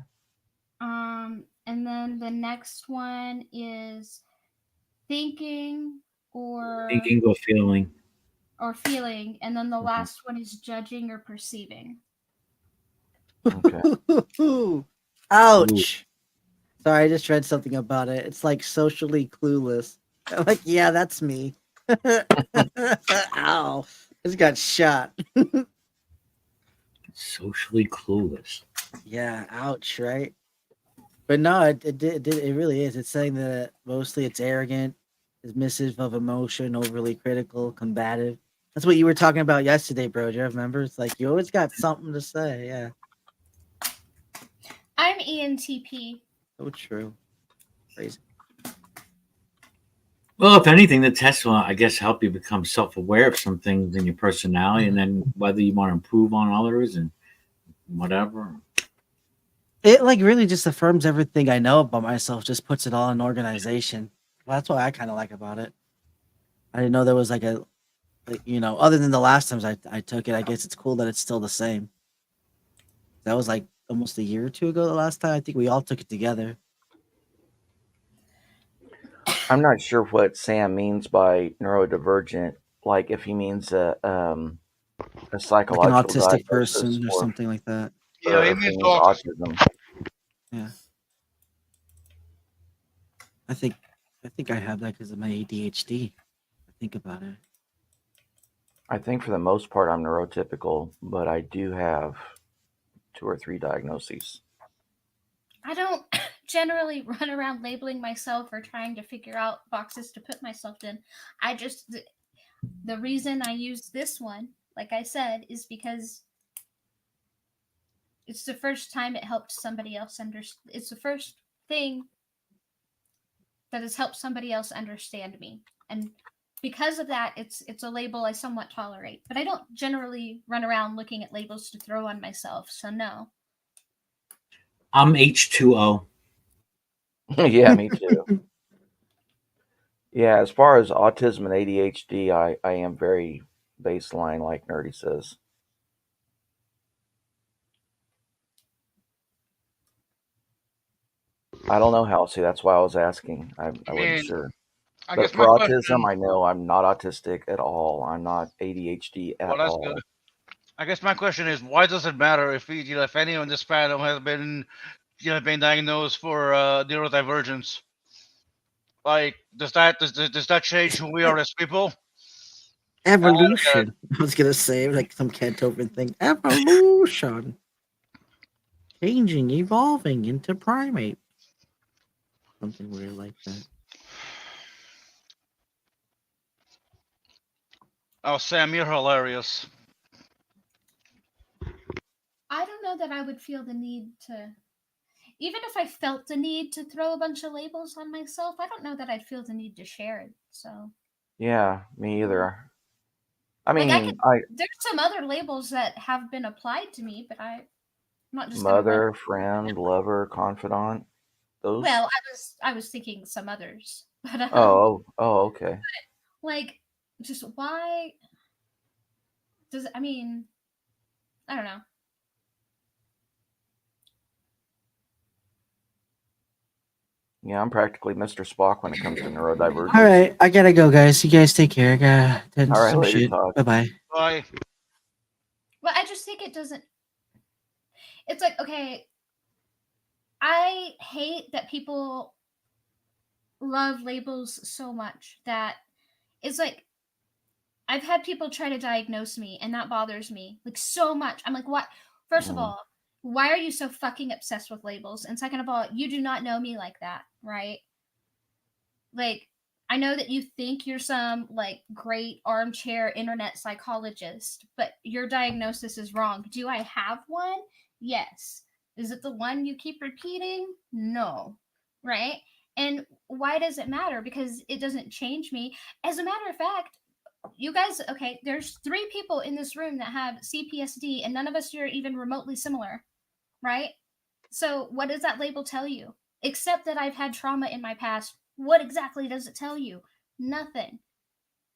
And then the next one is thinking or feeling. or feeling, and then the last one is judging or perceiving. Okay. Ouch. Sorry, I just read something about it. It's like socially clueless. I'm like, yeah, that's me. Ow. Just got shot. Socially clueless. Yeah, ouch, right? But no, it really is. It's saying that mostly it's arrogant, dismissive of emotion, overly critical, combative. That's what you were talking about yesterday, bro. Do you remember? It's like you always got something to say. Yeah. I'm ENTP. So true. Crazy. Well, if anything, the test will, I guess, help you become self-aware of some things in your personality, and then whether you want to improve on others and whatever. It like really just affirms everything I know about myself. Just puts it all in organization. Well, that's what I kind of like about it. I didn't know there was like other than the last times I took it. I guess it's cool that it's still the same. That was like almost a year or two ago. The last time I think we all took it together. I'm not sure what Sam means by neurodivergent. Like if he means a psychological Like an autistic diagnosis person or something like that. Yeah, he if means he means autism. Yeah. I think I have that because of my ADHD. I think about it. I think for the most part I'm neurotypical, but I do have 2 or 3 diagnoses. I don't generally run around labeling myself or trying to figure out boxes to put myself in. I just the reason I use this one, like I said, is because it's the first time it helped somebody else understand. It's the first thing that has helped somebody else understand me, and because of that, it's a label I somewhat tolerate. But I don't generally run around looking at labels to throw on myself. So no. I'm H2O. Yeah, me too. Yeah, as far as autism and ADHD, I am very baseline, like Nerdy says. I don't know how. See, that's why I was asking. I I wasn't mean, sure. I But guess for my autism, question. I know I'm not autistic at all. I'm not ADHD Well, at that's good. all. I guess my question is, why does it matter if if anyone in this panel has been been diagnosed for neurodivergence? Like, does that change who we are as people? Uh, Evolution. I was gonna say like some Cantovan thing. Evolution. Changing, evolving into primate. Something weird like that. oh, Sam, you're hilarious. I don't know that I would feel the need to, even if I felt the need to throw a bunch of labels on myself, I don't know that I'd feel the need to share it. So, Yeah, me yeah. either. I Like I could, mean, I there's some other labels that have been applied to me, but I'm not just gonna run. mother, friend, lover, confidant. Well, Those. I was thinking some others, but Okay. like, just why does I mean, I don't know. Yeah, I'm practically Mr. Spock when it comes to All neurodivergence. right, I gotta go, guys. You guys take care. I gotta attend All to right, some later, shit. Todd. Bye bye. Bye. But I just think it doesn't. It's like, okay, I hate that people love labels so much that it's like I've had people try to diagnose me and that bothers me like so much. I'm like, what? First of Mm, all, why are you so fucking obsessed with labels? And second of all, you do not know me like that, right? Like, I know that you think you're some like great armchair internet psychologist, but your diagnosis is wrong. Do I have one? Yes. Is it the one you keep repeating? No. Right? And why does it matter? Because it doesn't change me. As a matter of fact, you guys, okay, there's 3 people in this room that have CPSD, and none of us are even remotely similar, right? So, what does that label tell you? Except that I've had trauma in my past. What exactly does it tell you? Nothing.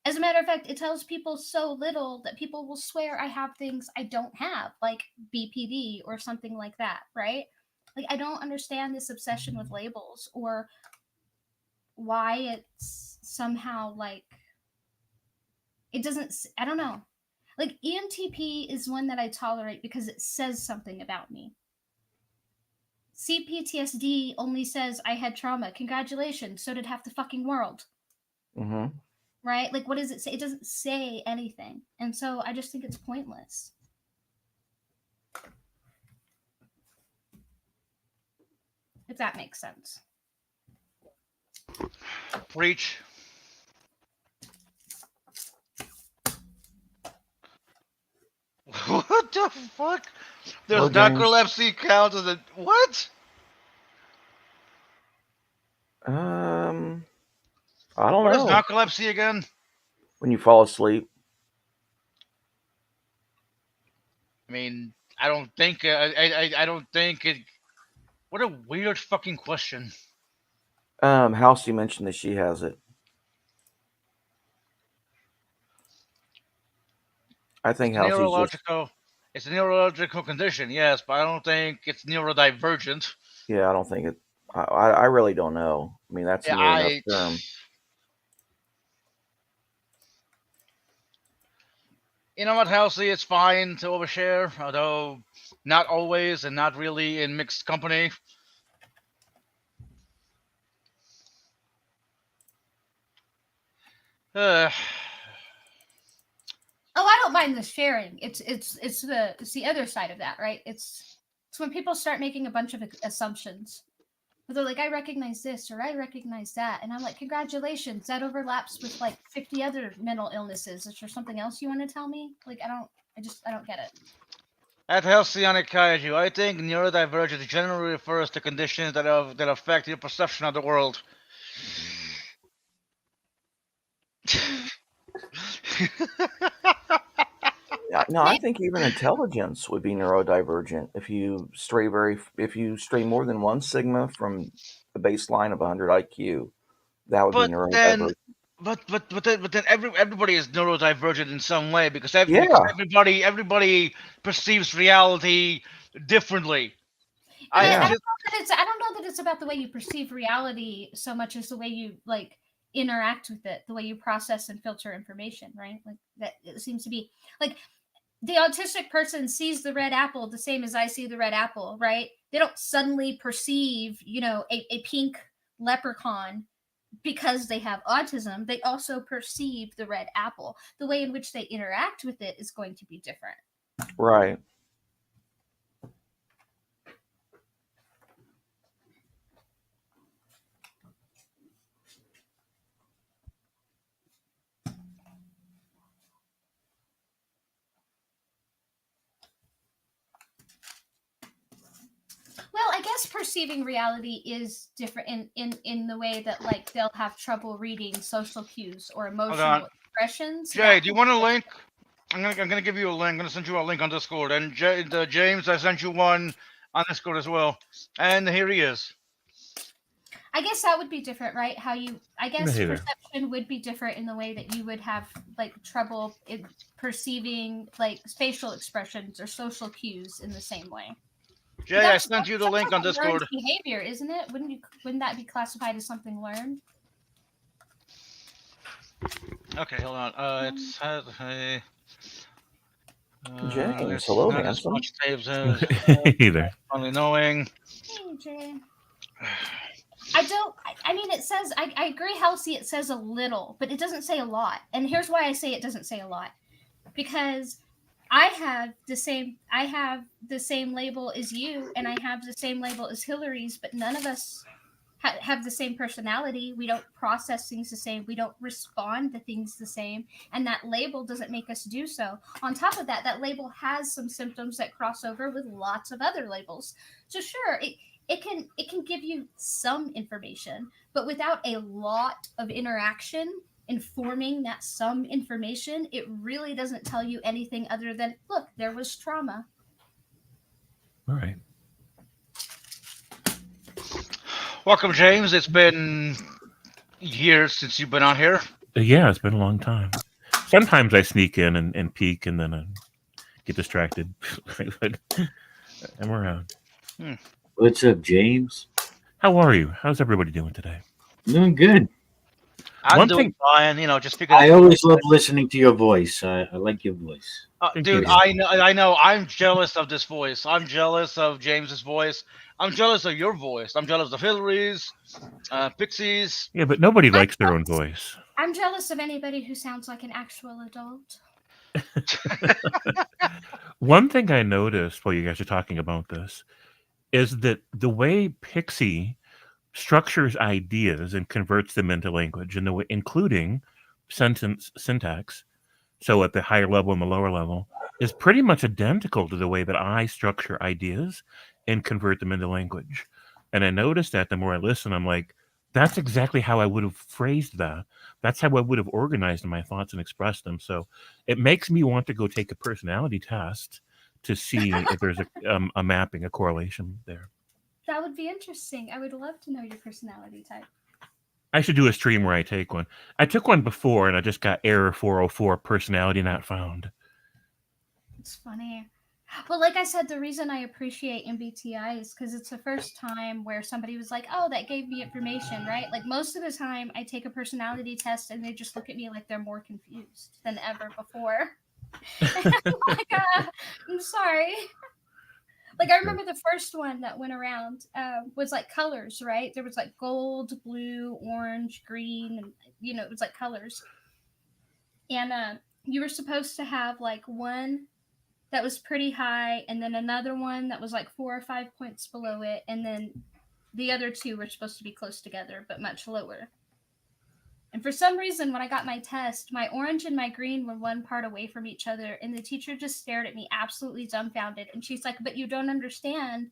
As a matter of fact, it tells people so little that people will swear I have things I don't have, like BPD or something like that, right? Like, I don't understand this obsession with labels or why it's somehow like it doesn't, I don't know. Like, ENTP is one that I tolerate because it says something about me. CPTSD only says I had trauma. Congratulations, so did half the fucking world. mm-hmm. Right? Like, what does it say? It doesn't say anything. And so I just think it's pointless. If that makes sense. Preach. What the fuck? Hello, There's James. narcolepsy count as a what? I don't What is know. narcolepsy again? When you fall asleep, I mean, I don't think I don't think it. What a weird fucking question. Halsey mentioned that she has it. I It's think a Halsey's just neurological. It's a neurological condition, yes, but I don't think it's neurodivergent. yeah. I don't think it. I really don't know. I mean, that's a Yeah, near enough term. you know what, Halsey? It's fine to overshare, although not always and not really in mixed company. Uh, Oh, I don't mind the sharing. It's the other side of that, right? It's when people start making a bunch of assumptions. But they're like, I recognize this or I recognize that, and I'm like, congratulations, that overlaps with like 50 other mental illnesses. Is there something else you want to tell me? Like, I don't get it. At Halcyonic Kaiju, I think neurodivergence generally refers to conditions that affect your perception of the world. No, I think even intelligence would be neurodivergent if you stray more than one sigma from a baseline of 100 IQ. That would be But then, neurodivergent. but then everybody is neurodivergent in some way because Yeah, everybody perceives reality differently. And I yeah, just I don't know that it's about the way you perceive reality so much as the way you like interact with it, the way you process and filter information, right? Like that it seems to be like the autistic person sees the red apple the same as I see the red apple, right? They don't suddenly perceive, a pink leprechaun because they have autism. They also perceive the red apple. The way in which they interact with it is going to be different. right. Well, I guess perceiving reality is different in the way that like they'll have trouble reading social cues or hold on, emotional expressions. Jay. Do you want a link? I'm gonna give you a link. I'm gonna send you a link on Discord. And James, I sent you one on Discord as well. And here he is. I guess that would be different, right? I guess Hey there. perception would be different in the way that you would have like trouble in perceiving like facial expressions or social cues in the same way. Jay, I sent you the link on learned Discord. behavior, isn't it? Wouldn't that be classified as something learned? Okay, hold on. It's hey. James, It's hello, not as handsome. much saves as Hey there. only knowing. Hey, Jay. I mean, it says, I agree, Halsey, it says a little, but it doesn't say a lot. And here's why I say it doesn't say a lot. Because I have the same label as you, and I have the same label as Hillary's, but none of us have the same personality. We don't process things the same. We don't respond to things the same. And that label doesn't make us do so. On top of that, that label has some symptoms that cross over with lots of other labels. So sure, it can give you some information, but without a lot of interaction informing that some information, it really doesn't tell you anything other than, look, there was trauma. All right. Welcome, James. It's been years since you've been on here. Yeah, it's been a long time. Sometimes I sneak in and peek, and then I get distracted. But I'm around. What's up, James? How are you? How's everybody doing today? Doing good. I'm One doing thing- fine. Just figuring. I always love listening to your voice. I like your voice. Thank Dude, you. I know. I'm jealous of this voice. I'm jealous of James's voice. I'm jealous of your voice. I'm jealous of Hillary's, Pixie's. Yeah, but nobody likes their own voice. I'm jealous of anybody who sounds like an actual adult. One thing I noticed while you guys are talking about this is that the way Pixie structures ideas and converts them into language, and the way, including sentence syntax, so at the higher level and the lower level, is pretty much identical to the way that I structure ideas and convert them into language. And I noticed that the more I listen, I'm like, that's exactly how I would have phrased that. That's how I would have organized my thoughts and expressed them. So it makes me want to go take a personality test to see if there's a mapping, a correlation there. That would be interesting. I would love to know your personality type. I should do a stream where I take one. I took one before and I just got error 404, personality not found. It's funny. Well, like I said, the reason I appreciate MBTI is because it's the first time where somebody was like, oh, that gave me information, right? Like most of the time I take a personality test and they just look at me like they're more confused than ever before. And I'm like, I'm sorry. Like I remember the first one that went around was like colors, right? There was like gold, blue, orange, green, and it was like colors. And you were supposed to have like one that was pretty high, and then another one that was like 4 or 5 points below it, and then the other two were supposed to be close together but much lower. And for some reason, when I got my test, my orange and my green were one part away from each other, and the teacher just stared at me absolutely dumbfounded. And she's like, "But you don't understand.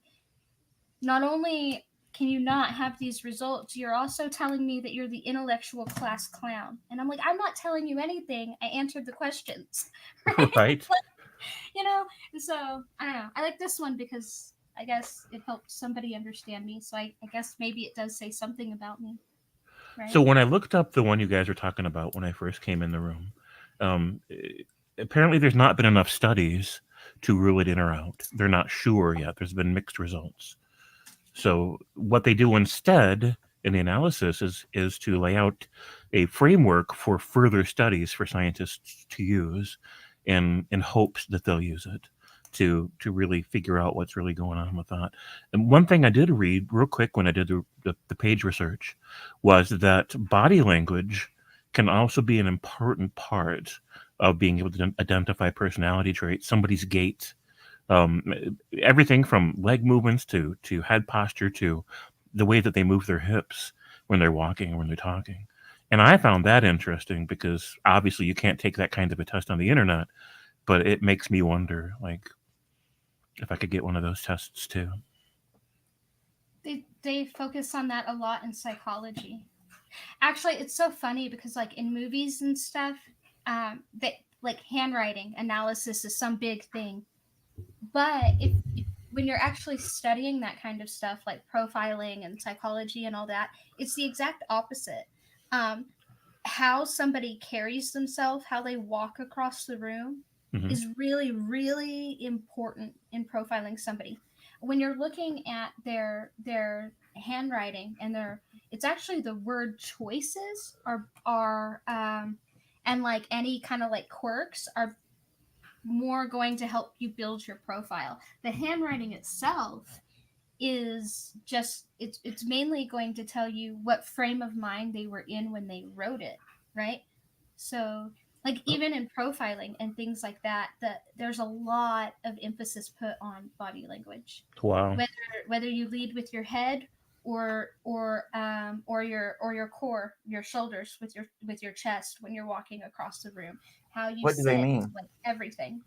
Not only can you not have these results, you're also telling me that you're the intellectual class clown." And I'm like, "I'm not telling you anything. I answered the questions." Right. You know? So, I don't know. I like this one because I guess it helped somebody understand me. So I guess maybe it does say something about me. Right? So when I looked up the one you guys were talking about when I first came in the room, um, apparently there's not been enough studies to rule it in or out. They're not sure yet. There's been mixed results. So what they do instead in the analysis is to lay out a framework for further studies for scientists to use in hopes that they'll use it to really figure out what's really going on with that. And one thing I did read real quick when I did the page research was that body language can also be an important part of being able to identify personality traits, somebody's gait, everything from leg movements to head posture to the way that they move their hips when they're walking or when they're talking. And I found that interesting because obviously you can't take that kind of a test on the internet, but it makes me wonder, like, if I could get one of those tests too. They focus on that a lot in psychology. Actually, it's so funny because like in movies and stuff, they like handwriting analysis is some big thing. But if when you're actually studying that kind of stuff, like profiling and psychology and all that, it's the exact opposite. Um, how somebody carries themselves, how they walk across the room, Mhm. is really, really important in profiling somebody. When you're looking at their handwriting and their, it's actually the word choices are and like any kind of like quirks are more going to help you build your profile. The handwriting itself is just it's mainly going to tell you what frame of mind they were in when they wrote it, right? So like even in profiling and things like that, there's a lot of emphasis put on body language. Wow. Whether you lead with your head or your core, your shoulders with your chest when you're walking across the room, how you What do they sit, mean? like everything.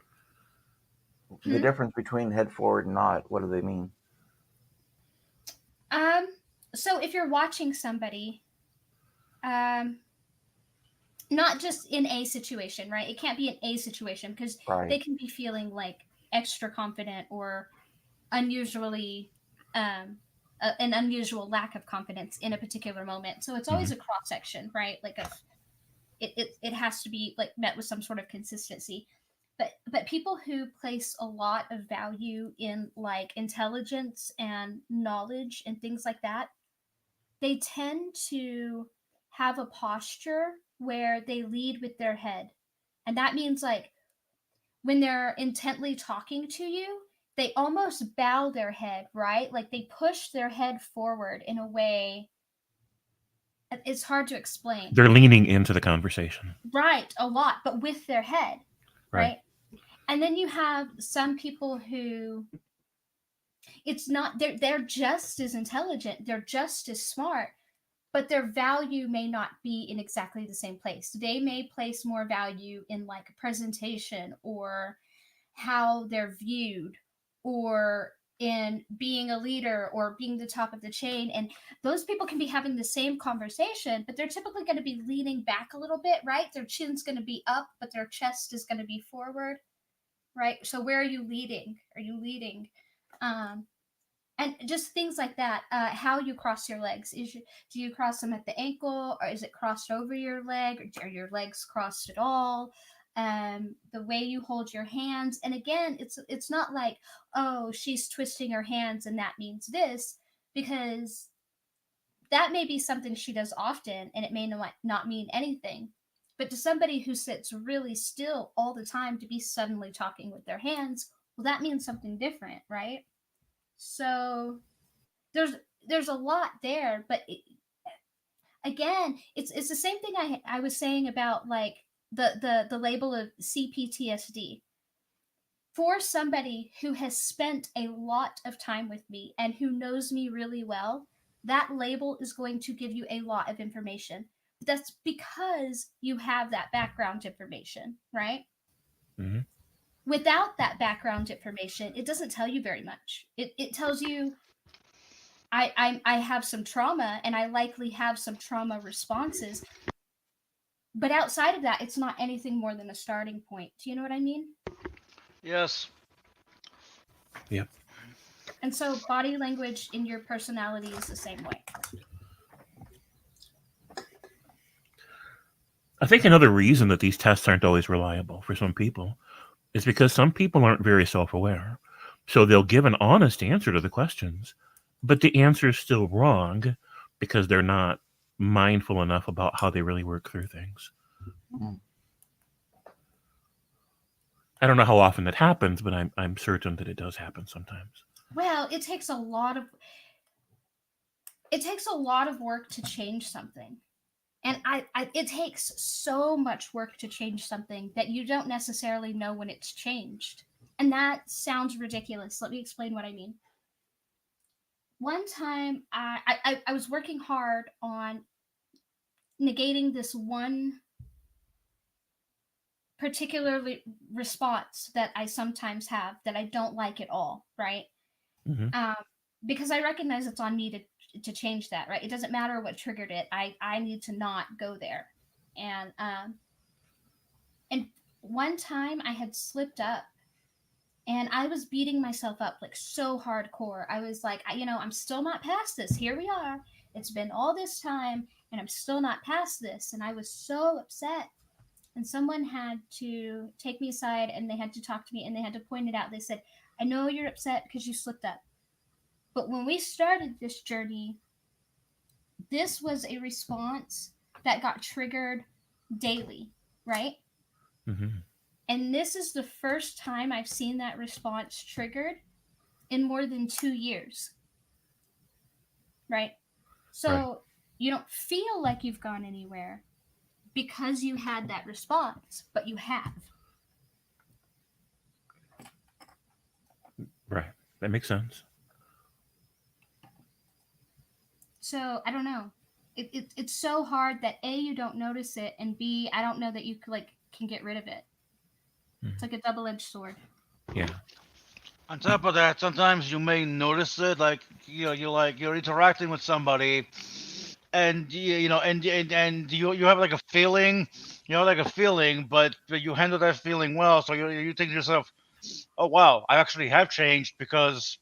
The difference between head forward and not, what do they mean? Um, so if you're watching somebody, um, not just in a situation, right? It can't be in a situation because Right. they can be feeling like extra confident or unusually, an unusual lack of confidence in a particular moment. So it's always a cross section, right? Like it has to be like met with some sort of consistency. But people who place a lot of value in like intelligence and knowledge and things like that, they tend to have a posture where they lead with their head. And that means like when they're intently talking to you, they almost bow their head, right? Like they push their head forward in a way it's hard to explain. They're leaning into the conversation. Right, a lot, but with their head, Right. right? And then you have some people who it's not they're just as intelligent, they're just as smart, but their value may not be in exactly the same place. They may place more value in like a presentation or how they're viewed or in being a leader or being the top of the chain. And those people can be having the same conversation, but they're typically going to be leaning back a little bit, right? Their chin's going to be up, but their chest is going to be forward, right? So where are you leading? Are you leading? Um, and just things like that. How you cross your legs do you cross them at the ankle, or is it crossed over your leg, or are your legs crossed at all? The way you hold your hands, and again, it's not like, oh, she's twisting her hands and that means this, because that may be something she does often and it may not mean anything. But to somebody who sits really still all the time to be suddenly talking with their hands, well, that means something different, right? So there's there's a lot there, but again, it's the same thing I was saying about like the label of CPTSD. For somebody who has spent a lot of time with me and who knows me really well, that label is going to give you a lot of information. That's because you have that background information, right? Mm-hmm. Without that background information, it doesn't tell you very much. It tells you I have some trauma and I likely have some trauma responses. But outside of that, it's not anything more than a starting point. Do you know what I mean? Yes. Yep. And so body language in your personality is the same way. I think another reason that these tests aren't always reliable for some people is because some people aren't very self-aware. So they'll give an honest answer to the questions, but the answer is still wrong because they're not mindful enough about how they really work through things. Mm. I don't know how often that happens, but I'm certain that it does happen sometimes. Well, it takes a lot of work to change something. And it takes so much work to change something that you don't necessarily know when it's changed. And that sounds ridiculous. Let me explain what I mean. One time, I was working hard on negating this one particular response that I sometimes have that I don't like at all, right? Mm-hmm. Because I recognize it's on me to change that, right? It doesn't matter what triggered it. I need to not go there. And one time I had slipped up and I was beating myself up like so hardcore. I was like, I'm still not past this. Here we are. It's been all this time and I'm still not past this. And I was so upset. And someone had to take me aside and they had to talk to me and they had to point it out. They said, I know you're upset because you slipped up. But when we started this journey, this was a response that got triggered daily, right? Mm-hmm. And this is the first time I've seen that response triggered in more than 2 years, right? So Right. you don't feel like you've gone anywhere because you had that response, but you have. Right. That makes sense. So I don't know. It's so hard that A, you don't notice it, and B, I don't know that you can get rid of it. It's like a double-edged sword. Yeah. On top of that, sometimes you may notice it, like you're interacting with somebody, and you have like a feeling, but you handle that feeling well, so you think to yourself, oh wow, I actually have changed because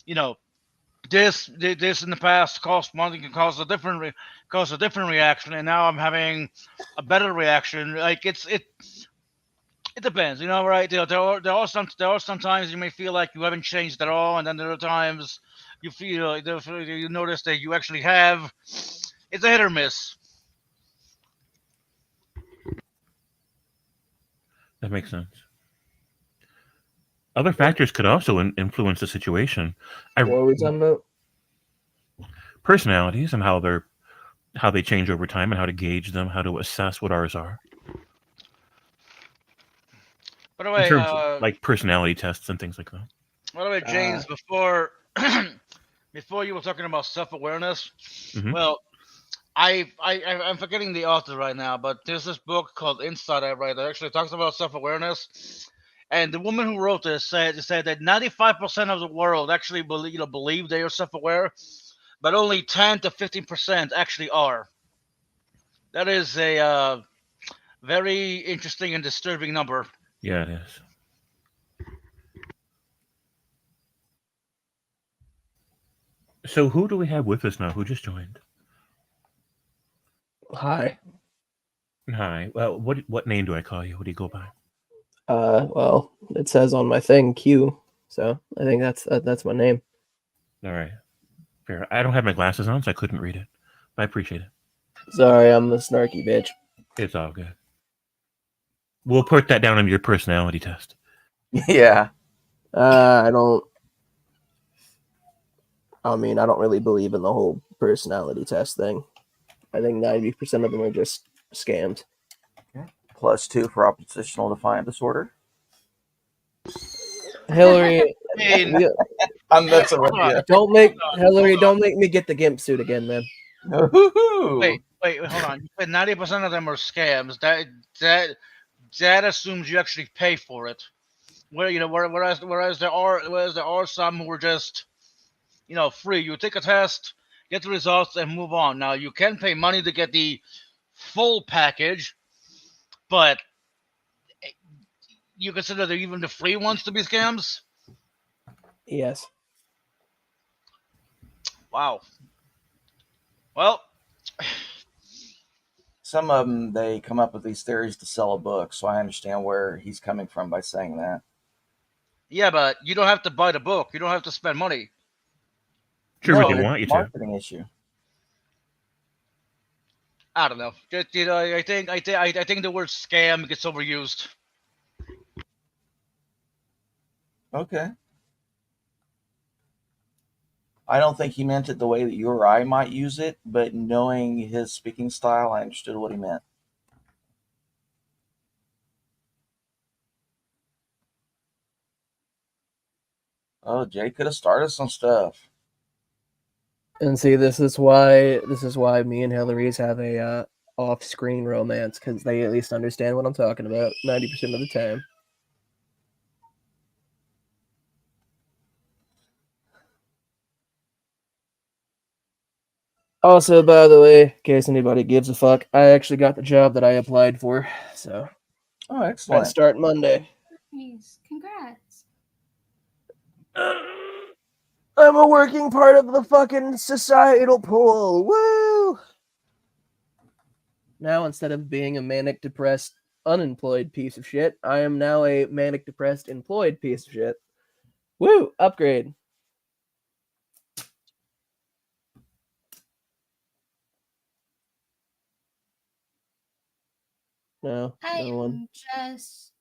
you know this in the past caused one thing can cause a different reaction, and now I'm having a better reaction. Like it depends, right? There are some times you may feel like you haven't changed at all, and then there are times you feel you notice that you actually have. It's a hit or miss. That makes sense. Other factors could also influence the situation. What are we talking about? Personalities and how they change over time and how to gauge them, how to assess what ours are. By the In way, terms of like personality tests and things like that. by the way, James, before you were talking about self-awareness, Mhm. well, I'm forgetting the author right now, but there's this book called Inside I read that actually talks about self-awareness. And the woman who wrote this said that 95% of the world actually believe they are self-aware, but only 10 to 15% actually are. That is a very interesting and disturbing number. Yeah, it is. So who do we have with us now? Who just joined? Hi. Hi. Well, what name do I call you? What do you go by? Well, it says on my thing Q, so I think that's my name. All right. Fair. I don't have my glasses on, so I couldn't read it. But I appreciate it. Sorry, I'm the snarky bitch. It's all good. We'll put that down on your personality test. Yeah. I don't really believe in the whole personality test thing. I think 90% of them are just scams. +2 for oppositional defiant disorder. Hillary, I mean, we, I'm messing with hold on, you. don't make hold on. Don't make me get the gimp suit again, man. Wait, hold on. You said 90% of them are scams. That assumes you actually pay for it. Whereas there are some who are just free. You take a test, get the results, and move on. Now you can pay money to get the full package, but you consider that even the free ones to be scams? Yes. Wow. Well, Some of them, they come up with these theories to sell a book, so I understand where he's coming from by saying that. yeah, but you don't have to buy the book. You don't have to spend money. Sure, we No, can it's want a you to. marketing issue. I don't know. Just, I think the word scam gets overused. Okay. I don't think he meant it the way that you or I might use it, but knowing his speaking style, I understood what he meant. Oh, Jay could have started some stuff. And see, this is why me and Hillary's have a off-screen romance, because they at least understand what I'm talking about 90% of the time. Also, by the way, in case anybody gives a fuck, I actually got the job that I applied for, so Oh, I excellent. start Monday. Nice. Congrats. I'm a working part of the fucking societal pool. Woo! Now, instead of being a manic depressed unemployed piece of shit, I am now a manic depressed employed piece of shit. Woo! Upgrade. No, I no one. am just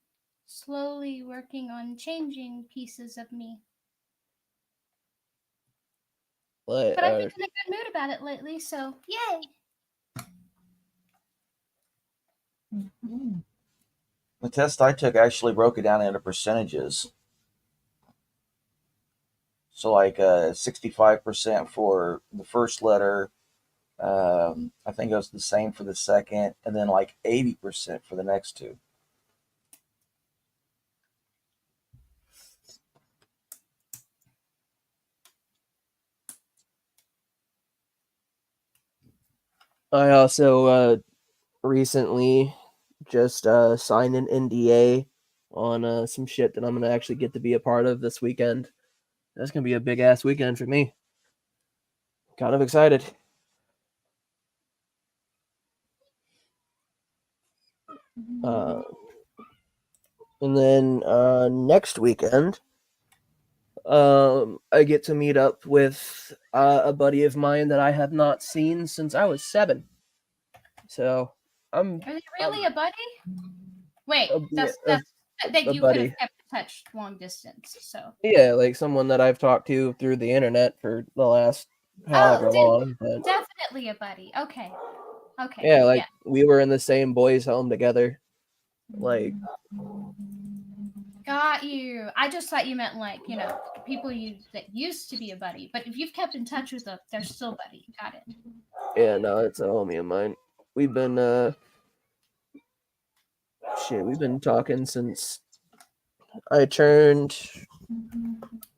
slowly working on changing pieces of me. But, But I've been in a good mood about it lately, so yay! The test I took actually broke it down into percentages. So, like 65% for the first letter. I think it was the same for the second, and then like 80% for the next two. I also recently just signed an NDA on some shit that I'm gonna actually get to be a part of this weekend. That's gonna be a big ass weekend for me. Kind of excited. And then next weekend, I get to meet up with a buddy of mine that I have not seen since I was 7. So I'm Are they really a buddy? Wait, yeah, that's that you could have buddy. kept in touch long distance. So Yeah, like someone that I've talked to through the internet for the last however long. But definitely a buddy. Okay. Okay. yeah, like we were in the same boys' home together. Like Got you. I just thought you meant like, people that used to be a buddy. But if you've kept in touch with them, they're still buddy. Got it. yeah, no, it's a homie of mine. We've been we've been talking since I turned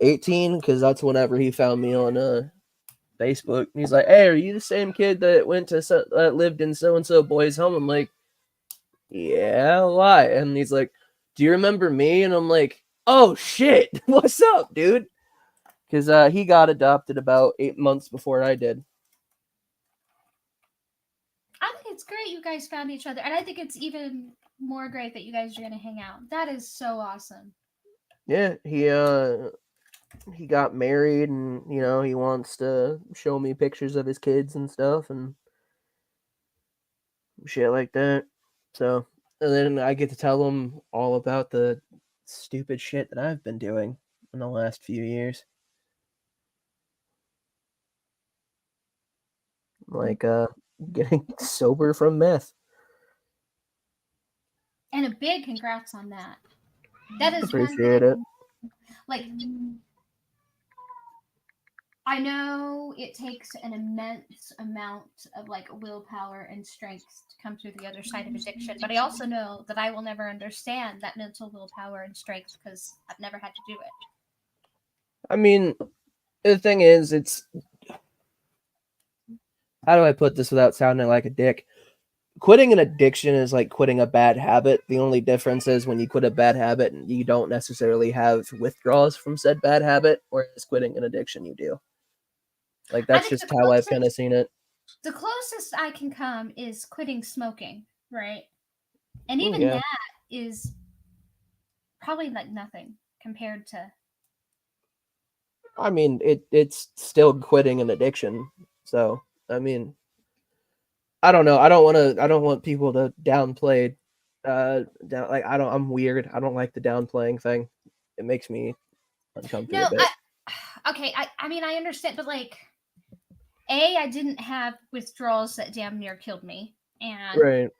18, because that's whenever he found me on Facebook. And he's like, "Hey, are you the same kid that that lived in so and so boy's home?" I'm like, "Yeah, why?" And he's like, "Do you remember me?" And I'm like, "Oh shit, what's up, dude?" Because he got adopted about 8 months before I did. I think it's great you guys found each other. And I think it's even more great that you guys are going to hang out. That is so awesome. Yeah, he got married, and he wants to show me pictures of his kids and stuff and shit like that. So, and then I get to tell him all about the stupid shit that I've been doing in the last few years. Like getting sober from meth. And a big congrats on that. That is one Appreciate it. thing. Like, I know it takes an immense amount of like willpower and strength to come through the other side of addiction, but I also know that I will never understand that mental willpower and strength because I've never had to do it. I mean, the thing is, it's how do I put this without sounding like a dick? Quitting an addiction is like quitting a bad habit. The only difference is when you quit a bad habit, you don't necessarily have withdrawals from said bad habit, whereas quitting an addiction, you do. Like, I that's think just how I've kind of seen it. the closest I can come is quitting smoking, right? And even Yeah. that is probably like nothing compared to. I mean, it's still quitting an addiction. So, I mean, I don't know. I don't want people to downplay like I'm weird. I don't like the downplaying thing. It makes me uncomfy a bit. Okay, I mean I understand, but like I didn't have withdrawals that damn near killed me. And Right.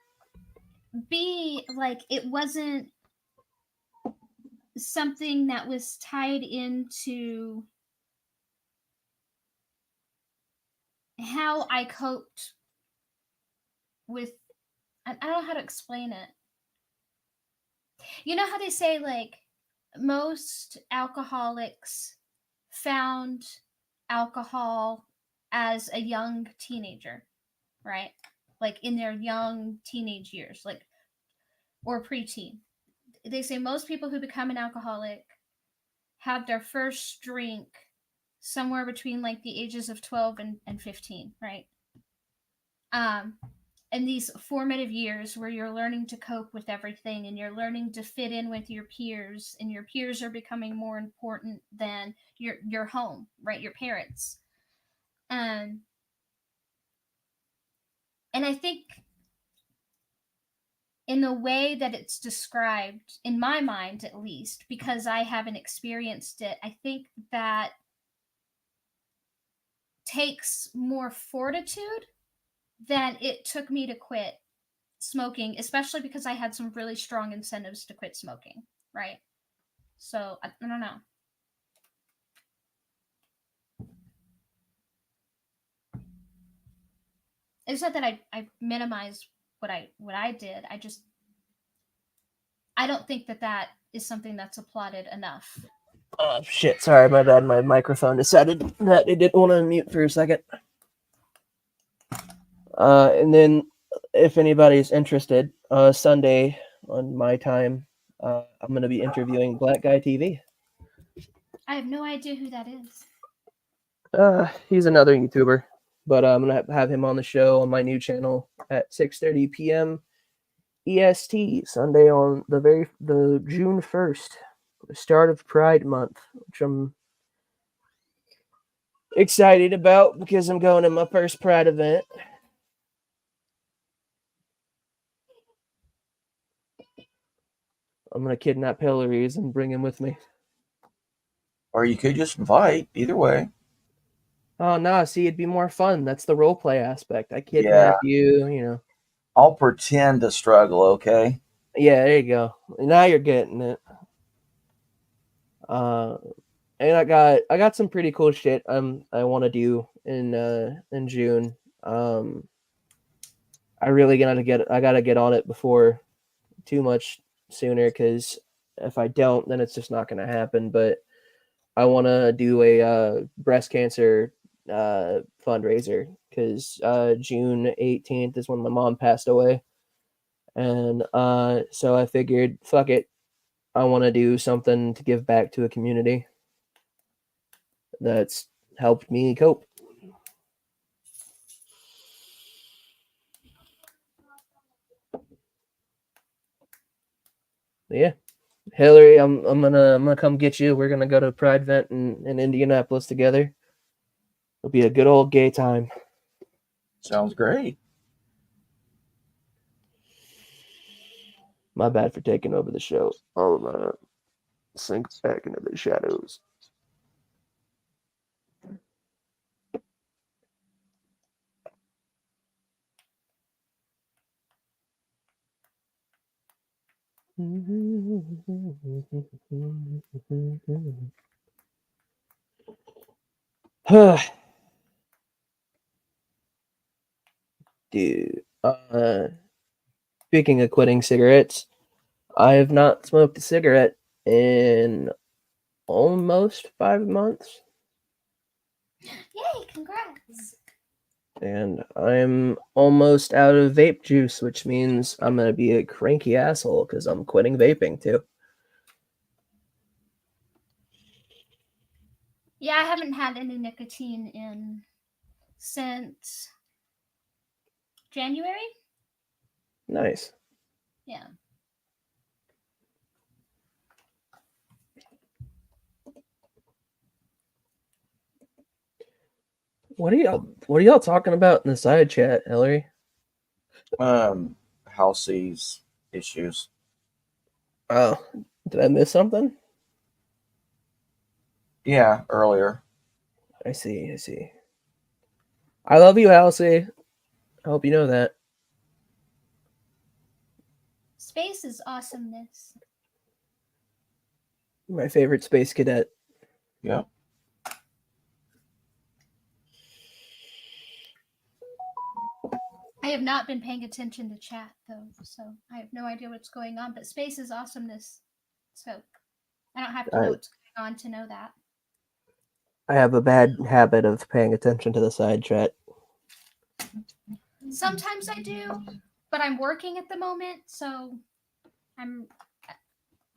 B, like it wasn't something that was tied into how I coped with. I don't know how to explain it. You know how they say like most alcoholics found alcohol as a young teenager, right? Like in their young teenage years, like or preteen. They say most people who become an alcoholic have their first drink somewhere between like the ages of 12 and 15, right? And these formative years where you're learning to cope with everything and you're learning to fit in with your peers, and your peers are becoming more important than your home, right? Your parents. And I think in the way that it's described, in my mind at least, because I haven't experienced it, I think that takes more fortitude than it took me to quit smoking, especially because I had some really strong incentives to quit smoking, right? So I don't know. It's not that I minimize what I did. I don't think that is something that's applauded enough. Oh shit! Sorry, my bad. My microphone decided that it didn't want to unmute for a second. And then, if anybody's interested, Sunday on my time, I'm gonna be interviewing Black Guy TV. I have no idea who that is. He's another YouTuber, but I'm gonna have him on the show on my new channel at 6:30 p.m. EST Sunday on the June 1st, the start of Pride Month, which I'm excited about because I'm going to my first Pride event. I'm gonna kidnap Hillary's and bring him with me. Or you could just invite. Either way. Oh no! See, it'd be more fun. That's the role play aspect. I kidnap you. You know. I'll pretend to struggle. Okay. Yeah, there you go. Now you're getting it. And I got some pretty cool shit I want to do in June. I really gotta get on it before too much sooner, because if I don't, then it's just not gonna happen. But I want to do a breast cancer fundraiser, because June 18th is when my mom passed away, and so I figured, fuck it, I want to do something to give back to a community that's helped me cope. Yeah, Hillary, I'm gonna come get you. We're gonna go to Pride event in Indianapolis together. It'll be a good old gay time. Sounds great. My bad for taking over the show. I'll sink back into the shadows. Dude, speaking of quitting cigarettes, I have not smoked a cigarette in almost 5 months, Yay, congrats. and I'm almost out of vape juice, which means I'm gonna be a cranky asshole because I'm quitting vaping too. Yeah, I haven't had any nicotine in since January. Nice. Yeah. What are y'all talking about in the side chat, Hillary? Halsey's issues. Oh, did I miss something? Yeah, earlier. I see. I love you, Halsey. I hope you know that. Space is awesomeness. My favorite space cadet. Yep. I have not been paying attention to chat though, so I have no idea what's going on. But space is awesomeness, so I don't have to know what's going on to know that. I have a bad habit of paying attention to the side chat. Sometimes I do, but I'm working at the moment, so I'm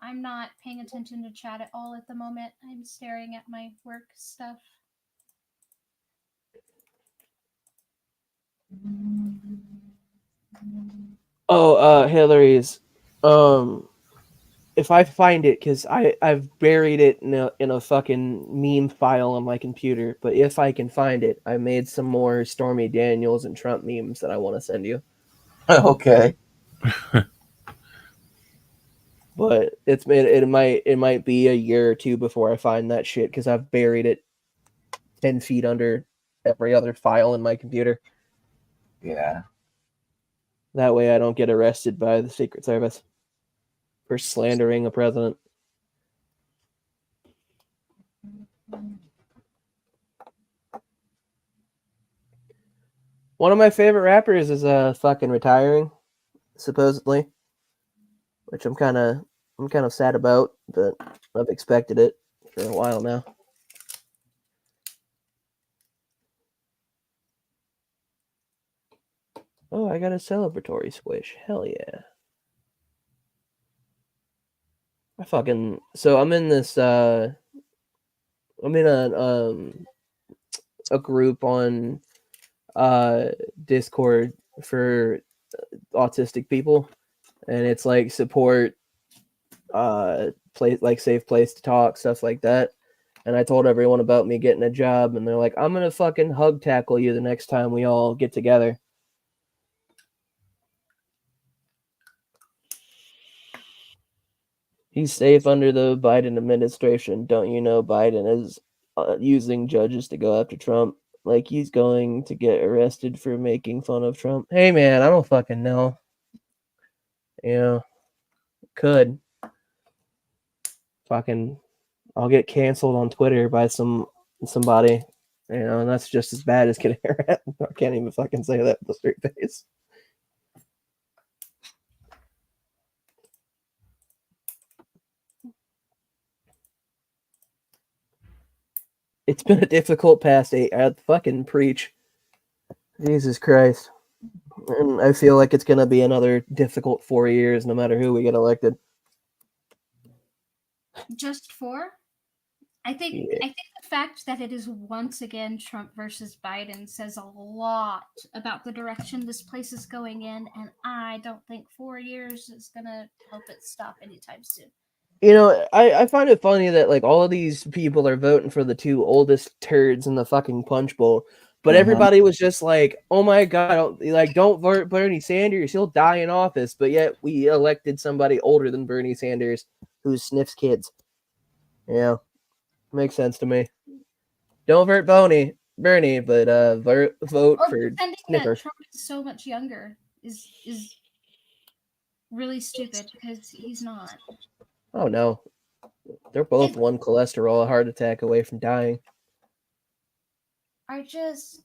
not paying attention to chat at all at the moment. I'm staring at my work stuff. Oh, Hillary's. If I find it, because I've buried it in a fucking meme file on my computer. But if I can find it, I made some more Stormy Daniels and Trump memes that I want to send you. Okay. But it might be a year or two before I find that shit because I've buried it 10 feet under every other file in my computer. Yeah. That way I don't get arrested by the Secret Service for slandering a president. One of my favorite rappers is fucking retiring, supposedly, which I'm kind of sad about, but I've expected it for a while now. Oh, I got a celebratory squish. Hell yeah. I'm in this I'm in a group on Discord for autistic people, and it's like support place, like safe place to talk, stuff like that. And I told everyone about me getting a job, and they're like, I'm gonna fucking hug tackle you the next time we all get together. He's safe under the Biden administration. Don't you know Biden is using judges to go after Trump? Like he's going to get arrested for making fun of Trump. Hey man, I don't fucking know. Yeah, could fucking I'll get canceled on Twitter by somebody. You know, and that's just as bad as getting harassed. I can't even fucking say that with a straight face. It's been a difficult past 8. I'd fucking preach. Jesus Christ. And I feel like it's going to be another difficult 4 years no matter who we get elected. Just 4? I think the fact that it is once again Trump versus Biden says a lot about the direction this place is going in, and I don't think 4 years is gonna help it stop anytime soon. You know, I find it funny that like all of these people are voting for the 2 oldest turds in the fucking punch bowl, but everybody was just like, "Oh my god, don't vote Bernie Sanders, he'll die in office." But yet we elected somebody older than Bernie Sanders who sniffs kids. Yeah, makes sense to me. Don't vote Bernie, but vote Or for pretending that sniffers. Trump is so much younger is. really stupid because he's not. Oh no, they're both It one cholesterol, a heart attack away from dying. are just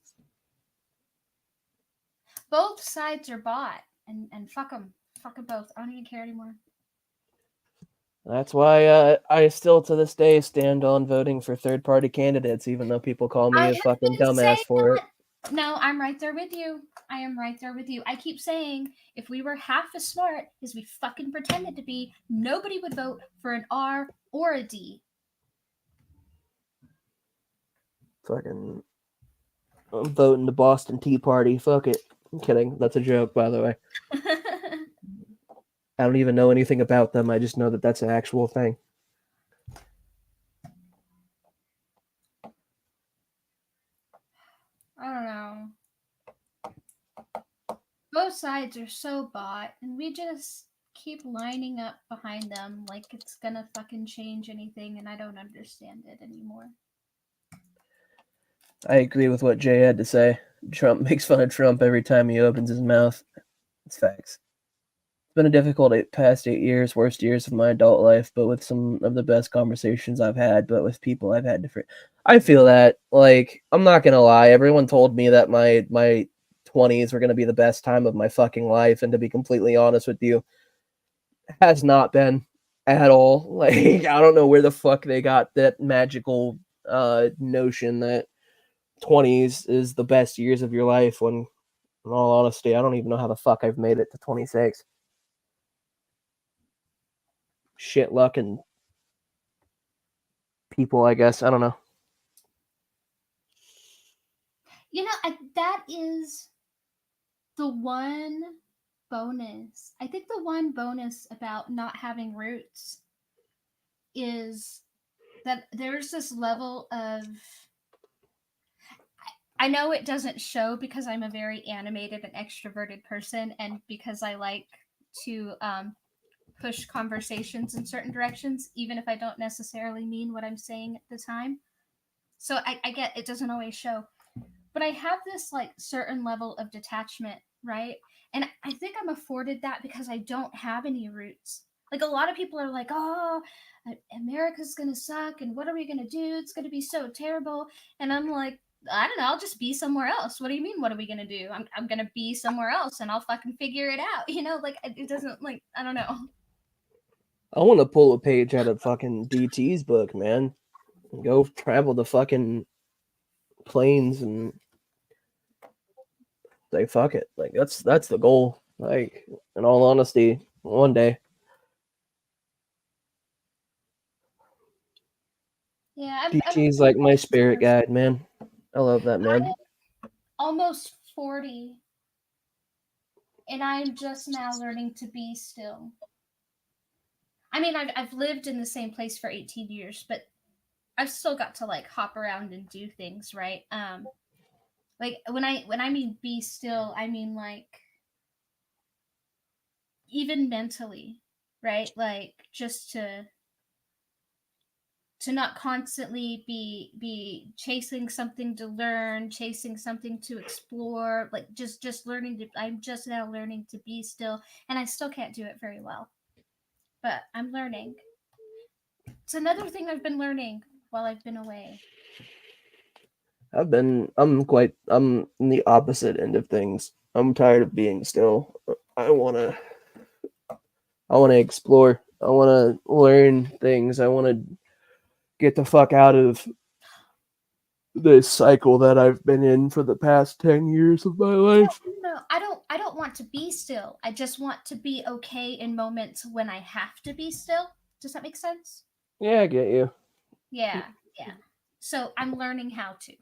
both sides are bought, and fuck them both. I don't even care anymore. That's why I still to this day stand on voting for third party candidates, even though people call me I a have fucking been saying dumbass for it. that. No, I'm right there with you. I am right there with you. I keep saying if we were half as smart as we fucking pretended to be, nobody would vote for an R or a D. Fucking, I'm voting the Boston Tea Party. Fuck it. I'm kidding. That's a joke, by the way. I don't even know anything about them. I just know that that's an actual thing. I don't know. Both sides are so bought, and we just keep lining up behind them like it's gonna fucking change anything, and I don't understand it anymore. I agree with what Jay had to say. Trump makes fun of Trump every time he opens his mouth. It's facts. It's been a difficult past 8 years, worst years of my adult life, but with some of the best conversations I've had, but with people I've had different. I feel that, like, I'm not gonna lie, everyone told me that my 20s were gonna be the best time of my fucking life, and to be completely honest with you, has not been at all. Like, I don't know where the fuck they got that magical notion that 20s is the best years of your life when, in all honesty, I don't even know how the fuck I've made it to 26. Shit luck and people, I guess. I don't know. You know, that is the one bonus. I think the one bonus about not having roots is that there's this level of. I know it doesn't show because I'm a very animated and extroverted person, and because I like to push conversations in certain directions, even if I don't necessarily mean what I'm saying at the time. So I get it doesn't always show, but I have this like certain level of detachment, right? And I think I'm afforded that because I don't have any roots. Like a lot of people are like, "Oh, America's gonna suck, and what are we gonna do? It's gonna be so terrible." And I'm like, I don't know. I'll just be somewhere else. What do you mean? What are we gonna do? I'm gonna be somewhere else, and I'll fucking figure it out. You know, like it doesn't like I don't know. I want to pull a page out of fucking DT's book, man. Go travel the fucking plains and say fuck it. Like that's the goal. Like, in all honesty, one day. Yeah, I'm DT's like my spirit guide, man. I love that man. almost 40, and I'm just now learning to be still. I mean, I've lived in the same place for 18 years, but I've still got to like hop around and do things, right? Like when I mean be still, I mean like even mentally, right? Like just to not constantly be chasing something to learn, chasing something to explore, like just learning to I'm just now learning to be still, and I still can't do it very well. But I'm learning. It's another thing I've been learning while I've been away. I'm the opposite end of things. I'm tired of being still. I wanna explore. I wanna learn things. I wanna get the fuck out of this cycle that I've been in for the past 10 years of my life. No, I don't want to be still. I just want to be okay in moments when I have to be still. Does that make sense? Yeah, I get you. Yeah, yeah. So I'm learning how to.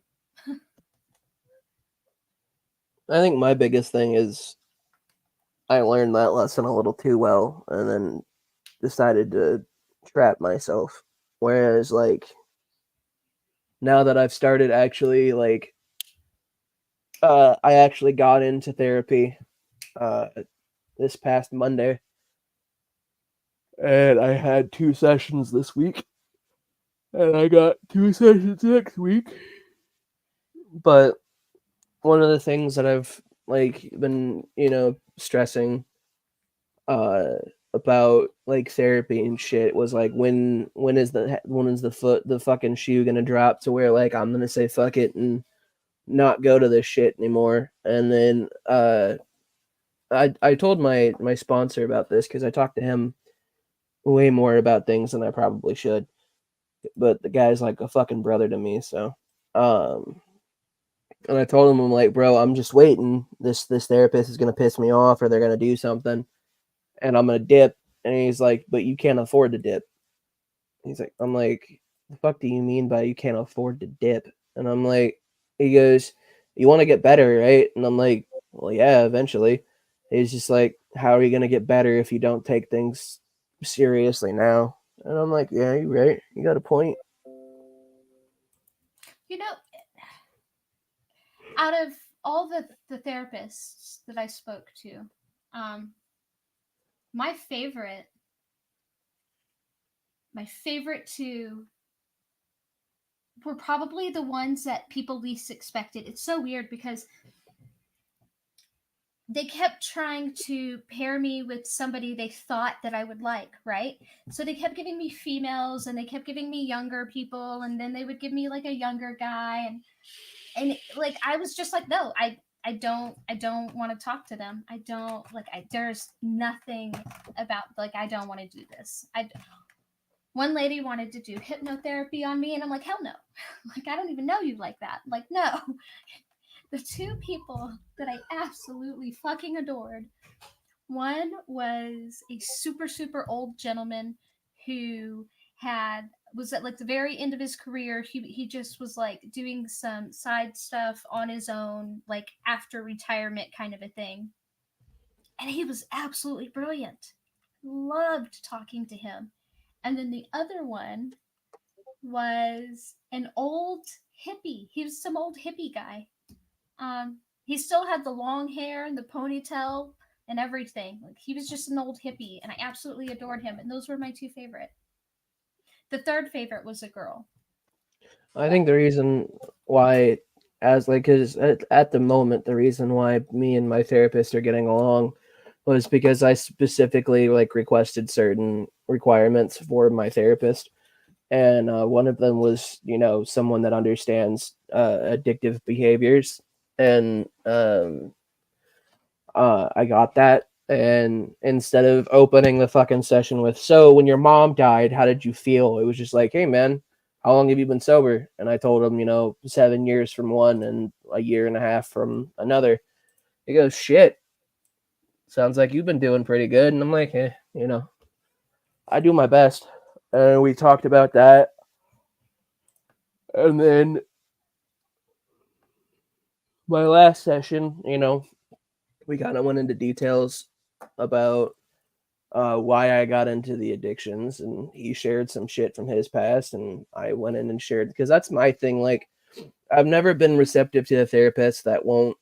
I think my biggest thing is I learned that lesson a little too well and then decided to trap myself. Whereas, like, now that I've started actually, like, I actually got into therapy uh, this past Monday, and I had 2 sessions this week, and I got 2 sessions next week. But one of the things that I've like been, stressing uh about like therapy and shit was like when is the fucking shoe gonna drop to where like I'm gonna say fuck it and not go to this shit anymore. And then I told my sponsor about this because I talked to him way more about things than I probably should. But the guy's like a fucking brother to me, so um and I told him, I'm like, bro, I'm just waiting. This therapist is gonna piss me off or they're gonna do something and I'm gonna dip. And he's like, but you can't afford to dip. He's like, I'm like, the fuck do you mean by you can't afford to dip? And I'm like, he goes, you want to get better, right? And I'm like, well, yeah, eventually. He's just like, how are you gonna get better if you don't take things seriously now? And I'm like, yeah, you're right. You got a point. You know, out of all the therapists that I spoke to, my favorite two were probably the ones that people least expected. It's so weird because they kept trying to pair me with somebody they thought that I would like, right? So they kept giving me females and they kept giving me younger people and then they would give me like a younger guy and like I was just like, no, I don't want to talk to them. I don't like there's nothing about like I don't want to do this. One lady wanted to do hypnotherapy on me and I'm like, hell no. Like I don't even know you like that. Like no. The two people that I absolutely fucking adored. One was a super old gentleman who was at like the very end of his career. He just was like doing some side stuff on his own, like after retirement kind of a thing. And he was absolutely brilliant. Loved talking to him. And then the other one was an old hippie. He was some old hippie guy. He still had the long hair and the ponytail and everything. Like he was just an old hippie, and I absolutely adored him. And those were my two favorite. The third favorite was a girl. I think the reason why, as like, because at the moment, the reason why me and my therapist are getting along was because I specifically like requested certain requirements for my therapist. And one of them was, someone that understands addictive behaviors. And I got that. And instead of opening the fucking session with, so when your mom died, how did you feel? It was just like, hey, man, how long have you been sober? And I told him, 7 years from one and a year and a half from another. He goes, shit, sounds like you've been doing pretty good. And I'm like, I do my best. And we talked about that. And then my last session, we kind of went into details about why I got into the addictions, and he shared some shit from his past, and I went in and shared because that's my thing. Like, I've never been receptive to a therapist that won't,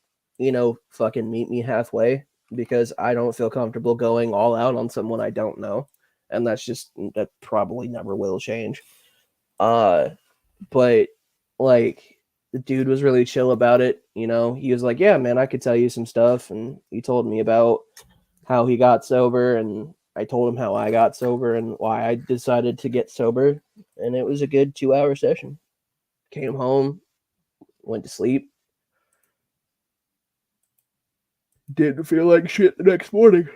fucking meet me halfway because I don't feel comfortable going all out on someone I don't know, and that probably never will change. But like the dude was really chill about it. He was like, yeah, man, I could tell you some stuff. And he told me about how he got sober. And I told him how I got sober and why I decided to get sober. And it was a good 2-hour session. Came home, went to sleep. Didn't feel like shit the next morning.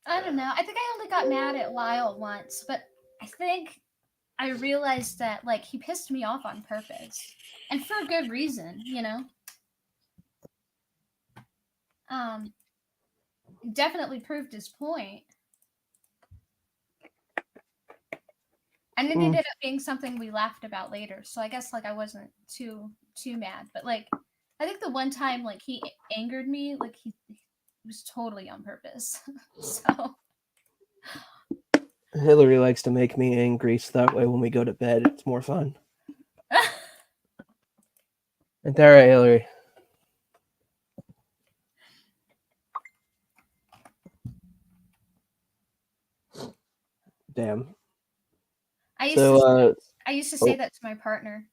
I don't know. I think I only got mad at Lyle once, but I think I realized that like he pissed me off on purpose. And for a good reason, Definitely proved his point. And it ended up being something we laughed about later. So I guess like I wasn't too mad. But like I think the one time like he angered me, like he was totally on purpose. So Hillary likes to make me angry, so that way when we go to bed, it's more fun. Ain't that right, Hillary? Damn. I used So, to say that to my partner.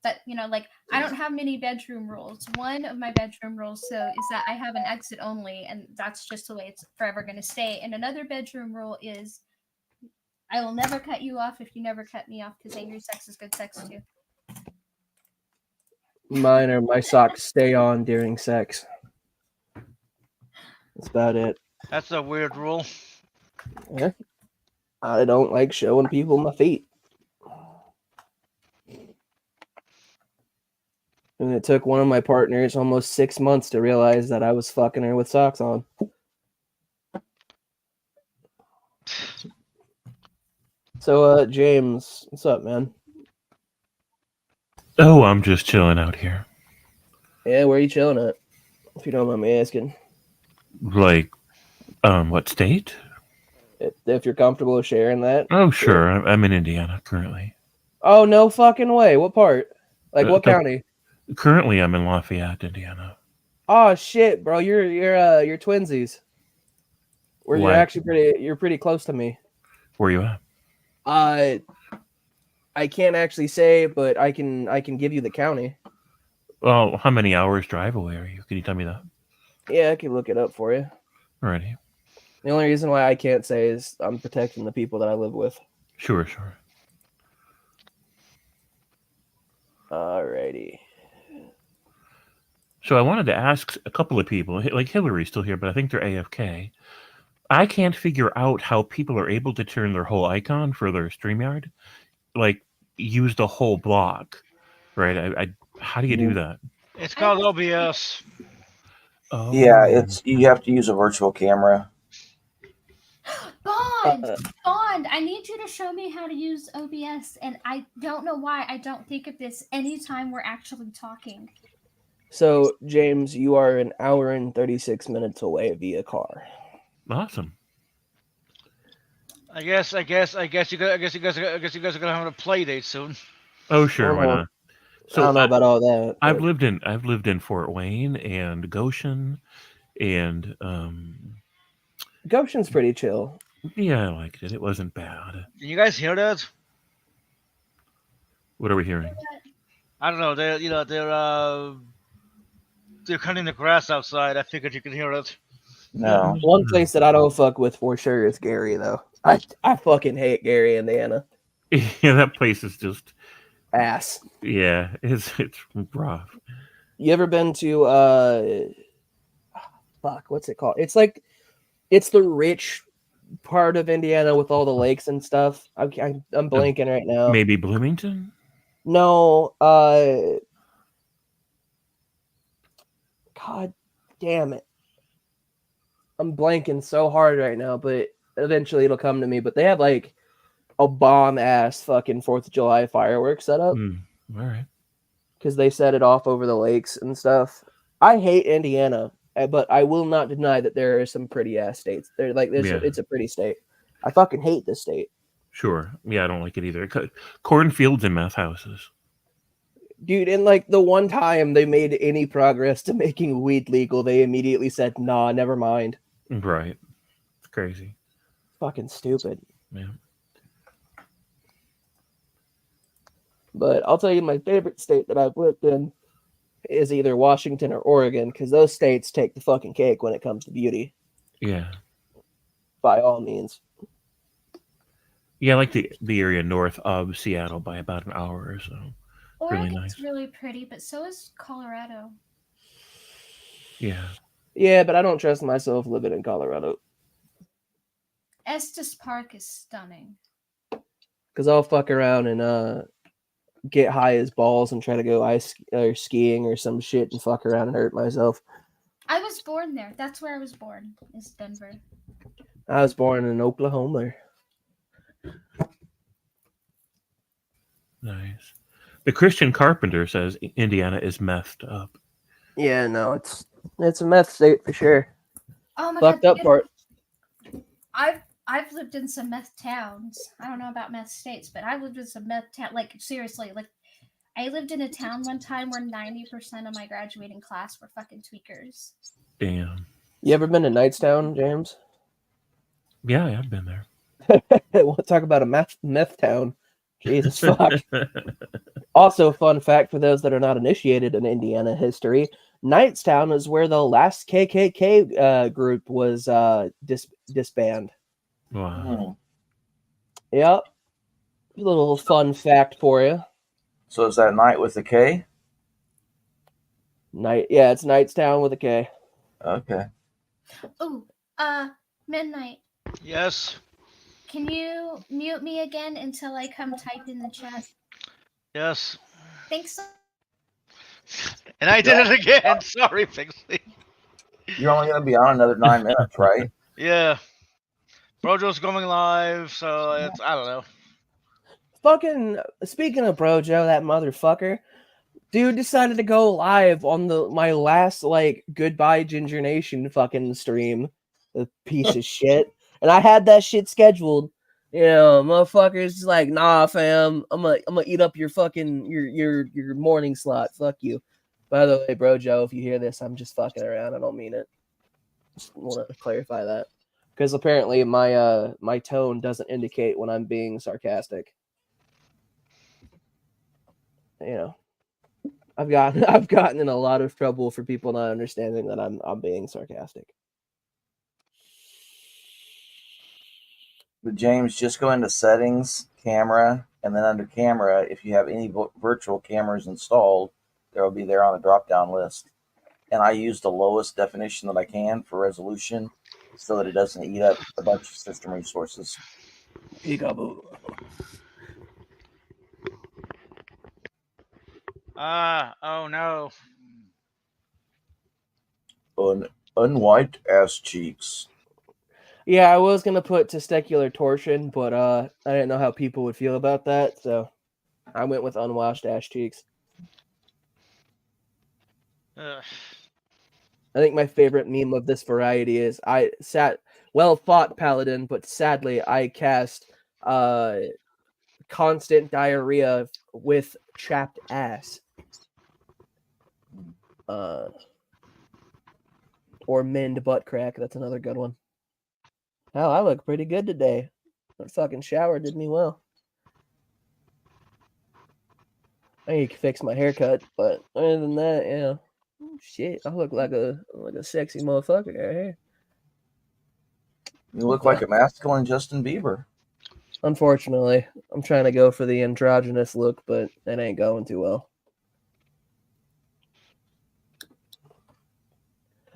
But like I don't have many bedroom rules. One of my bedroom rules is that I have an exit only, and that's just the way it's forever going to stay. And another bedroom rule is I will never cut you off if you never cut me off, because angry sex is good sex too. Mine are my socks stay on during sex. That's about it. That's a weird rule. Yeah. I don't like showing people my feet. And it took one of my partners almost 6 months to realize that I was fucking her with socks on. So, James, what's up, man? Oh, I'm just chilling out here. Yeah, where are you chilling at? If you don't mind me asking. Like, what state? If you're comfortable sharing that. Oh, sure. I'm in Indiana currently. Oh, no fucking way. What part? Like, what county? Currently, I'm in Lafayette, Indiana. Oh shit, bro! You're twinsies. Where you're What? actually pretty close to me. Where you at? I can't actually say, but I can give you the county. Well, how many hours drive away are you? Can you tell me that? Yeah, I can look it up for you. Alrighty. The only reason why I can't say is I'm protecting the people that I live with. Sure. Alrighty. So I wanted to ask a couple of people, like Hillary's still here, but I think they're AFK. I can't figure out how people are able to turn their whole icon for their StreamYard, like use the whole block, right? How do you do that? It's called OBS. Oh. Yeah, you have to use a virtual camera. Bond, I need you to show me how to use OBS, and I don't know why I don't think of this anytime we're actually talking. So, James, you are an hour and 36 minutes away via car. Awesome. I guess you guys are gonna have a play date soon. Oh, sure, why not? So I don't know about all that. I've lived in Fort Wayne and Goshen, and Goshen's pretty chill. Yeah, I liked it. It wasn't bad. Can you guys hear that? What are we hearing? I don't know. They're cutting the grass outside. I figured you could hear it. No. One place that I don't fuck with for sure is Gary, though. I fucking hate Gary, Indiana. Yeah, that place is just ass. Yeah, it's rough. You ever been to fuck, what's it called? It's like it's the rich part of Indiana with all the lakes and stuff. I'm blanking right now. Maybe Bloomington? No, God damn it. I'm blanking so hard right now, but eventually it'll come to me. But they have like a bomb ass fucking 4th of July fireworks set up. All right. Because they set it off over the lakes and stuff. I hate Indiana, but I will not deny that there are some pretty ass states. They're like this. Yeah. It's a pretty state. I fucking hate this state. Sure. Yeah, I don't like it either. Cornfields and meth houses. Dude, and like the one time they made any progress to making weed legal, they immediately said, nah, never mind. Right. It's crazy. Fucking stupid. Yeah. But I'll tell you, my favorite state that I've lived in is either Washington or Oregon, because those states take the fucking cake when it comes to beauty. Yeah. By all means. Yeah, I like the area north of Seattle by about an hour or so. Oregon's Really nice. really pretty, but so is Colorado. Yeah. Yeah, but I don't trust myself living in Colorado. Estes Park is stunning. Because I'll fuck around and get high as balls and try to go ice or skiing or some shit and fuck around and hurt myself. I was born there. That's where I was born, is Denver. I was born in Oklahoma. Nice. The Christian Carpenter says Indiana is messed up. Yeah, no, it's a meth state for sure. Oh my Fucked God, up part. I've lived in some meth towns. I don't know about meth states, but I lived in some meth town. Like seriously, like I lived in a town one time where 90% of my graduating class were fucking tweakers. Damn. You ever been to Knightstown, James? Yeah, I've been there. We'll talk about a meth town. Jesus fuck. Also, fun fact for those that are not initiated in Indiana history, Knightstown is where the last KKK group was disbanded. Wow. Yep. A little fun fact for you. So is that night with a K? Yeah, it's Knightstown with a K. Okay. Oh, Midnight. Yes. Can you mute me again until I come type in the chat? Yes. Thanks. And I did it again. Sorry, Pixie. You're only going to be on another 9 minutes, right? Yeah. Brojo's going live, so it's I don't know. Fucking speaking of Brojo, that motherfucker, dude decided to go live on my last goodbye Ginger Nation fucking stream. The piece of shit. And I had that shit scheduled. You know, motherfuckers like, nah, fam, I'm gonna eat up your fucking your morning slot. Fuck you. By the way, Brojo, if you hear this, I'm just fucking around. I don't mean it. Just want to clarify that because apparently my tone doesn't indicate when I'm being sarcastic. You know, I've gotten in a lot of trouble for people not understanding that I'm being sarcastic. But James, just go into settings, camera, and then under camera, if you have any virtual cameras installed, there will be there on the drop-down list. And I use the lowest definition that I can for resolution so that it doesn't eat up a bunch of system resources. Peekaboo. Oh no. Unwiped ass cheeks. Yeah, I was gonna put testicular torsion, but I didn't know how people would feel about that, so I went with unwashed ass cheeks. Ugh. I think my favorite meme of this variety is well fought paladin, but sadly I cast constant diarrhea with chapped ass. Or mend butt crack. That's another good one. Hell, I look pretty good today. That fucking shower did me well. I need to fix my haircut, but other than that, yeah. Oh, shit, I look like a sexy motherfucker right here. You look like a masculine Justin Bieber. Unfortunately, I'm trying to go for the androgynous look, but it ain't going too well.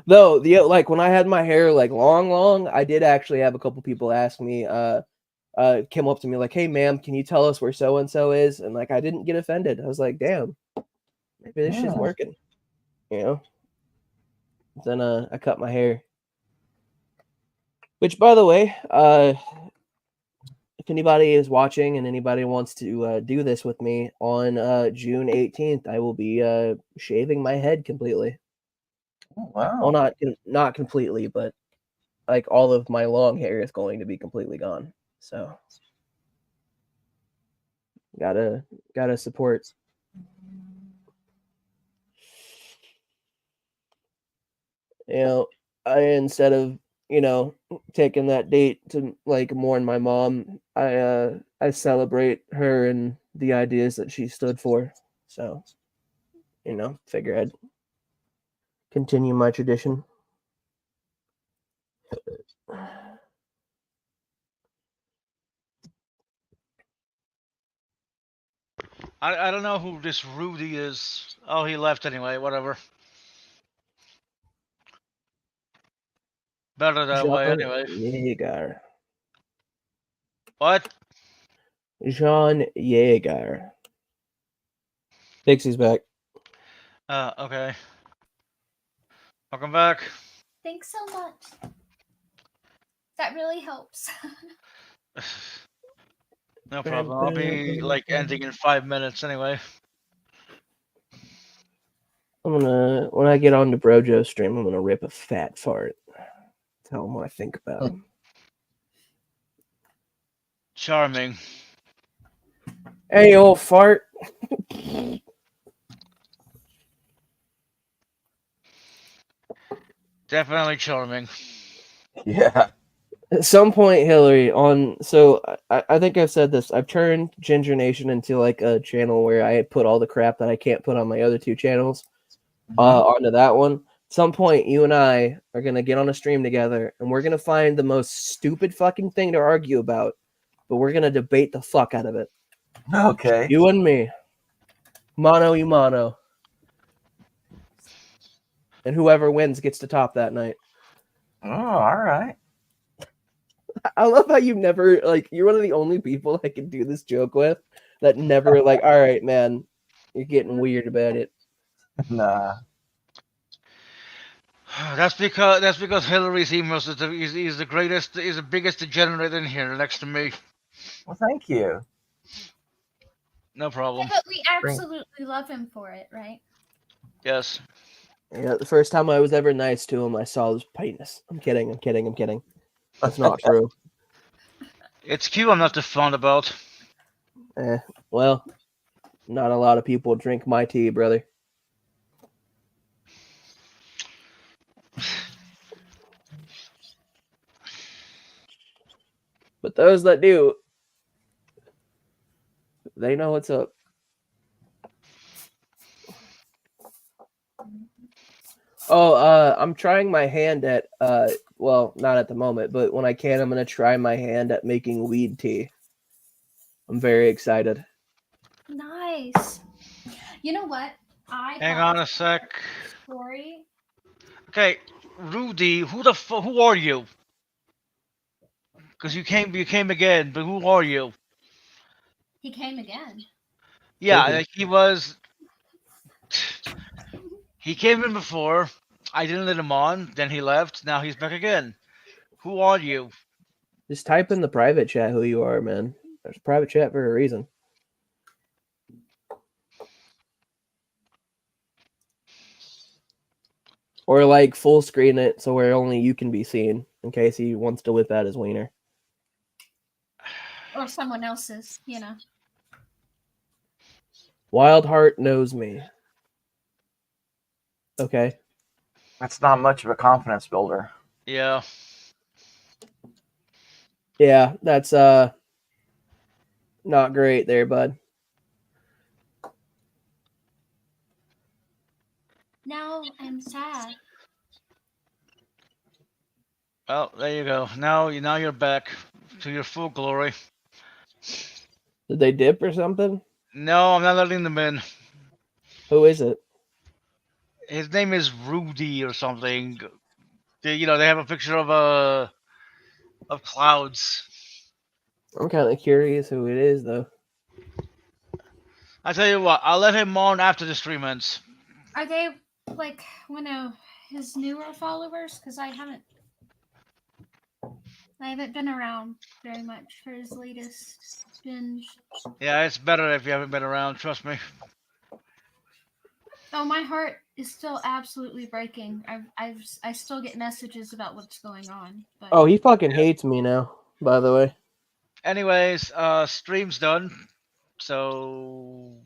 Though when I had my hair long, I did actually have a couple people ask me, came up to me like, "Hey, ma'am, can you tell us where so and so is?" And I didn't get offended. I was like, "Damn, maybe this shit's working," you know. Then I cut my hair. Which, by the way, if anybody is watching and anybody wants to do this with me on June 18th, I will be shaving my head completely. Oh, wow. Well, not completely, but all of my long hair is going to be completely gone. So gotta support. You know, instead of taking that date to mourn my mom, I celebrate her and the ideas that she stood for. So, figure I'd continue my tradition. I don't know who this Rudy is. Oh, he left anyway. Whatever. Better that way anyway. Jaeger. What? John Jaeger. Dixie's back. Okay. Welcome back. Thanks so much. That really helps. No problem. I'll be ending in 5 minutes anyway. When I get on the Brojo stream, I'm gonna rip a fat fart. Tell them what I think about him. Charming. Hey, old fart. Definitely charming. Yeah. At some point, Hillary, I think I've said this. I've turned Ginger Nation into like a channel where I put all the crap that I can't put on my other two channels onto that one. At some point, you and I are gonna get on a stream together, and we're gonna find the most stupid fucking thing to argue about, but we're gonna debate the fuck out of it. Okay. You and me, mano y mano, and whoever wins gets to top that night. Oh, all right. I love how you never you're one of the only people I can do this joke with that never like, all right, man, you're getting weird about it. Nah. That's because Hillary's emos he's the greatest, he's the biggest degenerate in here next to me. Well, thank you. No problem. But we absolutely love him for it, right? Yes. Yeah, the first time I was ever nice to him, I saw his penis. I'm kidding. That's not true. It's Q I'm not too fond about. Well, not a lot of people drink my tea, brother. But those that do, they know what's up. Oh, I'm trying my hand at well, not at the moment, but when I can, I'm gonna try my hand at making weed tea. I'm very excited. Nice. You know what? Hang on a sec. Story. Okay, Rudy, who are you? Because you came again, but who are you? He came again. Yeah, like he came in before. I didn't let him on. Then he left. Now he's back again. Who are you? Just type in the private chat who you are, man. There's a private chat for a reason. Or like full screen it so where only you can be seen in case he wants to whip out his wiener. Or someone else's, you know. Wild Heart knows me. Okay. That's not much of a confidence builder. Yeah. Yeah, that's not great there, bud. Now I'm sad. Well, there you go. Now you're back to your full glory. Did they dip or something? No, I'm not letting them in. Who is it? His name is Rudy or something. They have a picture of clouds. I'm kind of curious who it is, though. I tell you what, I'll let him on after the stream ends. Are they like his newer followers? Because I haven't been around very much for his latest binge. Yeah, it's better if you haven't been around. Trust me. Oh, my heart is still absolutely breaking. I still get messages about what's going on. But Oh, he fucking hates me now, by the way. Anyways, stream's done. So